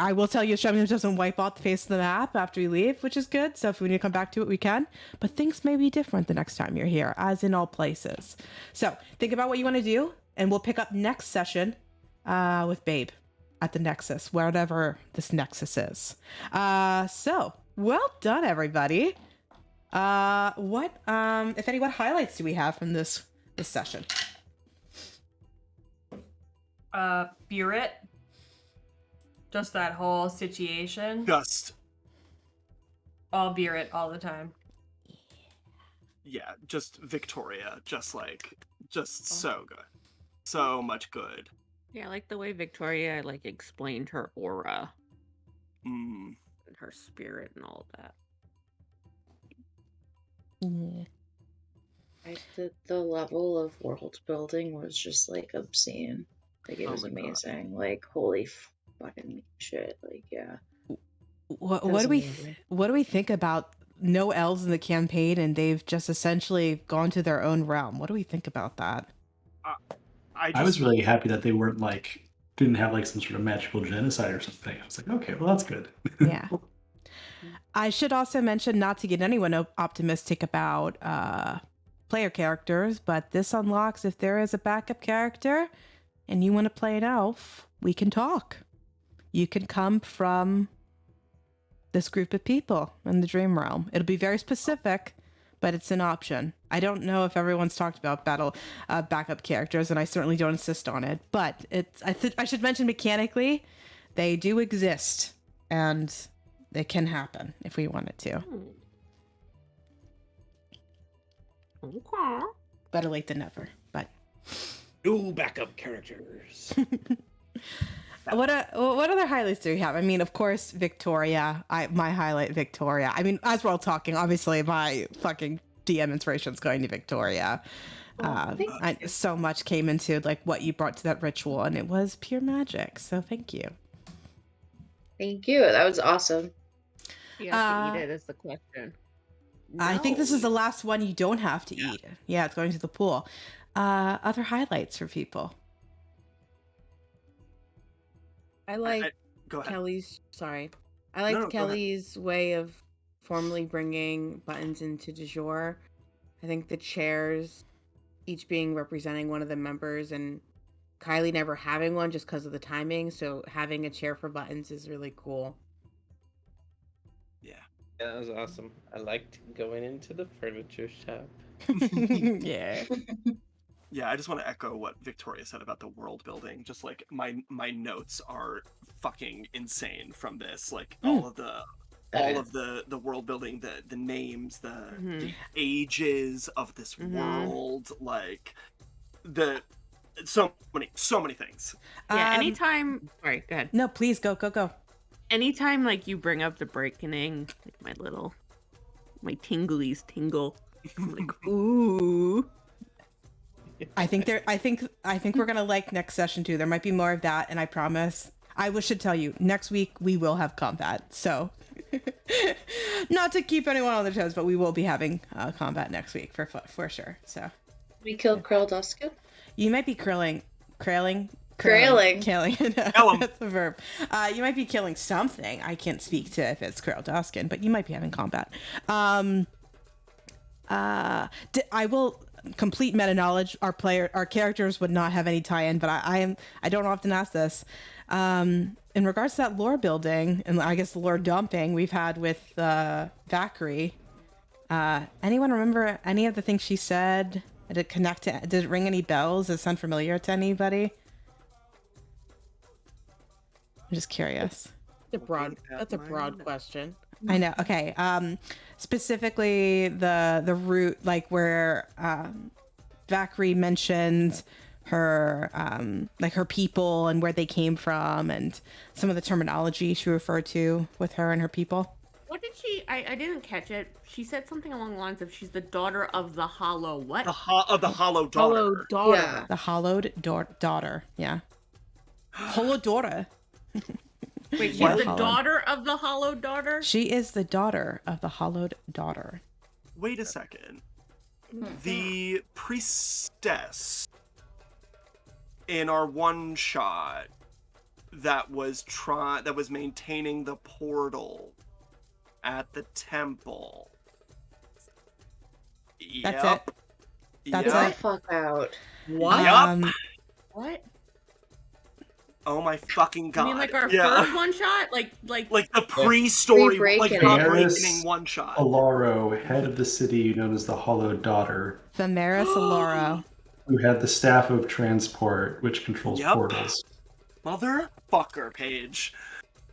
I will tell you, Estremiums doesn't wipe out the face of the map after you leave, which is good. So if we need to come back to it, we can. But things may be different the next time you're here, as in all places. So think about what you want to do, and we'll pick up next session with Babe at the Nexus, wherever this Nexus is. So well done, everybody. What highlights do we have from this session? Bira. Just that whole situation. All Bira all the time. Yeah, just Victoria. So good. So much good. Yeah, I like the way Victoria explained her aura. And her spirit and all of that. Yeah. The level of world building was just obscene. It was amazing. Holy fucking shit. Yeah. What do we think about no elves in the campaign and they've just essentially gone to their own realm? What do we think about that? I was really happy that they weren't didn't have some sort of magical genocide or something. I was like, okay, well that's good. Yeah. I should also mention, not to get anyone optimistic about player characters, but this unlocks if there is a backup character and you want to play an elf, we can talk. You can come from this group of people in the Dream Realm. It'll be very specific, but it's an option. I don't know if everyone's talked about backup characters, and I certainly don't insist on it, but I should mention mechanically, they do exist, and it can happen if we wanted to. Okay. Better late than never, but... No backup characters. What other highlights do we have? I mean, of course, Victoria. My highlight, Victoria. I mean, as we're all talking, obviously, my fucking DM inspiration is going to Victoria. So much came into what you brought to that ritual, and it was pure magic. So thank you. Thank you. That was awesome. You have to eat it is the question. I think this is the last one you don't have to eat. Yeah, it's going to the pool. Other highlights for people. I like go ahead. Kelly's. Sorry, I liked Kelly's way of formally bringing buttons into du jour. I think the chairs, each representing one of the members, and Kylie never having one just because of the timing. So having a chair for buttons is really cool. Yeah, Yeah, that was awesome. I liked going into the furniture shop. Yeah. Yeah, I just want to echo what Victoria said about the world building. Just like my notes are fucking insane from this. Like all of the world building, the names, the ages of this world, like the so many things. Yeah, anytime. Sorry, go ahead. No, please go. Anytime like you bring up the breaking, like my tinglies tingle. I'm like, ooh. I think we're gonna like next session too. There might be more of that, and I promise. I should tell you, next week we will have combat. So, not to keep anyone on their toes, but we will be having combat next week for sure. So, We killed Kralduskin? you might be crailing. Crailing. That's a verb. You might be killing something. I can't speak to if it's Kralduskin, but you might be having combat. I will complete meta knowledge. Our characters would not have any tie-in, but I don't often ask this. In regards to that lore building and I guess the lore dumping we've had with Valkyrie, anyone remember any of the things she said? Did it connect to? Did it ring any bells? Does it sound familiar to anybody? I'm just curious. That's a broad question. I know. Okay. Specifically the route, like where Valkyrie mentioned her like her people and where they came from and some of the terminology she referred to with her and her people. What did she? I didn't catch it. She said something along the lines of she's the daughter of the Hollow what? The Hollow Daughter. Hollow daughter. Yeah. The hollowed daughter. Yeah. Hollow daughter. Wait, she's Yeah. the Hollowed. daughter of the Hollow daughter? She is the daughter of the hollowed daughter. Wait a second. The priestess in our one shot that was maintaining the portal at the temple. That's Yep. it. That's Yep. it. Fuck out. What? Yup. What? Oh my fucking god. You mean like our Yeah. first one shot? Like the pre-story, like the Pre-break-in. awakening one shot. Alaro, head of the city known as the Hollowed Daughter, Vamaris Aloro. who had the Staff of Transport, which controls Yep. portals. Motherfucker, Paige.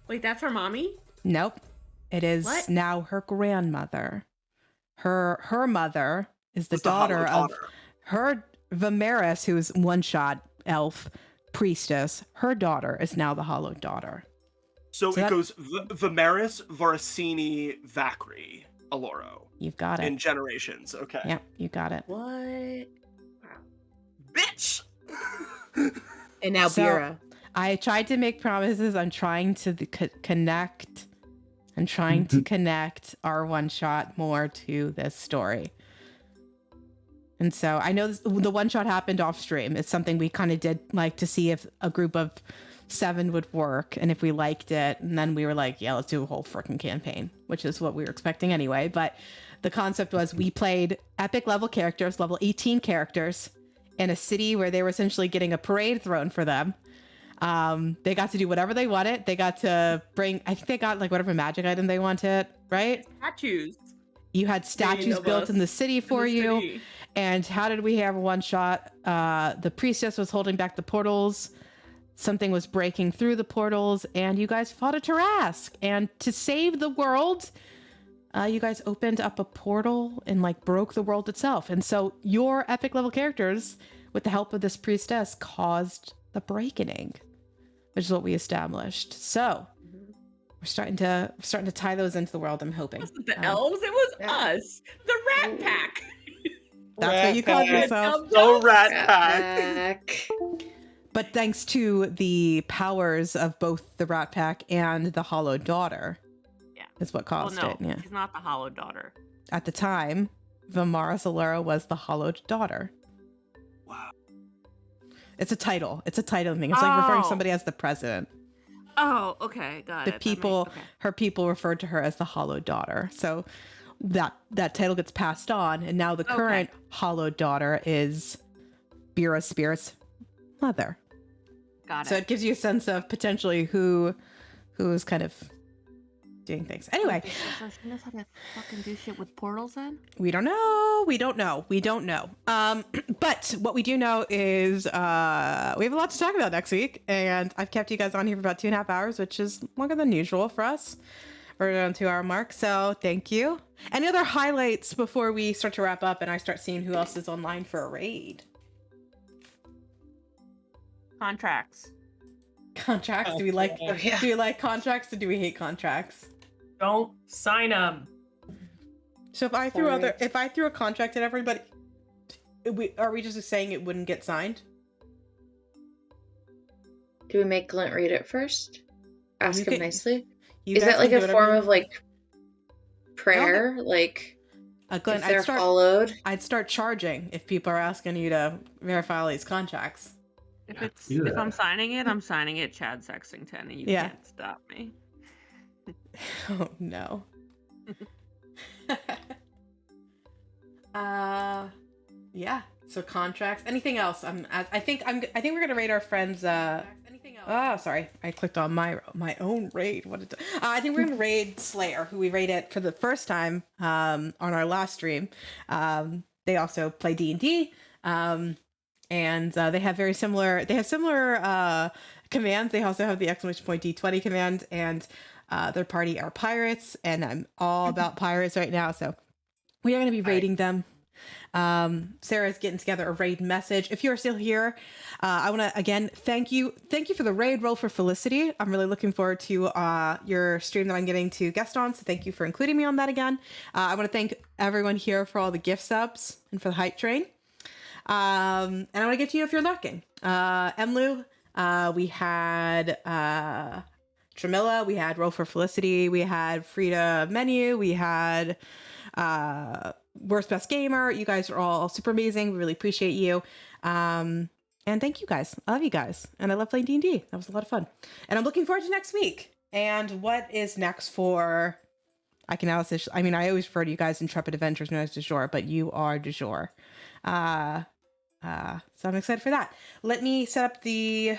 Wait, that's her mommy? Nope. It is What? now her grandmother. Her mother is the Was the daughter Hollow of Daughter. her Vamaris, who's one-shot elf priestess. Her daughter is now the Hollowed Daughter. So So it that- goes Vimeris, Varasini, Vakri, Aloro. You've got it. In generations, okay. Yep, you got it. What? Bitch! And now So, Bira. I tried to make promises. I'm trying to connect. I'm trying to connect our one shot more to this story. And so I know the one shot happened off stream. It's something we kind of did like to see if a group of 7 would work and if we liked it. And then we were like, yeah, let's do a whole freaking campaign, which is what we were expecting anyway. But the concept was we played epic level characters, level 18 characters in a city where they were essentially getting a parade thrown for them. They got to do whatever they wanted. They got to bring, I think they got like whatever magic item they wanted, right? Statues. You had statues of built us in the city for the you. city. And how did we have one shot? The priestess was holding back the portals. Something was breaking through the portals, and you guys fought a Tarask. And to save the world, you guys opened up a portal and like broke the world itself. And so your epic level characters, with the help of this priestess, caused the breakening, which is what we established. So we're starting to tie those into the world. I'm hoping. The elves? It was us. The Rat Pack. That's what you called yourself. The Rat Pack. But thanks to the powers of both the Rat Pack and the Hollowed Daughter, is what caused no, it. Yeah. she's not the Hollow daughter. At the time, Vamara Solera was the Hollowed Daughter. Wow. It's a title. It's a title thing. It's like referring to Oh. somebody as the president. Oh, okay, got The it. people, her people referred to her as the Hollowed Daughter. So that title gets passed on, and now the current Hollowed Daughter is Bira Spirit's mother. Got it. So it gives you a sense of potentially who's kind of doing things. Anyway, So she knows how to fucking do shit with portals then? we don't know. But what we do know is we have a lot to talk about next week, and I've kept you guys on here for about 2.5 hours, which is longer than usual for us. We're around 2-hour mark, so thank you. Any other highlights before we start to wrap up and I start seeing who else is online for a raid? Contracts. Contracts? Do we like contracts or do we hate contracts? Don't sign them. So if I threw a contract at everybody, are we just saying it wouldn't get signed? Do we make Glint read it first? Ask him nicely? You Is guys that like can do a whatever form you of like prayer? Like Glenn, if they're followed? I'd start charging if people are asking you to verify all these contracts. If I'm signing it, I'm signing it Chad Sexington, and you can't stop me. Oh no. Yeah. So contracts. Anything else? I think we're gonna rate our friends. Oh, sorry. I clicked on my own raid. I think we're gonna raid Slayer, who we raided for the first time on our last stream. They also play D&D. And they have very similar. They have similar commands. They also have the !D20 command, and their party are pirates, and I'm all about pirates right now. So we are going to be raiding them. Sarah's getting together a raid message. If you're still here, I want to again thank you for the raid. Roll for Felicity. I'm really looking forward to your stream that I'm getting to guest on. So thank you for including me on that again. I want to thank everyone here for all the gift subs and for the hype train. And I want to get to you if you're lurking. Emlu, we had Tramilla, we had Roll for Felicity, we had Frida Menu, we had Worst Best Gamer. You guys are all super amazing. We really appreciate you. And thank you guys. I love you guys. And I love playing D&D. That was a lot of fun. And I'm looking forward to next week. And what is next for... I always refer to you guys Intrepid Adventures known as du jour, but you are du jour. So I'm excited for that. Let me set up the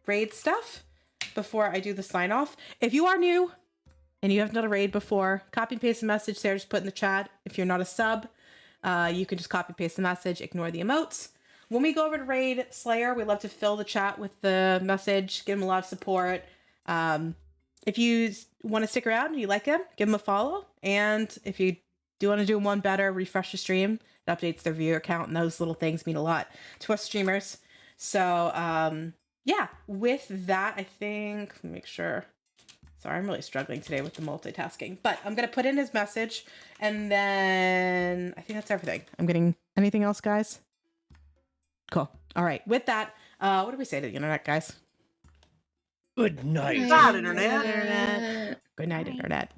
raid stuff before I do the sign off. If you are new and you haven't done a raid before, copy and paste the message Sarah just put in the chat. If you're not a sub, you can just copy and paste the message, ignore the emotes. When we go over to raid Slayer, we love to fill the chat with the message, give them a lot of support. If you want to stick around and you like them, give them a follow. And if you do want to do one better, refresh the stream. It updates their viewer count, and those little things mean a lot to us streamers. So, yeah, with that, I think, make sure. Sorry, I'm really struggling today with the multitasking. But I'm going to put in his message, and then I think that's everything. I'm getting anything else, guys? Cool. All right. With that, what do we say to the internet, guys? Good night. Good night, internet. Good night, internet.